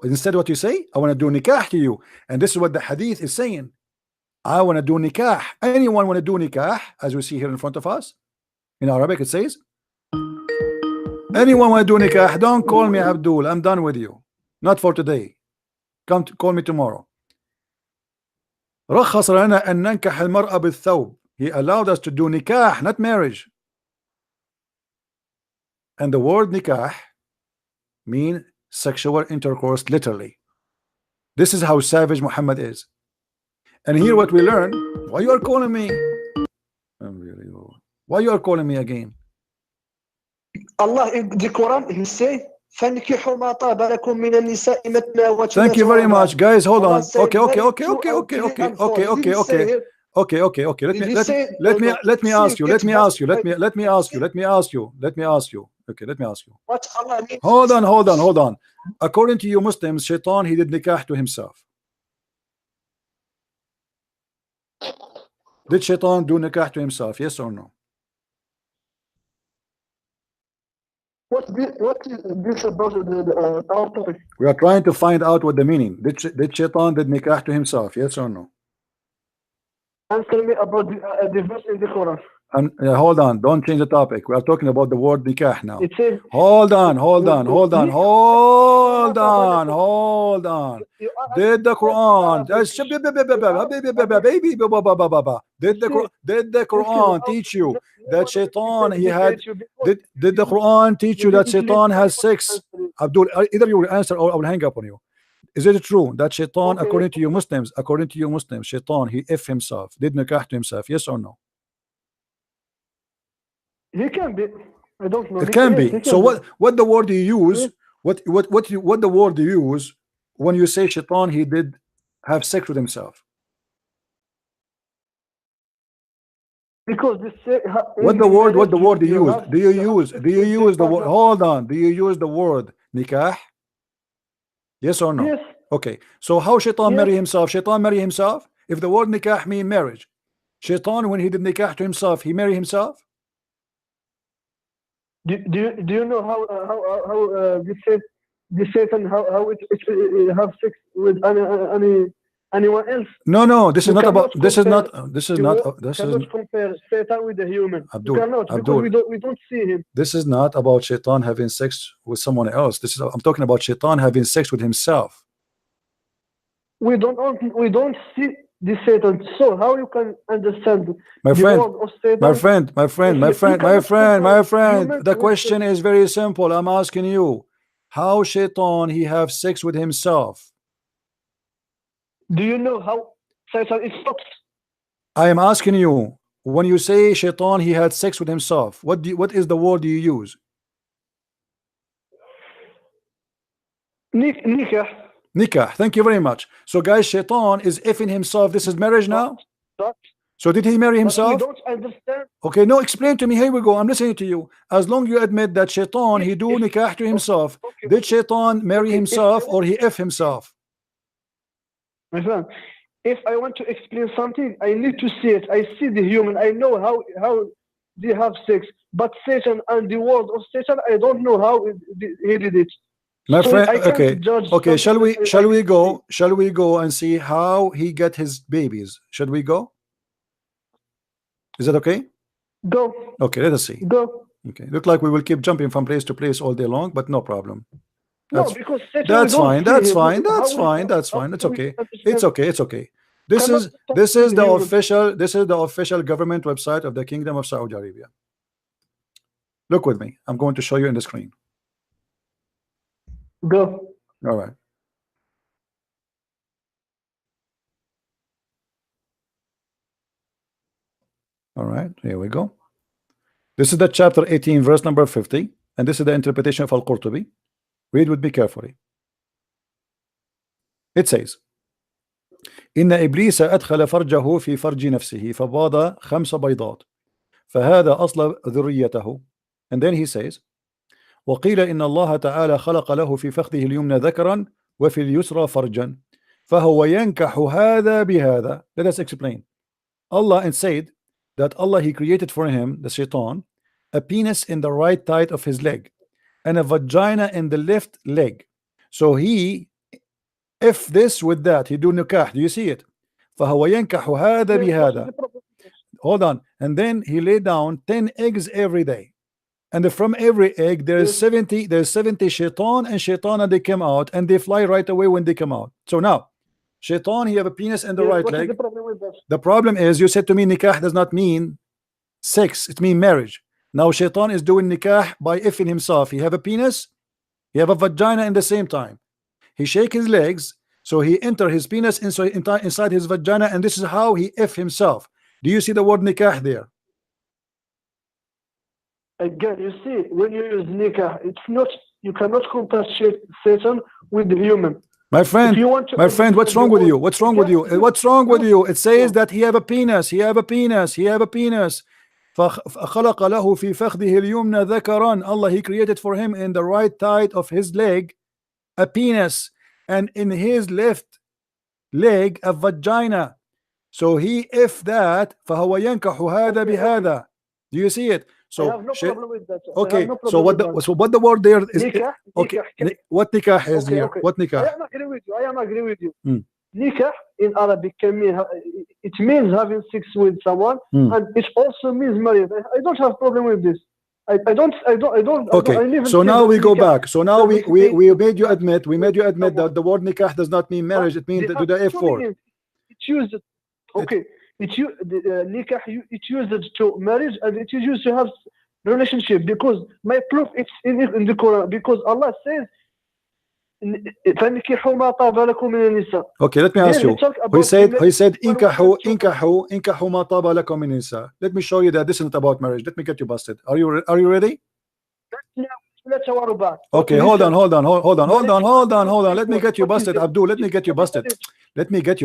Instead what you say, I want to do nikah to you. And this is what the hadith is saying. I want to do nikah. Anyone want to do nikah, as we see here in front of us? In Arabic it says, anyone want to do nikah, don't call me Abdul, I'm done with you. Not for today. Call me tomorrow. رخص لنا أن ننكح المرأة بالثوب. He allowed us to do nikah, not marriage. And the word nikah mean sexual intercourse literally. This is how savage Muhammad is. And here what we learn, why you are calling me? Why you are calling me again? Allah in the Quran, he say, فَانْكِحُوا مَا طَابَ لَكُم مِّنَ النِّسَاءِ مَثْنَىٰ وَثُلَاثَ. Thank you very much, guys. Hold on. Okay. Let me ask you. Okay, let me ask you. What Allah means. Hold on. According to you Muslims, Shaitan, he did nikah to himself. Did Shaitan do nikah to himself? Yes or no? What is this about our topic? We are trying to find out what the meaning. Did Shaitan did nikah to himself? Yes or no? Answer me about the verse in the Quran. And hold on, don't change the topic. We are talking about the word nikah now. It says, hold on. Did the Quran did the Quran teach you that Shaitan he had did the Quran teach you that Shaitan has sex? Abdul, either you will answer or I will hang up on you. Is it true that Shaitan, according to you Muslims, Shaitan he F himself, did nikah to himself? Yes or no? He can be. I don't know. It can be. So what the word you use? What the word you use when you say Shaitan he did have sex with himself? Because this what the word you use? Do you use the word? Hold on. Do you use the word nikah? Yes or no? Yes. Okay. So how Shaitan marry himself? Shaitan marry himself. If the word nikah mean marriage, Shaitan when he did nikah to himself, he marry himself. Do you know how this Satan how it have sex with any anyone else. No, this is You not about. cannot This is compare not. This is You not. This is cannot compare Satan with the human. Abdul. You cannot, Abdul. because we don't see him. This is not about Shaitan having sex with someone else. This is. I'm talking about Shaitan having sex with himself. We don't see the Satan. So how you can understand My the friend, word of Satan? my friend. The question is very simple. I'm asking you, how Shaitan he have sex with himself? Do you know how Satan is stopped? I am asking you, when you say Shaitan he had sex with himself, what is the word you use? Nikah. Nikah. Thank you very much. So guys, Shaitan is effing himself. This is marriage now. So did he marry himself? We don't understand. Okay, no, explain to me. Here we go. I'm listening to you. As long you admit that Shaitan he do nikah to himself, did Shaitan marry himself or he F himself? My friend, if I want to explain something, I need to see it. I see the human. I know how they have sex. But Satan and the word of Satan, I don't know how he did it. My So friend, I can't okay, judge okay. Shall something we I Shall we go and see how he get his babies? Should we go? Is that okay? Go. Okay, let us see. Go. Okay, look like we will keep jumping from place to place all day long, but no problem. No, That's, because Satan, that's we don't fine. see That's him. fine. That's How we- fine. That's how fine. It's we okay. understand? It's okay. It's okay. This Cannot is talk this to is the the human. official. This is the official government website of the Kingdom of Saudi Arabia. Look with me. I'm going to show you in the screen. Go. All right. All right. Here we go. This is the chapter 18, verse number 50, and this is the interpretation of Al-Qurtubi. Read with me carefully. It says, إن إبليس أدخل فرجه في فرج نفسه فباض 5 بيضات فهذا أصل ذريته. And then he says, وقيل إن الله تعالى خلق له في فخذه اليمنى ذكرا وفي اليسرى فرجا فهو ينكح هذا بهذا. Let us explain. Allah and said that Allah he created for him, the shaitan, a penis in the right side of his leg and a vagina in the left leg. So he, if this with that, he do nikah. Do you see it? فهو ينكح هذا بهذا. Hold on. And then he lay down 10 eggs every day. And from every egg there's 70 shaitan and shaitana, they come out and they fly right away when they come out. So now shaitan, he have a penis in the right leg. The problem is, you said to me nikah does not mean sex, it means marriage. Now shaitan is doing nikah by effing himself. He have a penis, he have a vagina in the same time. He shake his legs, so he enter his penis inside his vagina, and this is how he F himself. Do you see the word nikah there? Again, you see, when you use nikah, it's not, you cannot compare Satan with the human. My friend, what's wrong with you? What's wrong with you? What's wrong with you? It says that he have a penis, he have a penis, he have a penis. فخلق له في فخذه اليمنى ذكرا. Allah, he created for him in the right side of his leg a penis, and in his left leg a vagina. So he, if that, فهو ينكح هذا بهذا. Do you see it? So I have no problem with that. okay, no so what the word there is? Nikah, okay, nikah. What nikah is here? Okay. What nikah? I am agree with you. Mm. Nikah in Arabic can mean, it means having sex with someone, and it also means marriage. I don't have problem with this. I don't. Okay, so now we go back. So now we made you admit. That the word nikah does not mean marriage. It means the F word. It's used. Okay. Nikah, it's used to marriage, and it is used to have relationship, because my proof it's in the Quran, because Allah says فَانكِحُوا مَا طَابَ لَكُم مِنَ النِّسَاءِ. Okay, let me ask you. He said inkahu مَا طَابَ لَكُم مِنَ النِّسَاءِ. Let me show you that this is not about marriage. Let me get you busted. Are you ready? Okay, hold on. Let me get you busted, Abdul. Let me get you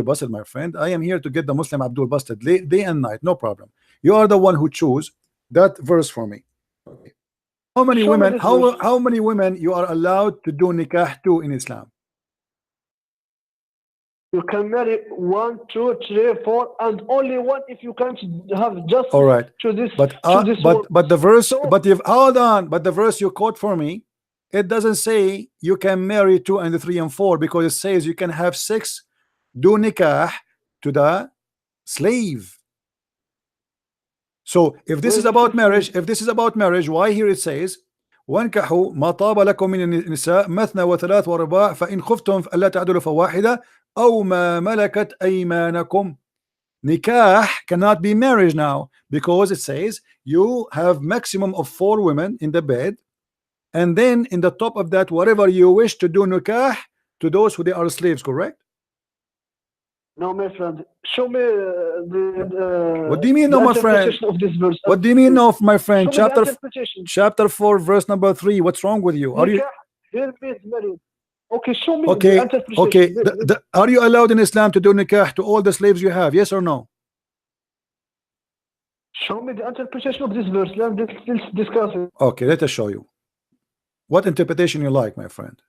busted, my friend. I am here to get the Muslim Abdul busted day and night, no problem. You are the one who choose that verse for me. Okay. How many women you are allowed to do nikah to in Islam? You can marry 1, 2, 3, 4, and only one if you can't have just. All right. To this. But the verse. So, but you've hold on. But the verse you quote for me, it doesn't say you can marry 2 and 3 and 4, because it says you can have sex do nikah to the slave. So if this is about marriage, why here it says وانكحوا ما طاب لكم من النساء مثنى وثلاث ورباع فإن خفتم ألا تعدلوا فواحدة أو ما ملكت أيمانكم. Nikah cannot be marriage now because it says you have maximum of 4 women in the bed, and then in the top of that whatever you wish to do nikah to those who they are slaves, correct? No, my friend. Show me What do you mean, no, my friend? of this verse. What do you mean, no, my friend? Show me the interpretation. Chapter 4, verse number 3. What's wrong with you? Are you here means married. Okay, show me okay? the interpretation. Okay, are you allowed in Islam to do nikah to all the slaves you have? Yes or no? Show me the interpretation of this verse. Let's discuss it. Okay, let us show you. What interpretation you like, my friend?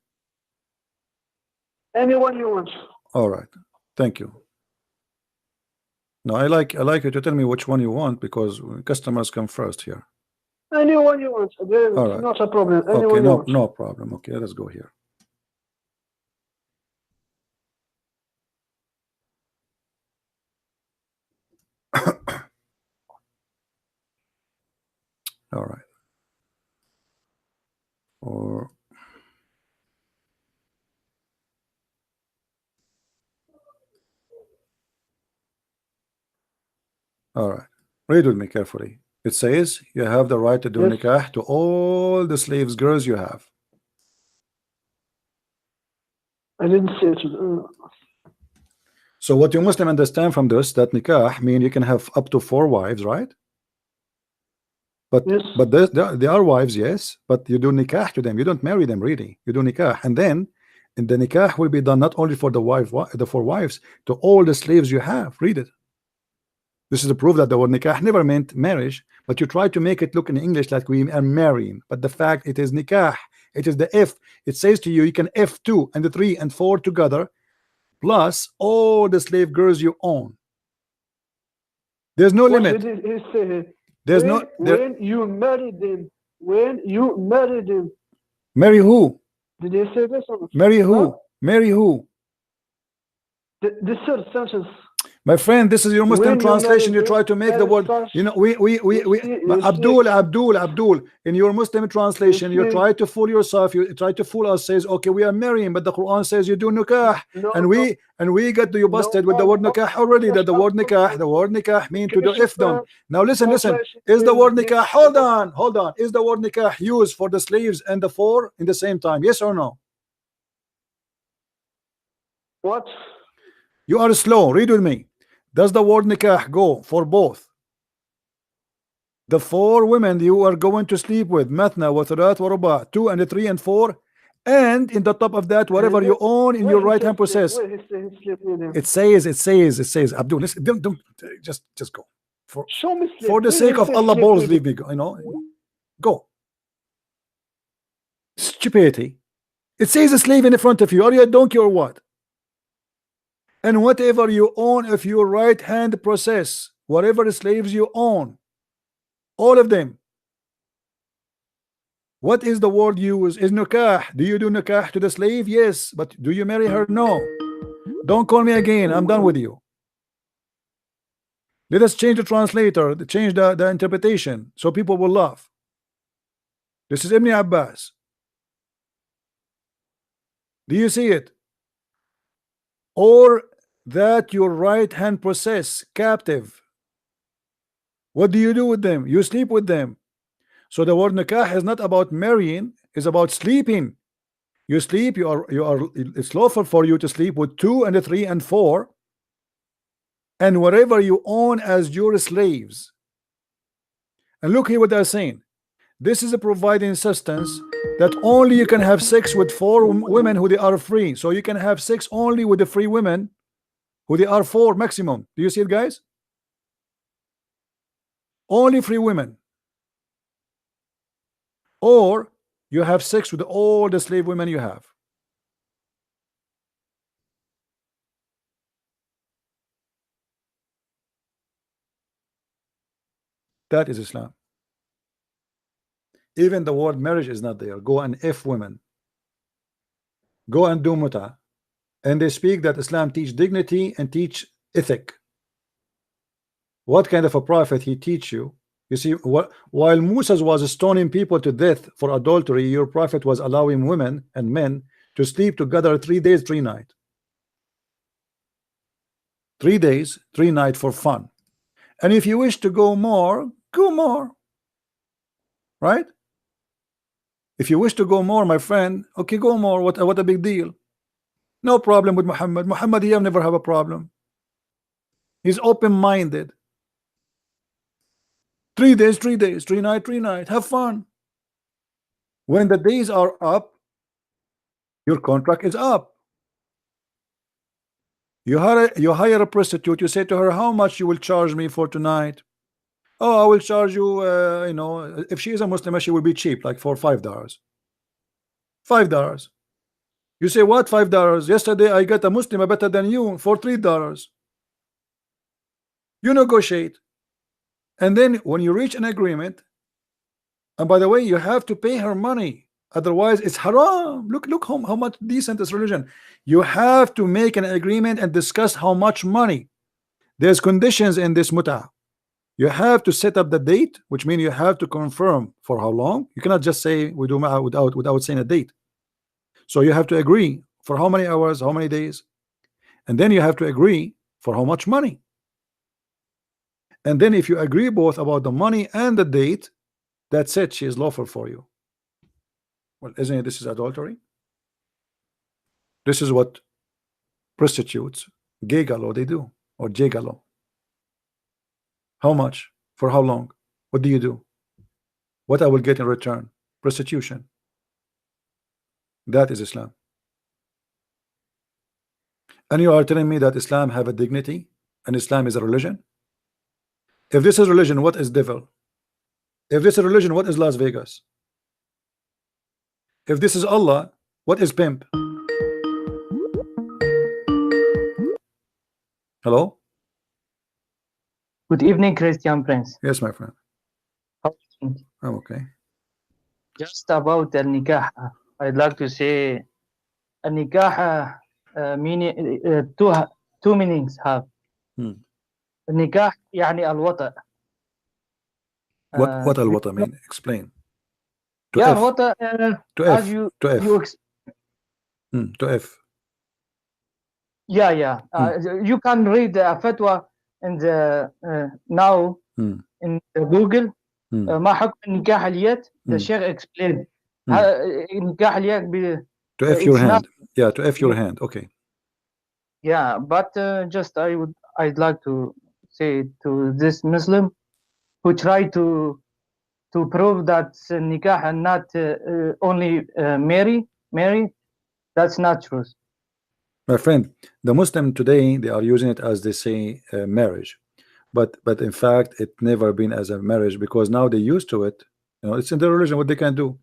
Anyone you want. All right, thank you. No, I like you to tell me which one you want because customers come first here. Anyone you want. Again, all right, not a problem. Anyone okay, no problem. Okay, let's go here. All right. Or all right, read with me carefully. It says you have the right to do nikah to all the slaves girls you have. I didn't say it. So what you Muslim understand from this, that nikah mean you can have up to 4 wives, right? But yes. But they are wives, yes, but you do nikah to them. You don't marry them really. You do nikah, and then and the nikah will be done not only for the 4 wives, to all the slaves you have. Read it. This is a proof that the word nikah never meant marriage, but you try to make it look in English like we are marrying. But the fact it is nikah, it is the F. It says to you, you can F2 and the 3 and 4 together, plus all the slave girls you own. There's no limit. There's no. When you marry them, Marry who? Did they say this? Marry who? Huh? Marry who? The third sentence. My friend, this is your Muslim translation. You try to make the word, you know, we Abdul, in your Muslim translation, you try to fool yourself, you try to fool us, says, okay, we are marrying, but the Quran says you do nikah, and we get you busted with the word nikah already, that the word nikah mean to do ifdom. Now listen, is the word nikah, hold on, is the word nikah used for the slaves and the 4 in the same time? Yes or no? What? You are slow, read with me. Does the word nikah go for both the 4 women you are going to sleep with, mathna wa thalath wa ruba, 2 and 3 and 4, and in the top of that whatever you own in your right hand possess? It says Abdul, listen, don't just go for the sake of Allah, balls, leave me go, you know, go. Stupidity. It says a slave in front of you. Are you a donkey or what? And whatever you own, if your right hand possess, whatever slaves you own, all of them. What is the word used? Is nikah. Do you do nikah to the slave? Yes. But do you marry her? No. Don't call me again. I'm done with you. Let us change the translator, change the interpretation, so people will laugh. This is Ibn Abbas. Do you see it? Or that your right hand possess, captive. What do you do with them? You sleep with them. So the word nikah is not about marrying, it's about sleeping. You sleep, it's lawful for you to sleep with 2 and 3 and 4, and whatever you own as your slaves. And look here what they're saying. This is a providing substance that only you can have sex with 4 women who they are free. So you can have sex only with the free women who they are 4 maximum. Do you see it, guys? Only free women. Or you have sex with all the slave women you have. That is Islam. Even the word marriage is not there. Go and F women. Go and do muta. and they speak that Islam teach dignity and teach ethic. What kind of a prophet he teach you? You see, while Moses was stoning people to death for adultery, your prophet was allowing women and men to sleep together 3 days, 3 nights. 3 days, 3 nights for fun. And if you wish to go more, go more. Right? If you wish to go more, my friend, okay, go more. What a big deal. No problem with Muhammad. Muhammad here never have a problem. He's open-minded. 3 days, 3 days, 3 nights, 3 nights. Have fun. When the days are up, your contract is up. You hire a prostitute. You say to her, how much you will charge me for tonight? Oh, I will charge you, you know, if she is a Muslim, she will be cheap, like for $5. $5. You say, what, $5? Yesterday I got a Muslim better than you for $3. You negotiate. And then when you reach an agreement, and by the way, you have to pay her money. Otherwise, it's haram. Look how much decent is religion. You have to make an agreement and discuss how much money. There's conditions in this mut'ah. You have to set up the date, which means you have to confirm for how long. You cannot just say we do without saying a date. So you have to agree for how many hours, how many days, and then you have to agree for how much money. And then if you agree both about the money and the date, that's it. She is lawful for you. Well, isn't it? This is adultery. This is what prostitutes, gigolo, they do, or gigolo. How much? For how long? What do you do? What I will get in return? Prostitution. That is Islam. And you are telling me that Islam have a dignity and Islam is a religion? If this is religion, what is devil? If this is religion, what is Las Vegas? If this is Allah, what is pimp? Hello? Good evening, Christian Prince. Yes, my friend. How are you? I'm okay. Just about the nikah, I'd like to say a nikah meaning two meanings have. Nikah يعني الوطأ. What al-wata mean? Explain. To yeah, F. الوطأ To as F. you To F. To F. Yeah. You can read a fatwa in the now in Google. ما حكم النكاح اليد? The Sheikh explained. نكاح اليد to F your hand. Yeah, to F your hand. Okay. Yeah, but just I'd like to say to this Muslim who try to prove that nikah and not only marry, that's not true. My friend, the Muslim today, they are using it as they say marriage, but in fact it never been as a marriage, because now they used to it. You know, it's in their religion what they can do.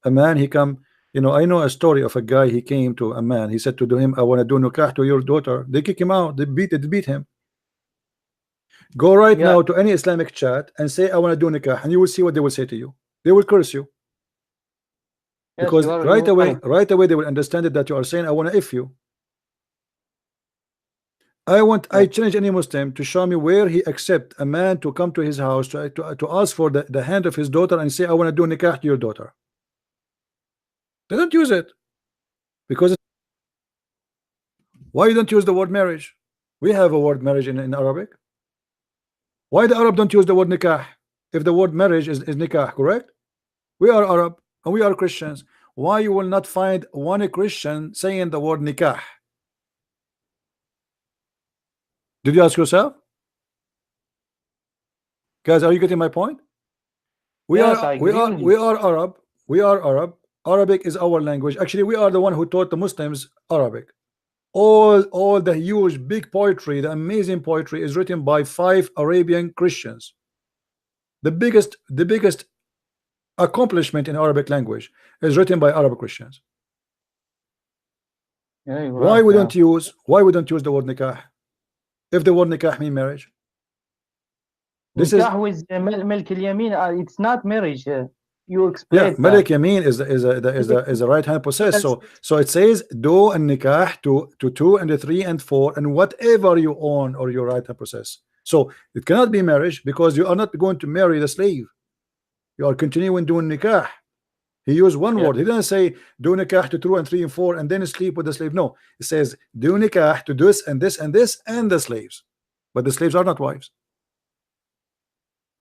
A man, he come, you know, I know a story of a guy. He came to a man, he said to him, I want to do nikah to your daughter. They kick him out, they beat him. Go right now to any Islamic chat and say I want to do nikah, and you will see what they will say to you. They will curse you. Yes, because right away they will understand it that you are saying I want to if you. I challenge any Muslim to show me where he accept a man to come to his house to ask for the hand of his daughter and say I want to do nikah to your daughter. They don't use it because why you don't use the word marriage? We have a word marriage in Arabic. Why the Arab don't use the word nikah if the word marriage is nikah, correct? We are Arab and we are Christians. Why you will not find one Christian saying the word nikah? Did you ask yourself? Guys, are you getting my point? We are Arab. We are Arab. Arabic is our language. Actually, we are the one who taught the Muslims Arabic. All the huge big poetry, the amazing poetry is written by 5 Arabian Christians. The biggest accomplishment in Arabic language is written by Arab Christians. Why we don't use the word nikah if the word nikah mean marriage? This nikah with milk al-yamin, it's not marriage. you Yeah, explained Malik that. Yamin is a right hand possessed. So it says do and nikah to 2 and 3 and 4 and whatever you own or your right hand possess. So it cannot be marriage because you are not going to marry the slave. You are continuing doing nikah. He used one Yeah. word. He didn't say do nikah to 2 and 3 and 4 and then sleep with the slave. No, it says do nikah to this and this and this and the slaves. But the slaves are not wives.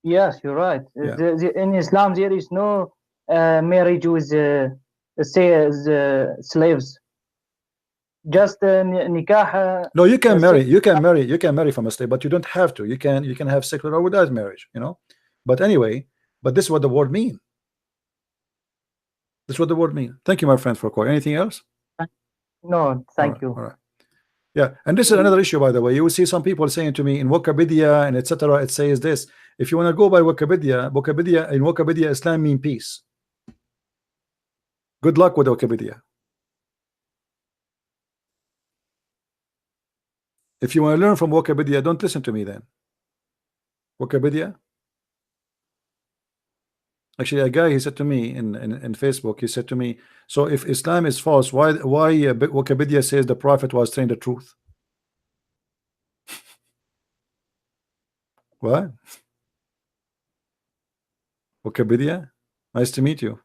Yes, you're right. Yeah. In Islam, there is no marriage with slaves. Just nikah. No, you can marry. sex- You can marry from a slave, but you don't have to. You can have secular or without marriage. You know. But anyway, but this is what the word mean. This is what the word mean. Thank you, my friend, for calling. Anything else? No, thank you. All right. Yeah, and this is another issue, by the way. You will see some people saying to me in Wikipedia and etc. It says this. If you want to go by Wikipedia, in Wikipedia, Islam mean peace. Good luck with Wikipedia. If you want to learn from Wikipedia, don't listen to me then. Wikipedia. Actually, a guy, he said to me in Facebook, he said to me, so if Islam is false, why Wikipedia says the Prophet was saying the truth? What? Wikipedia? Nice to meet you.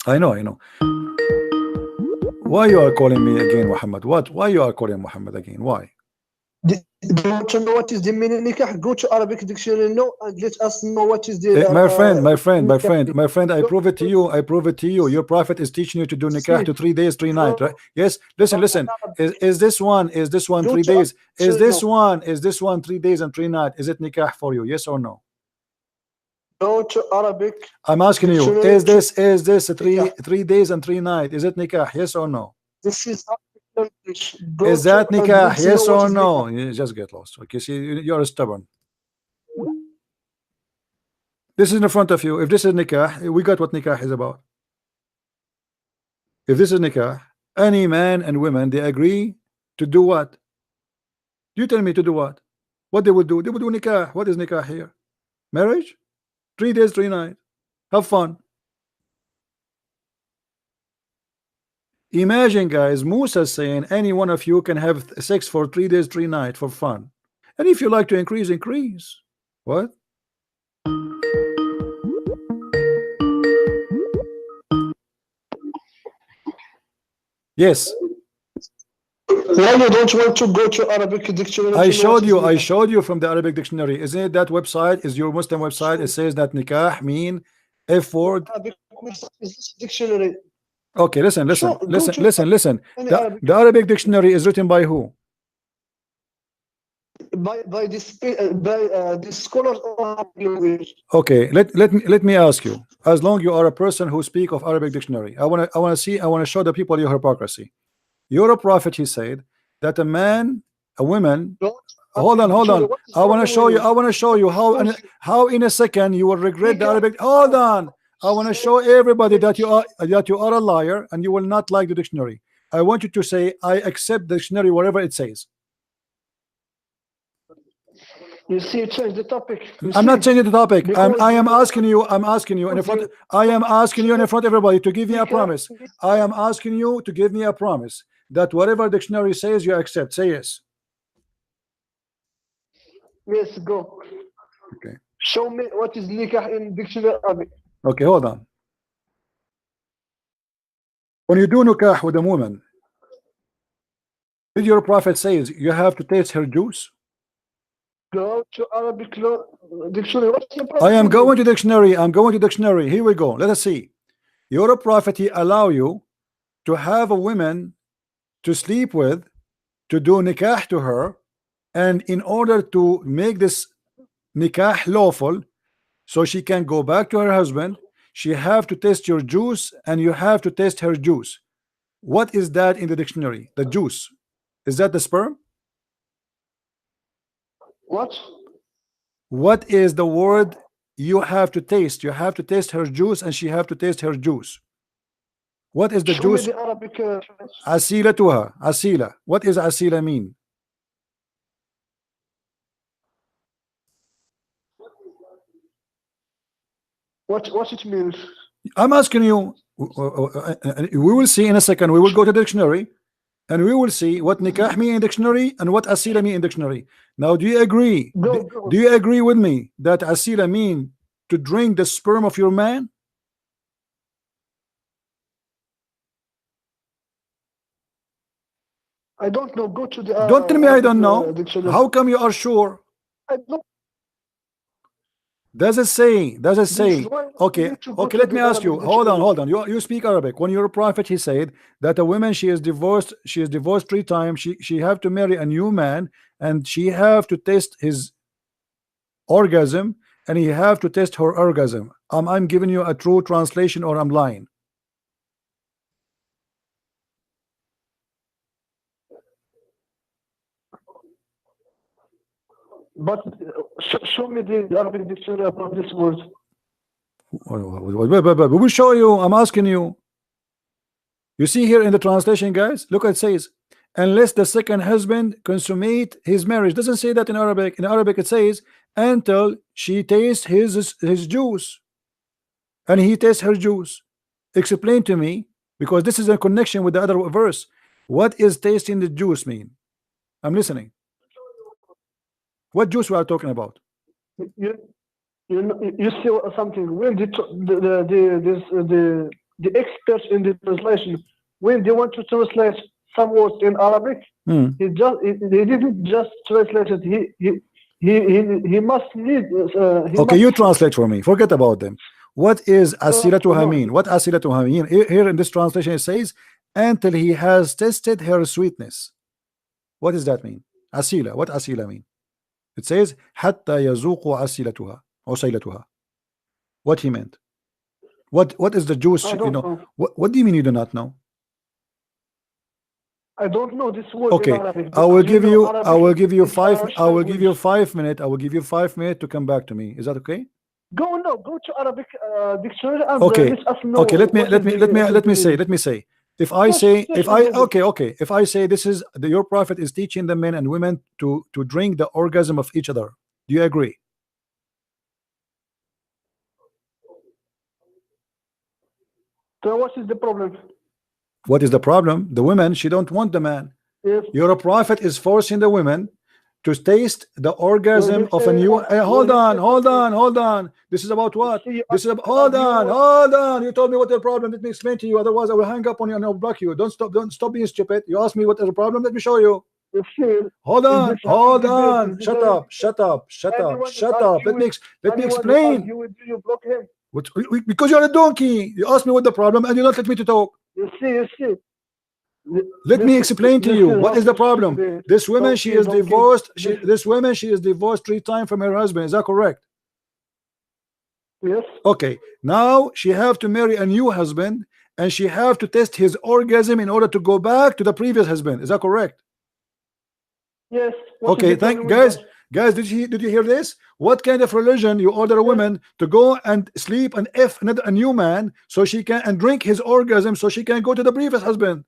I know. Why you are calling me again, Muhammad? What? Why you are calling Muhammad again? Why? Don't you know what is the meaning nikah? Go to Arabic dictionary now and let us know what is the. My friend, I prove it to you. I prove it to you. Your prophet is teaching you to do nikah to 3 days, 3 nights, right? Yes. Listen. Is this one 3 days? Is this one 3 days and 3 nights? Is it nikah for you? Yes or no? Go to Arabic. I'm asking you. Is this 3 days and 3 nights? Is it nikah? Yes or no? This is Is that nikah? Yes or no? You just get lost. Okay, see, you're stubborn. This is in front of you. If this is nikah, we got what nikah is about. If this is nikah, any man and women, they agree to do what? You tell me to do what? What they would do? They would do nikah. What is nikah here? Marriage? 3 days, 3 nights. Have fun. Imagine, guys, Musa saying any one of you can have sex for 3 days, 3 nights for fun. And if you like to increase, increase. What? Yes. Why you don't want to go to Arabic dictionary? I showed you from the Arabic dictionary. Isn't it that website? Is your Muslim website? It says that nikah mean F word. Arabic dictionary. Okay, listen. Sure, The Arabic. Arabic dictionary is written by who? By the scholars of language. Okay, let me ask you. As long you are a person who speak of Arabic dictionary, I want to show the people your hypocrisy. You're a prophet, he said, that a woman. Hold on. I want to show you how in a second you will regret the Arabic. Hold on. I want to show everybody that you are a liar and you will not like the dictionary. I want you to say I accept the dictionary wherever it says. You see, change the topic. I'm not changing the topic. I am asking you in front. I am asking you in front of everybody to give me a promise. I am asking you to give me a promise that whatever dictionary says you accept. Say yes. Yes, go. Okay. Show me what is nikah in dictionary Arabic. Okay, hold on. When you do nikah with a woman, did your prophet says you have to taste her juice? Go to Arabic dictionary. What's the problem? I am going to dictionary. I'm going to dictionary. Here we go. Let us see. Your prophet, he allow you to have a woman to sleep with, to do nikah to her, and in order to make this nikah lawful, so she can go back to her husband, she have to taste your juice and you have to taste her juice. What is that in the dictionary? The juice. Is that the sperm? What? What is the word you have to taste? You have to taste her juice and she have to taste her juice. What is the Show me Jews? the Arabic. Asilatuha. Asila. What is asila mean? What it means? I'm asking you. We will see in a second. We will go to the dictionary, and we will see what nikah mean in dictionary and what asila mean in dictionary. Now, do you agree? Go. Do you agree with me that asila mean to drink the sperm of your man? I don't know. Go to the. Don't tell me I don't know. dictionary. How come you are sure? I don't. Does it say? Does it This say? is why we Okay, need to go okay. to Let me the ask you. Arabic Hold on, dictionary. hold on. You speak Arabic. When your prophet, he said that a woman, she is divorced. She is divorced 3 times. She have to marry a new man, and she have to test his orgasm, and he have to test her orgasm. I'm giving you a true translation, or I'm lying. But show me the Arabic dictionary about this word. We will show you. I'm asking you. You see here in the translation, guys, look what it says. Unless the second husband consummate his marriage. Doesn't say that in Arabic. In Arabic it says until she tastes his juice and he tastes her juice. Explain to me, because this is a connection with the other verse. What is tasting the juice mean? I'm listening. What juice we are talking about? You see something when the experts in the translation, when they want to translate some words in Arabic, he didn't just translate it. He must need. Okay, you translate for me. Forget about them. What is asilatuha no. mean? What asilatuha mean? Here in this translation it says until he has tested her sweetness. What does that mean? Asila. What asila mean? It says hatta yazuqu asilatuha. Usailatuha. What he meant? What is the juice? You know. What do you mean you do not know? I don't know this word. Okay, in Arabic, I will give you. Arabic I will give you is 5. Irish I will give you language. 5 minutes. I will give you 5 minutes to come back to me. Is that okay? Go to Arabic dictionary and Okay. let us know. Okay. Let me say. If I say, if I say this is your prophet is teaching the men and women to drink the orgasm of each other. Do you agree? So what is the problem? What is the problem? The women, she don't want the man. Yes. Your prophet is forcing the women to taste the orgasm of a new. Hold on. This is about what? This is about, hold on. You told me what the problem. Let me explain to you. Otherwise, I will hang up on you and I'll block you. Don't stop being stupid. You asked me what is the problem. Let me show you. Hold on. Shut up. Let me explain. You block him. Because you're a donkey. You asked me what the problem and you don't let me to talk. You see. Let me explain to you what is the problem. This woman, she is divorced. This woman, she is divorced 3 times from her husband. Is that correct? Yes. Okay. Now she have to marry a new husband, and she have to test his orgasm in order to go back to the previous husband. Is that correct? Yes. Okay. Thank guys. Guys, did you hear this? What kind of religion you order a woman to go and sleep and F a new man so she can and drink his orgasm so she can go to the previous husband?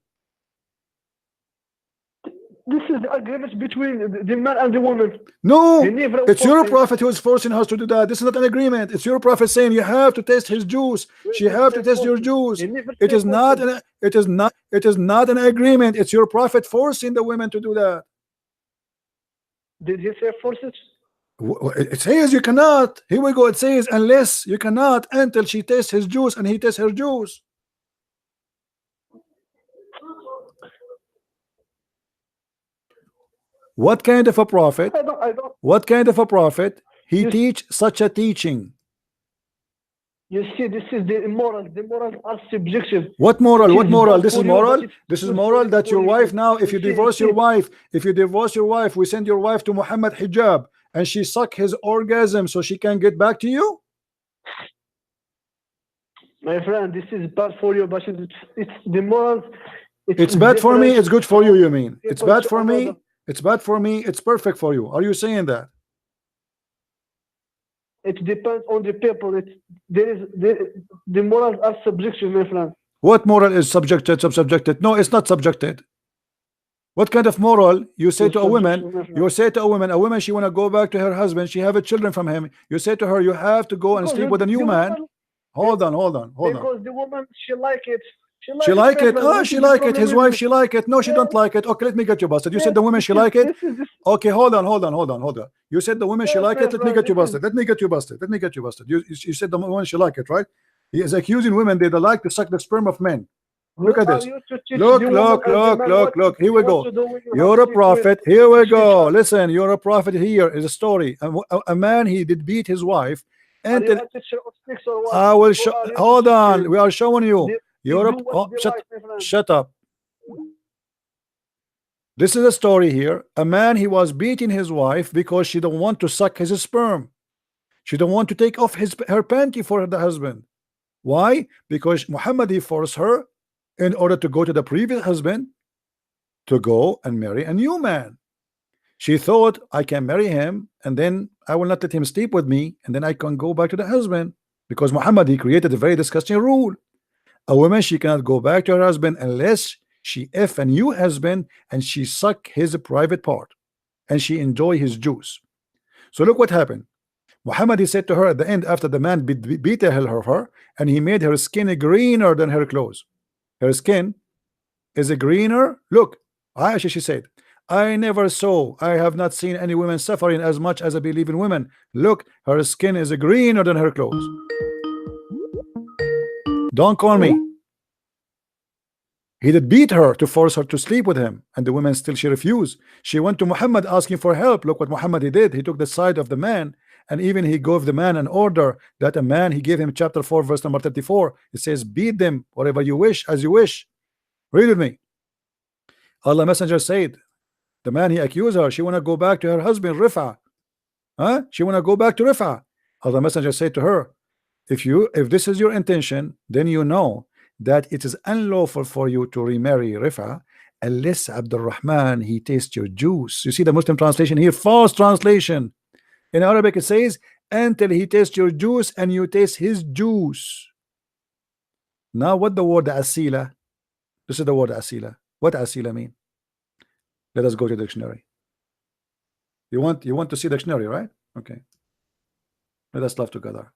This is the agreement between the man and the woman. No, it's your prophet who is forcing us to do that. This is not an agreement. It's your prophet saying you have to taste his juice. She have to test your juice. It is not an agreement. It's your prophet forcing the women to do that. Did he say force it? It says you cannot. Here we go. It says unless you cannot until she tastes his juice and he tastes her juice. What kind of a prophet? What kind of a prophet? He teach such a teaching. You see, this is the immoral. The morals are subjective. What moral? What moral? This is moral. This is moral that your wife now, if you divorce your wife, we send your wife to Mohammed Hijab and she suck his orgasm so she can get back to you. My friend, this is bad for you, but it's the morals. It's bad for me. It's good for you. You mean it's bad for me? It's bad for me. It's perfect for you. Are you saying that? It depends on the people. The morals are subjective, my friend. What moral is subjected, subjected? No, it's not subjected. What kind of moral you say to a woman? You say to a woman, she want to go back to her husband. She have children from him. You say to her, you have to go and sleep with a new man. Hold on. Because the woman, she like it. She like it. Oh, she like it. His wife, she like it. No, she don't like it. Okay, let me get you busted. You said the woman, she like it. Okay, hold on. You said the woman, she like it. Let me get you busted. Let me get you busted. You said the woman, she like it, right? He is accusing women they like to suck the sperm of men. Look at this. Look. Here we go. You're a prophet. Here we go. Listen, you're a prophet. Here is a story. A man, he did beat his wife. And I will show. Hold on. We are showing you. You're shut up. This is a story here. A man, he was beating his wife because she don't want to suck his sperm. She don't want to take off her panty for the husband. Why? Because Muhammad, he forced her in order to go to the previous husband to go and marry a new man. She thought, I can marry him and then I will not let him sleep with me and then I can go back to the husband, because Muhammad, he created a very disgusting rule. A woman, she cannot go back to her husband unless she F a new husband and she suck his private part and she enjoy his juice. So look what happened. Muhammad, he said to her at the end, after the man beat the hell out of her, and he made her skin greener than her clothes. Her skin is greener. Look, Aisha, she said, I never saw, I have not seen any women suffering as much as I believe in women. Look, her skin is greener than her clothes. Don't call me. He did beat her to force her to sleep with him, and the woman still, she refused. She went to Muhammad asking for help. Look what Muhammad, he did. He took the side of the man, and even he gave the man an order that a man, he gave him chapter 4 verse number 34. It says, beat them whatever you wish, as you wish. Read with me. Allah Messenger said, the man, he accused her, she want to go back to her husband Rifa. She want to go back to Rifa. Allah Messenger said to her, if this is your intention, then you know that it is unlawful for you to remarry Rifa unless Abdul Rahman, he tastes your juice. You see the Muslim translation here, false translation. In Arabic it says, until he tastes your juice and you taste his juice. Now what the word asila? This is the word asila. What asila mean? Let us go to the dictionary. You want to see the dictionary, right? Okay. Let us laugh together.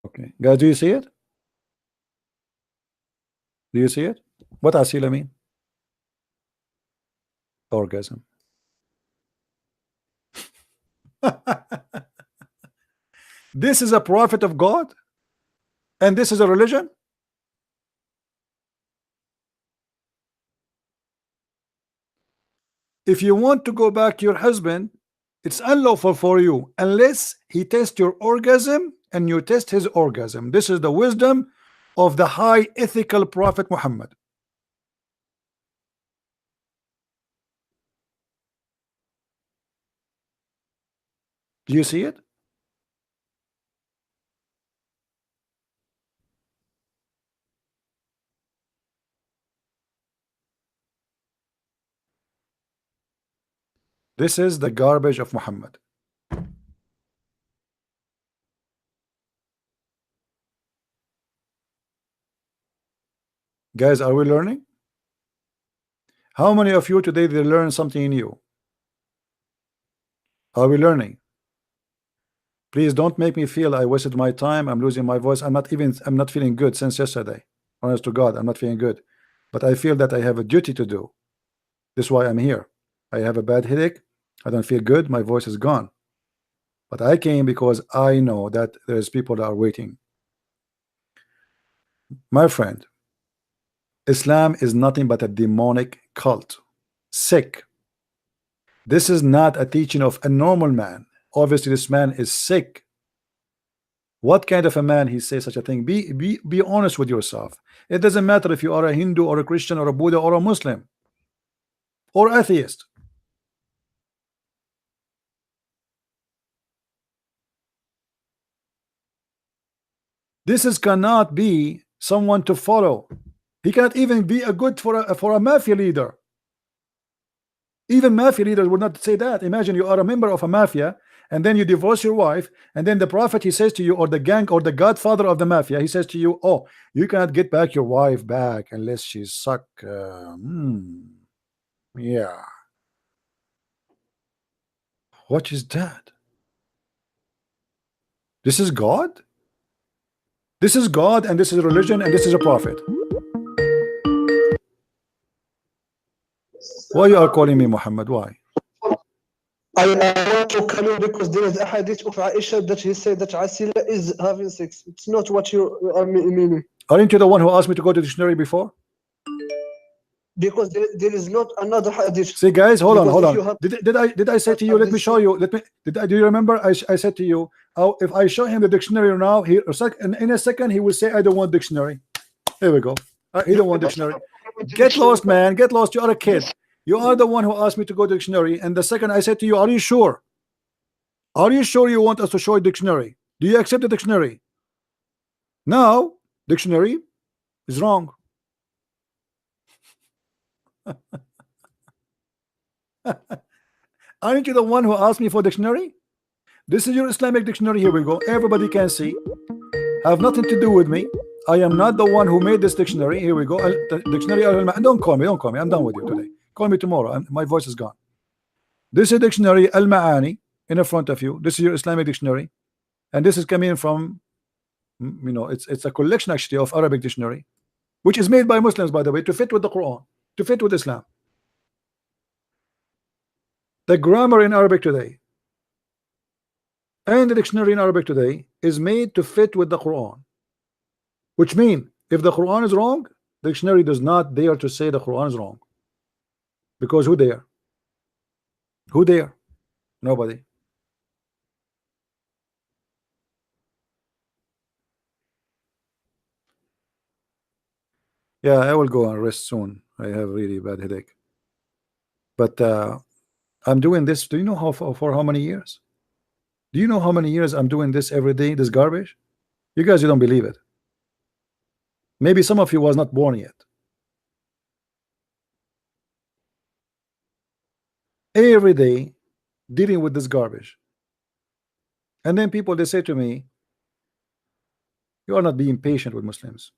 Okay, guys, do you see it? Do you see it? What asila mean? Orgasm. This is a prophet of God, and this is a religion. If you want to go back to your husband, it's unlawful for you unless he tests your orgasm and you test his orgasm. This is the wisdom of the high ethical prophet Muhammad. Do you see it? This is the garbage of Muhammad. Guys, are we learning? How many of you today they learn something new? Are we learning? Please don't make me feel I wasted my time, I'm losing my voice. I'm not feeling good since yesterday. Honest to God, I'm not feeling good. But I feel that I have a duty to do. This is why I'm here. I have a bad headache. I don't feel good. My voice is gone. But I came because I know that there's people that are waiting. My friend, Islam is nothing but a demonic cult. Sick. This is not a teaching of a normal man. Obviously, this man is sick. What kind of a man he says such a thing? Be honest with yourself. It doesn't matter if you are a Hindu or a Christian or a Buddha or a Muslim or atheist. This cannot be someone to follow. He cannot even be a good for a mafia leader. Even mafia leaders would not say that. Imagine you are a member of a mafia and then you divorce your wife, and then the prophet, he says to you, or the gang or the godfather of the mafia, he says to you, oh, you cannot get back your wife back unless she's suck. Yeah. What is that? This is God? This is God, and this is religion, and this is a prophet. Why you are calling me Muhammad? Why? I want to come in because there is a hadith of Aisha that he said that Asila is having sex. It's not what you are meaning. Aren't you the one who asked me to go to the dictionary before? Because there is not another hadith. See, guys, hold on, hold on. Have, did I say to you? Let me show you. Do you remember? I said to you, oh, if I show him the dictionary now, in a second he will say, I don't want dictionary. There we go. He don't want dictionary. Get lost, man. Get lost. You are a kid. You are the one who asked me to go to dictionary, and the second I said to you, are you sure? Are you sure you want us to show a dictionary? Do you accept the dictionary? Now, dictionary is wrong. Aren't you the one who asked me for dictionary? This is your Islamic dictionary. Here we go. Everybody can see. Have nothing to do with me. I am not the one who made this dictionary. Here we go. Dictionary. Don't call me. Don't call me. I'm done with you today. Call me tomorrow. My voice is gone. This is dictionary Al-Ma'ani in the front of you. This is your Islamic dictionary, and this is coming from, you know, it's a collection actually of Arabic dictionary, which is made by Muslims, by the way, to fit with the Quran, to fit with Islam. The grammar in Arabic today and the dictionary in Arabic today is made to fit with the Quran, which means if the Quran is wrong, the dictionary does not dare to say the Quran is wrong, because who dare? Who dare? Nobody. Yeah, I will go and rest soon. I have really bad headache. But I'm doing this. Do you know how for how many years? Do you know how many years I'm doing this every day? This garbage. You guys, you don't believe it. Maybe some of you was not born yet. Every day dealing with this garbage. And then people, they say to me, you are not being patient with Muslims.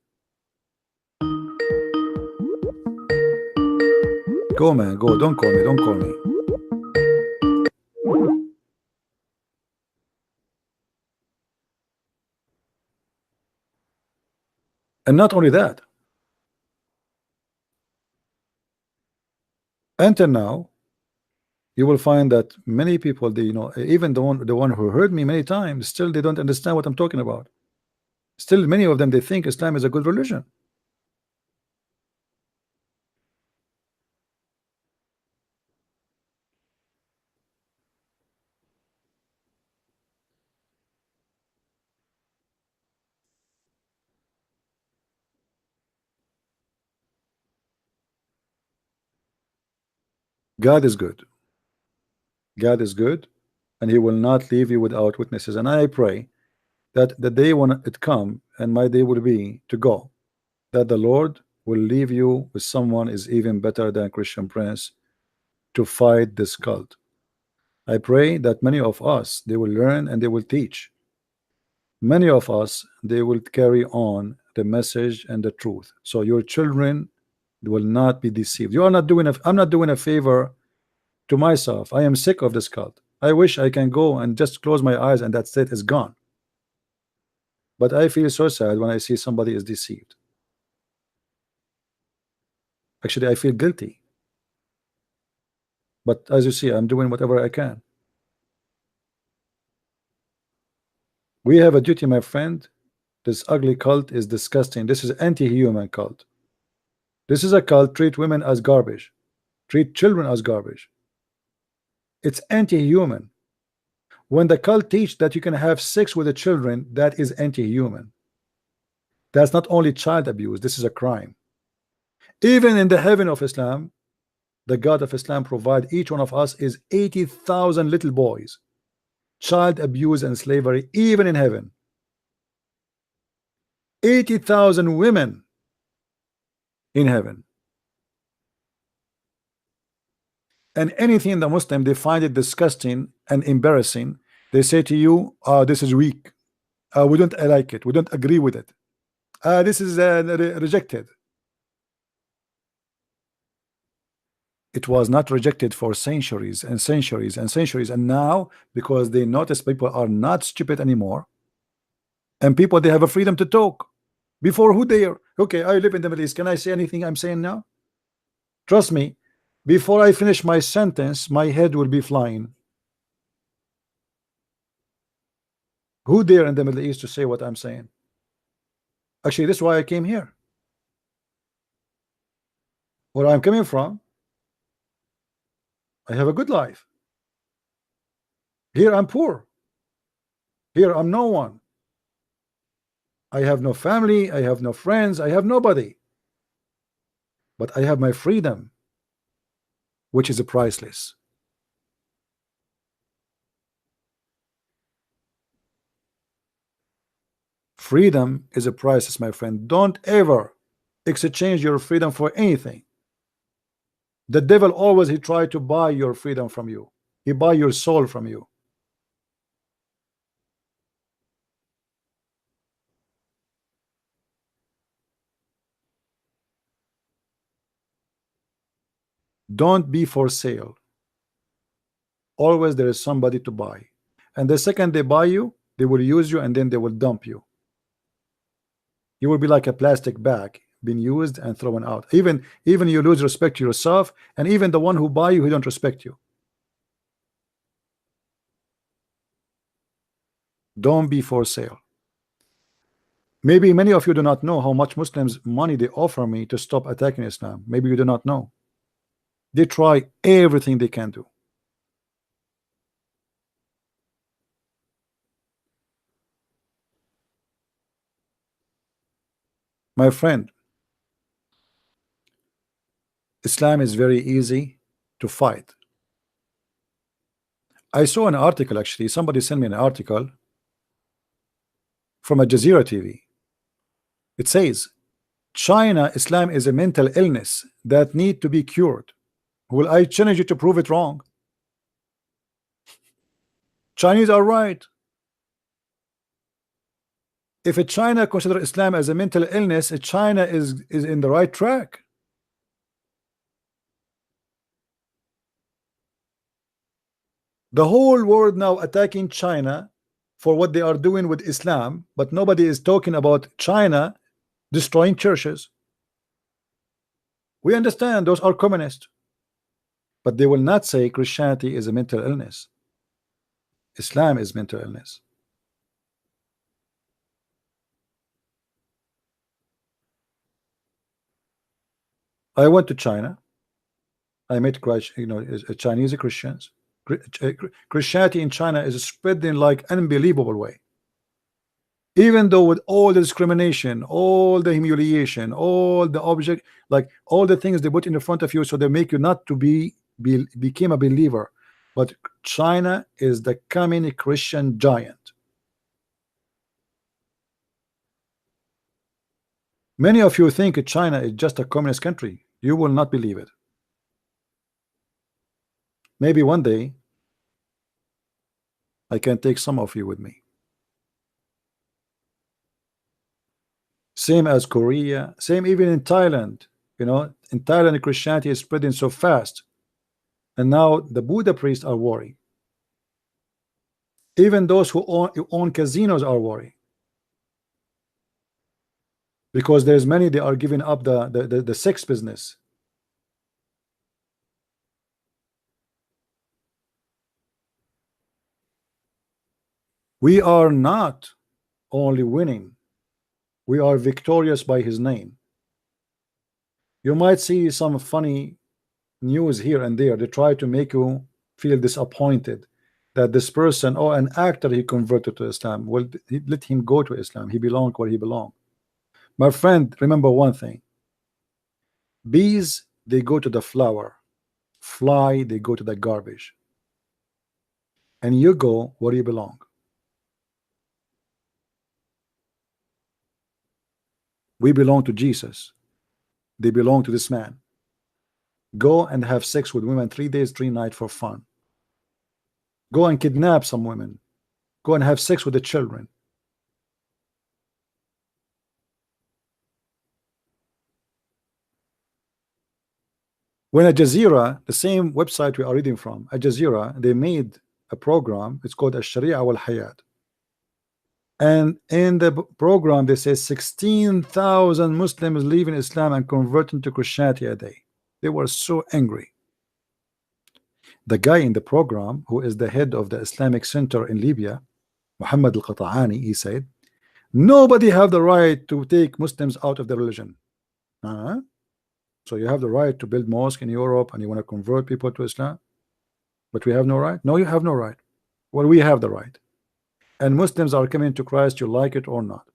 Go, man, go. Don't call me. Don't call me. And not only that, until now, you will find that many people, they, you know, even the one who heard me many times, still they don't understand what I'm talking about. Still, many of them, they think Islam is a good religion. God is good. God is good, and He will not leave you without witnesses. And I pray that the day when it come, and my day will be to go, that the Lord will leave you with someone is even better than Christian Prince to fight this cult. I pray that many of us, they will learn and they will teach. Many of us, they will carry on the message and the truth, so your children will not be deceived. You are not doing I'm not doing a favor to myself. I am sick of this cult. I wish I can go and just close my eyes and that state is gone. But I feel so sad when I see somebody is deceived. Actually, I feel guilty. But as you see, I'm doing whatever I can. We have a duty, my friend. This ugly cult is disgusting. This is anti-human cult. This is a cult treat women as garbage, treat children as garbage. It's anti-human. When the cult teach that you can have sex with the children, that is anti-human. That's not only child abuse, this is a crime. Even in the heaven of Islam, the God of Islam provide each one of us is 80,000 little boys. Child abuse and slavery, even in heaven. 80,000 women in heaven. And anything the Muslim, they find it disgusting and embarrassing, they say to you, this is weak, we don't like it, we don't agree with it, this is rejected. It was not rejected for centuries and centuries and centuries, and now because they notice people are not stupid anymore, and people, they have a freedom to talk. Before, who dare? Okay, I live in the Middle East, can I say anything I'm saying now? Trust me, before I finish my sentence, my head will be flying. Who dare in the Middle East to say what I'm saying? Actually, this is why I came here. Where I'm coming from, I have a good life. Here I'm poor. Here I'm no one. I have no family, I have no friends, I have nobody. But I have my freedom, which is priceless. Freedom is a priceless, my friend. Don't ever exchange your freedom for anything. The devil always, he try to buy your freedom from you. He buy your soul from you. Don't be for sale. Always there is somebody to buy, and the second they buy you, they will use you, and then they will dump you. You will be like a plastic bag being used and thrown out. Even you lose respect to yourself, and even the one who buy you, he don't respect you. Don't be for sale. Maybe many of you do not know how much Muslims money they offer me to stop attacking Islam. Maybe you do not know. They try everything they can do. My friend, Islam is very easy to fight. I saw an article, actually, somebody sent me an article from Al Jazeera TV. It says, China, Islam is a mental illness that need to be cured. Will I challenge you to prove it wrong? Chinese are right. If China consider Islam as a mental illness, China is in the right track. The whole world now attacking China for what they are doing with Islam, but nobody is talking about China destroying churches. We understand those are communists, but they will not say Christianity is a mental illness. Islam is mental illness. I went to China. I met Chinese Christians. Christianity in China is spreading like unbelievable way. Even though with all the discrimination, all the humiliation, all the object, like all the things they put in front of you, so they make you not to became a believer. But China is the coming Christian giant. Many of you think China is just a communist country. You will not believe it. Maybe one day I can take some of you with me. Same as Korea, same even in Thailand. You know, in Thailand, Christianity is spreading so fast, and now the Buddha priests are worried. Even those who own casinos are worried, because there's many, they are giving up the sex business. We are not only winning, we are victorious by his name. You might see some funny news here and there. They try to make you feel disappointed that this person, or an actor, he converted to Islam. Well, let him go to Islam. He belongs where he belongs. My friend, remember one thing. Bees, they go to the flower. Fly, they go to the garbage. And you go where you belong. We belong to Jesus. they belong to this man, go and have sex with women 3 days 3 nights for fun, go and kidnap some women, go and have sex with the children. When Al Jazeera, the same website we are reading from, Al Jazeera, they made a program, it's called Al-Sharia wal Hayat, and in the program they say 16,000 Muslims leaving Islam and converting to Christianity a day. They were so angry. The guy in the program, who is the head of the Islamic Center in Libya, Muhammad al-Qata'ani, he said, nobody have the right to take Muslims out of the religion. So you have the right to build mosque in Europe and you want to convert people to Islam, but we have no right? No, you have no right. Well, we have the right. And Muslims are coming to Christ, you like it or not.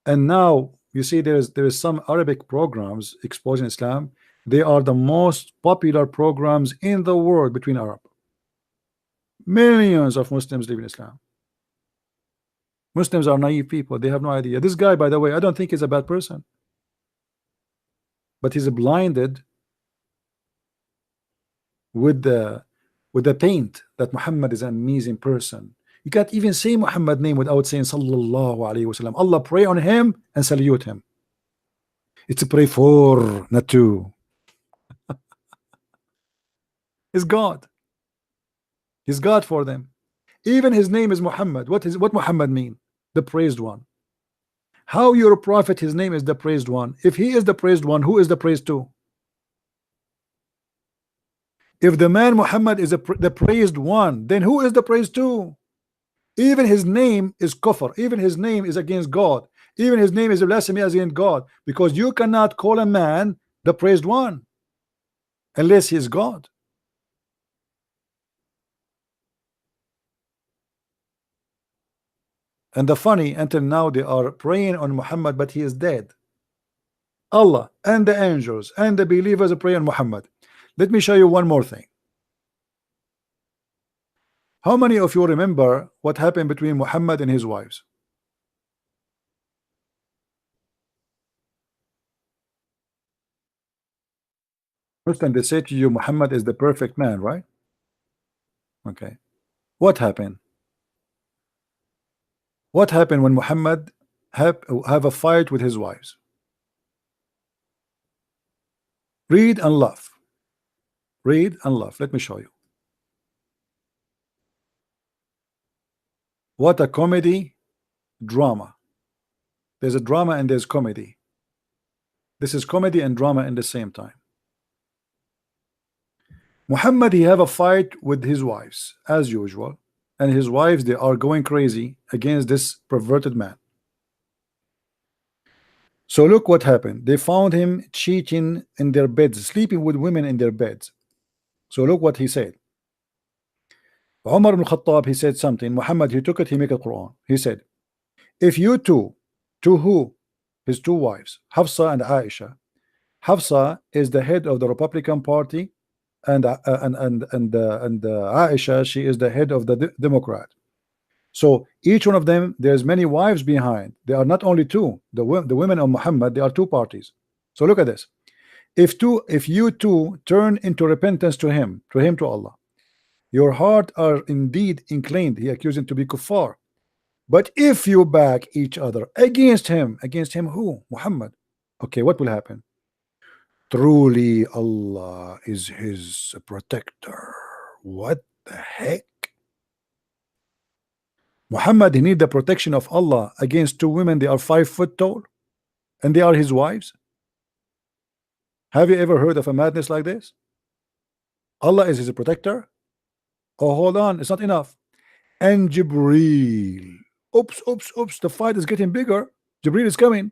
And now you see there is some Arabic programs exposing Islam. They are the most popular programs in the world between Arab. Millions of Muslims live in Islam. Muslims are naive people, they have no idea. This guy, by the way, I don't think he's a bad person, but he's blinded with the paint that Muhammad is an amazing person. You can't even say Muhammad name without saying Sallallahu Alaihi Wasallam. Allah pray on him and salute him. It's a pray for, not to. He's God. He's God for them. Even his name is Muhammad. What Muhammad mean? The praised one. How your prophet, his name is the praised one? If he is the praised one, who is the praised to? If the man Muhammad is the praised one, then who is the praised to? Even his name is kufr. Even his name is against God. Even his name is blasphemy against God, because you cannot call a man the praised one unless he is God. And the funny, until now they are praying on Muhammad, but he is dead. Allah and the angels and the believers pray on Muhammad. Let me show you one more thing. How many of you remember what happened between Muhammad and his wives? First time they say to you Muhammad is the perfect man, right? Okay. What happened? What happened when Muhammad have a fight with his wives? Read and laugh. Read and laugh. Let me show you. What a comedy drama. There's a drama and there's comedy. This is comedy and drama in the same time. Muhammad, he have a fight with his wives as usual, and his wives, they are going crazy against this perverted man. So look what happened. They found him cheating in their beds, sleeping with women in their beds. So look what he said. Umar ibn Khattab, he said something. Muhammad, he took it, he made a Quran. He said, if you two, to who? His two wives, Hafsa and Aisha. Hafsa is the head of the Republican Party, and Aisha, she is the head of the Democrat. So each one of them, there's many wives behind. There are not only two. The women of Muhammad, there are two parties. So look at this. If you two turn into repentance to him, to Allah, your heart are indeed inclined. He accused him to be kuffar. But if you back each other against him who? Muhammad. Okay, what will happen? Truly Allah is his protector. What the heck? Muhammad, he need the protection of Allah against two women. They are 5 foot tall and they are his wives. Have you ever heard of a madness like this? Allah is his protector. Oh, hold on, it's not enough. And Jibreel, oops, the fight is getting bigger. Jibreel is coming.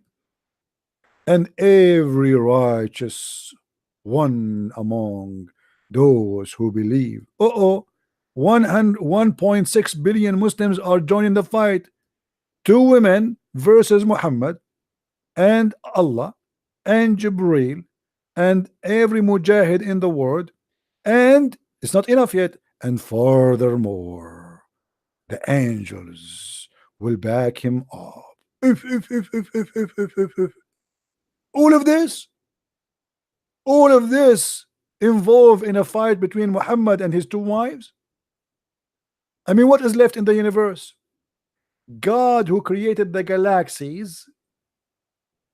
And every righteous one among those who believe. 1.6 billion Muslims are joining the fight. 2 women versus Muhammad and Allah and Jibreel and every mujahid in the world. And it's not enough yet. And furthermore, the angels will back him up. If. All of this all of this involved in a fight between Muhammad and his two wives? I mean, what is left in the universe? God, who created the galaxies,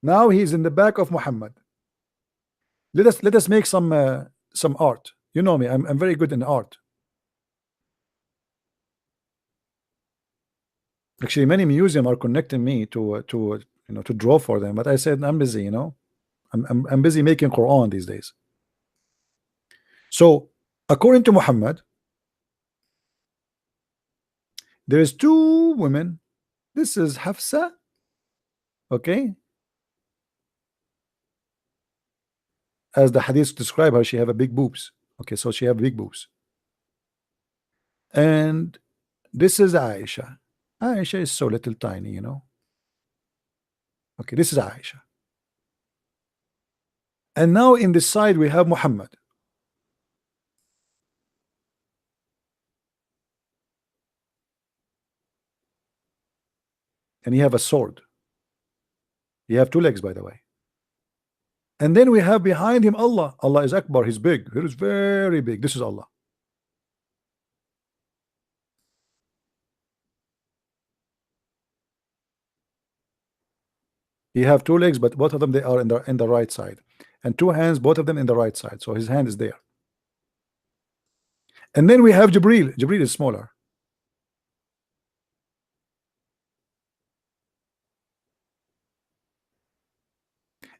now he's in the back of Muhammad. Let us make some art. You know me, I'm very good in art. Actually, many museums are connecting me to you know, to draw for them, but I said I'm busy. You know, I'm busy making Quran these days. So, according to Muhammad, there is two women. This is Hafsa, okay, as the hadith describe her, she have a big boobs. Okay, so she have big boobs. And this is Aisha. Aisha is so little tiny, you know. Okay, this is Aisha. And now in this side we have Muhammad. And he have a sword. He have two legs, by the way. And then we have behind him Allah. Allah is Akbar, he's big. He is very big. This is Allah. He have two legs, but both of them they are in the right side, and two hands, both of them in the right side. So his hand is there. And then we have Jibril. Jibril is smaller.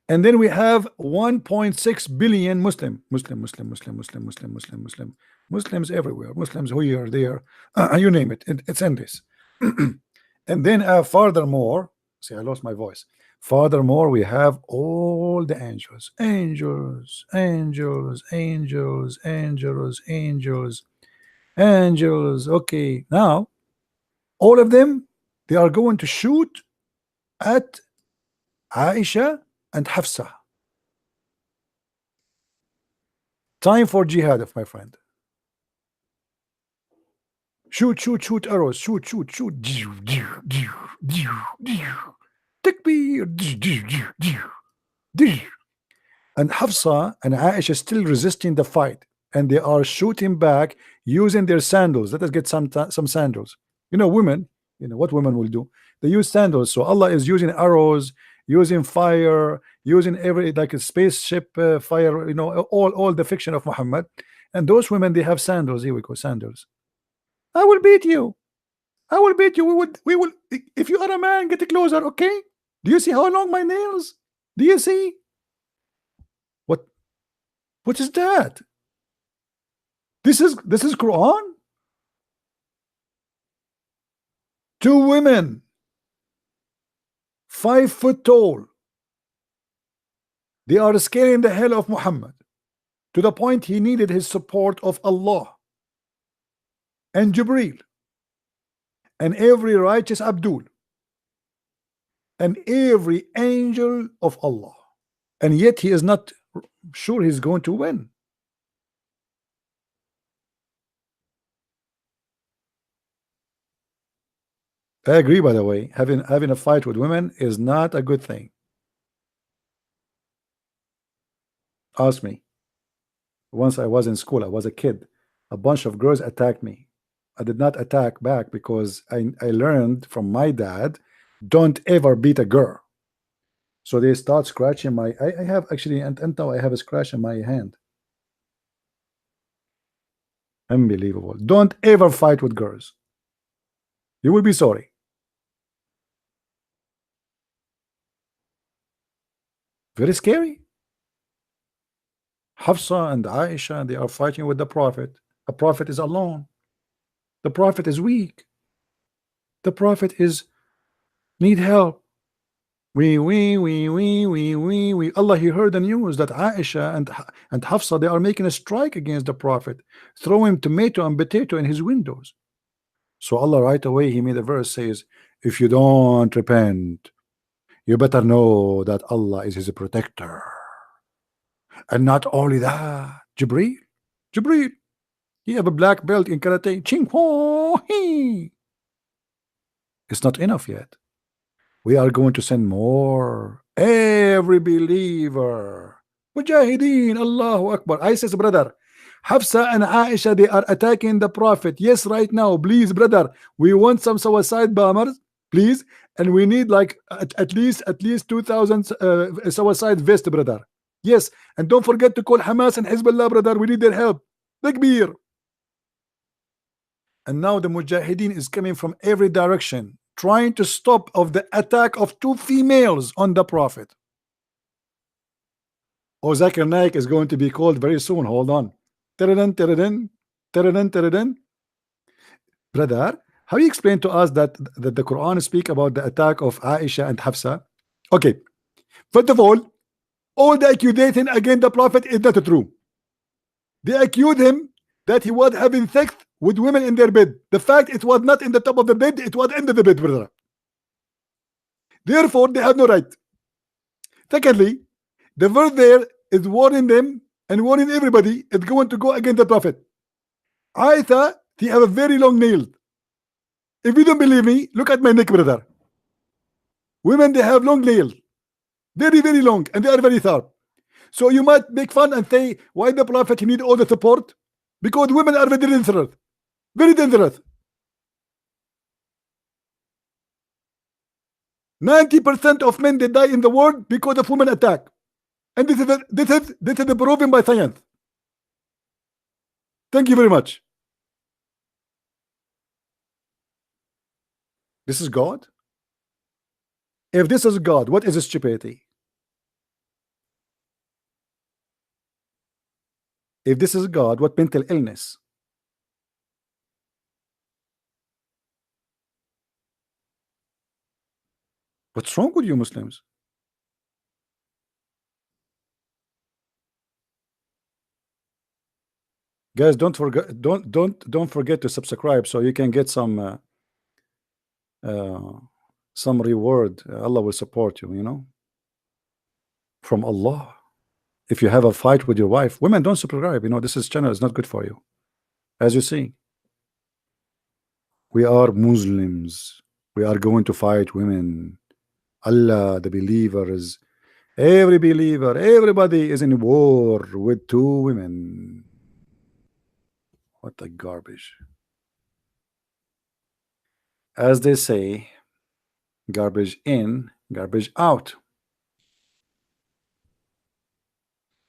And then we have 1.6 billion Muslims everywhere. Muslims here, there, you name it. It's in this. And then furthermore, see, I lost my voice. Furthermore, we have all the angels, angels, angels, angels, angels, angels, angels. Okay, now all of them, they are going to shoot at Aisha and Hafsa. Time for jihad, my friend. Shoot, shoot, shoot arrows. Shoot, shoot, shoot. Takbir. And Hafsa and Aisha still resisting the fight, and they are shooting back using their sandals. Let us get some sandals. You know, women, you know what women will do? They use sandals. So Allah is using arrows, using fire, using every, like a spaceship fire, you know, all the fiction of Muhammad. And those women, they have sandals. Here we go, sandals. I will beat you. I will beat you. We will. If you are a man, get closer, okay? Do you see how long my nails? Do you see? What is that? This is Quran. Two women, 5 foot tall. They are scaring the hell of Muhammad to the point he needed his support of Allah and Jibril and every righteous Abdul and every angel of Allah, and yet he is not sure he's going to win. I agree, by the way, having a fight with women is not a good thing. Ask me. Once I was in school, I was a kid, a bunch of girls attacked me. I did not attack back because I learned from my dad, don't ever beat a girl. So they start scratching my, I have actually, and now I have a scratch in my hand. Unbelievable. Don't ever fight with girls. You will be sorry. Very scary. Hafsa and Aisha, they are fighting with the Prophet. The Prophet is alone. The Prophet is weak. The Prophet is need help. We. Allah, he heard the news that Aisha and Hafsa, they are making a strike against the Prophet, throwing tomato and potato in his windows. So Allah right away, he made a verse says, if you don't repent, you better know that Allah is his protector. And not only that, Jibril, he have a black belt in karate. Ching ho he. It's not enough yet. We are going to send more. Every believer Mujahideen, Allahu Akbar. I says, brother, Hafsa and Aisha, they are attacking the Prophet. Yes, right now, please, brother, we want some suicide bombers, please, and we need like at least 2,000 suicide vest, brother. Yes, and don't forget to call Hamas and Hezbollah, brother. We need their help. Takbir. And now the Mujahideen is coming from every direction, trying to stop of the attack of 2 females on the Prophet. Oh, Zakir Naik is going to be called very soon. Hold on. Teredan, teredan, teredan, teredan. Brother, how you explain to us that the Quran speak about the attack of Aisha and Hafsa? Okay, first of all the accusation against the Prophet is not true. They accused him that he was having sex with women in their bed. The fact it was not in the top of the bed, it was under the bed, brother. Therefore, they have no right. Secondly, the verse there is warning them and warning everybody it's going to go against the Prophet. Aisha, they have a very long nail. If you don't believe me, look at my neck, brother. Women, they have long nails, very, very long, and they are very sharp. So you might make fun and say, why the Prophet he need all the support? Because women are very dangerous. Very dangerous. 90% of men they die in the world because of women attack. And this is proven by science. Thank you very much. This is God. If this is God, what is stupidity? If this is God, what mental illness? What's wrong with you Muslims? Guys, don't forget to subscribe so you can get some reward. Allah will support you, you know, from Allah. If you have a fight with your wife, women, don't subscribe. You know, this channel is not good for you. As you see, we are Muslims. We are going to fight women. Allah, the believers, every believer, everybody is in war with 2 women. What a garbage. As they say, garbage in, garbage out.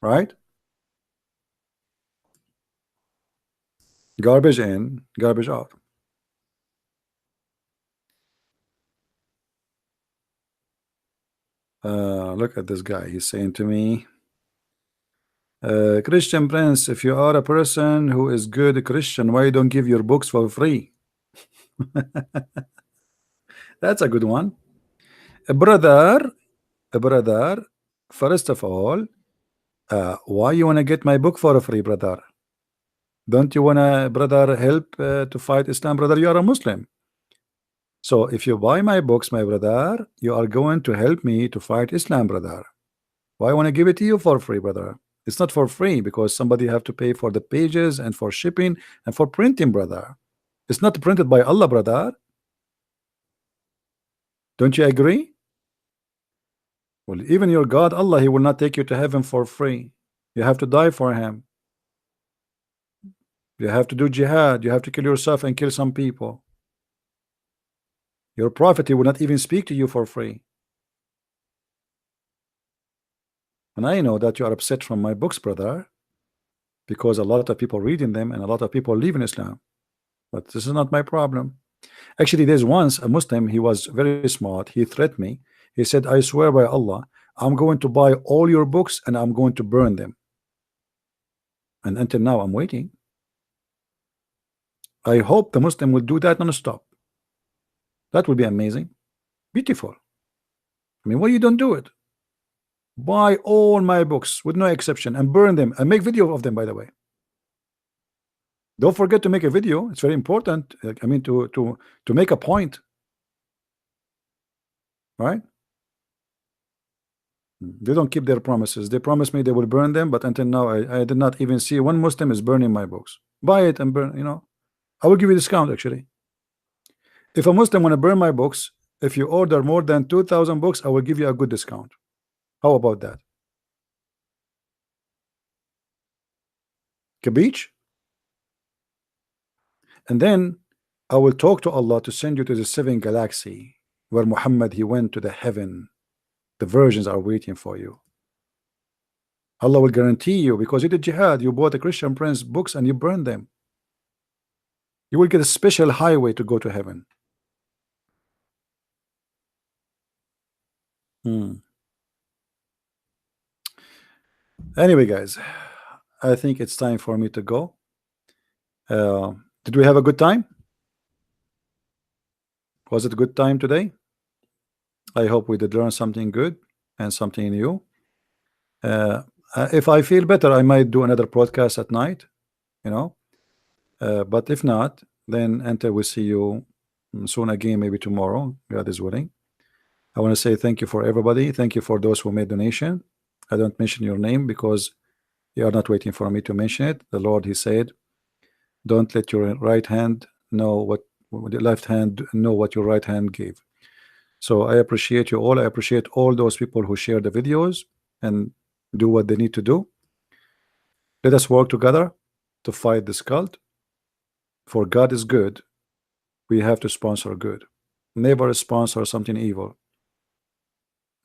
Right? Garbage in, garbage out. Look at this guy. He's saying to me, Christian Prince, if you are a person who is good Christian, why don't give your books for free? That's a good one. A brother, first of all, why you want to get my book for free, brother? Don't you want to, brother, help to fight Islam, brother? You are a Muslim. So if you buy my books, my brother, you are going to help me to fight Islam, brother. Why I want to give it to you for free, brother? It's not for free because somebody have to pay for the pages and for shipping and for printing, brother. It's not printed by Allah, brother. Don't you agree? Well, even your God, Allah, he will not take you to heaven for free. You have to die for him. You have to do jihad. You have to kill yourself and kill some people. Your prophet, he will not even speak to you for free. And I know that you are upset from my books, brother, because a lot of people reading them and a lot of people leave in Islam. But this is not my problem. Actually, there's once a Muslim, he was very smart. He threatened me. He said, I swear by Allah, I'm going to buy all your books and I'm going to burn them. And until now, I'm waiting. I hope the Muslim will do that non-stop. That would be amazing. Beautiful. I mean, why you don't do it? Buy all my books with no exception and burn them and make video of them, by the way. Don't forget to make a video. It's very important. I mean, to make a point. Right? They don't keep their promises. They promised me they will burn them, but until now, I did not even see one Muslim is burning my books. Buy it and burn, you know. I will give you a discount, actually. If a Muslim want to burn my books, if you order more than 2,000 books, I will give you a good discount. How about that? Capiche? And then I will talk to Allah to send you to the 7th galaxy where Muhammad, he went to the heaven. The virgins are waiting for you. Allah will guarantee you, because you did jihad, you bought the Christian Prince books and you burned them. You will get a special highway to go to heaven. Anyway, guys, I think it's time for me to go. Did we have a good time? Was it a good time today? I hope we did learn something good and something new. If I feel better, I might do another podcast at night, you know. But if not, then until we see you soon again, maybe tomorrow, God is willing. I want to say thank you for everybody. Thank you for those who made donation. I don't mention your name because you are not waiting for me to mention it. The Lord, he said, don't let your right hand know what the left hand know what your right hand gave. So I appreciate you all. I appreciate all those people who share the videos and do what they need to do. Let us work together to fight this cult. For God is good. We have to sponsor good. Never sponsor something evil.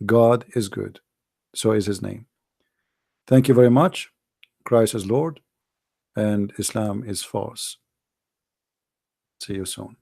God is good. So is his name. Thank you very much. Christ is Lord and Islam is false. See you soon.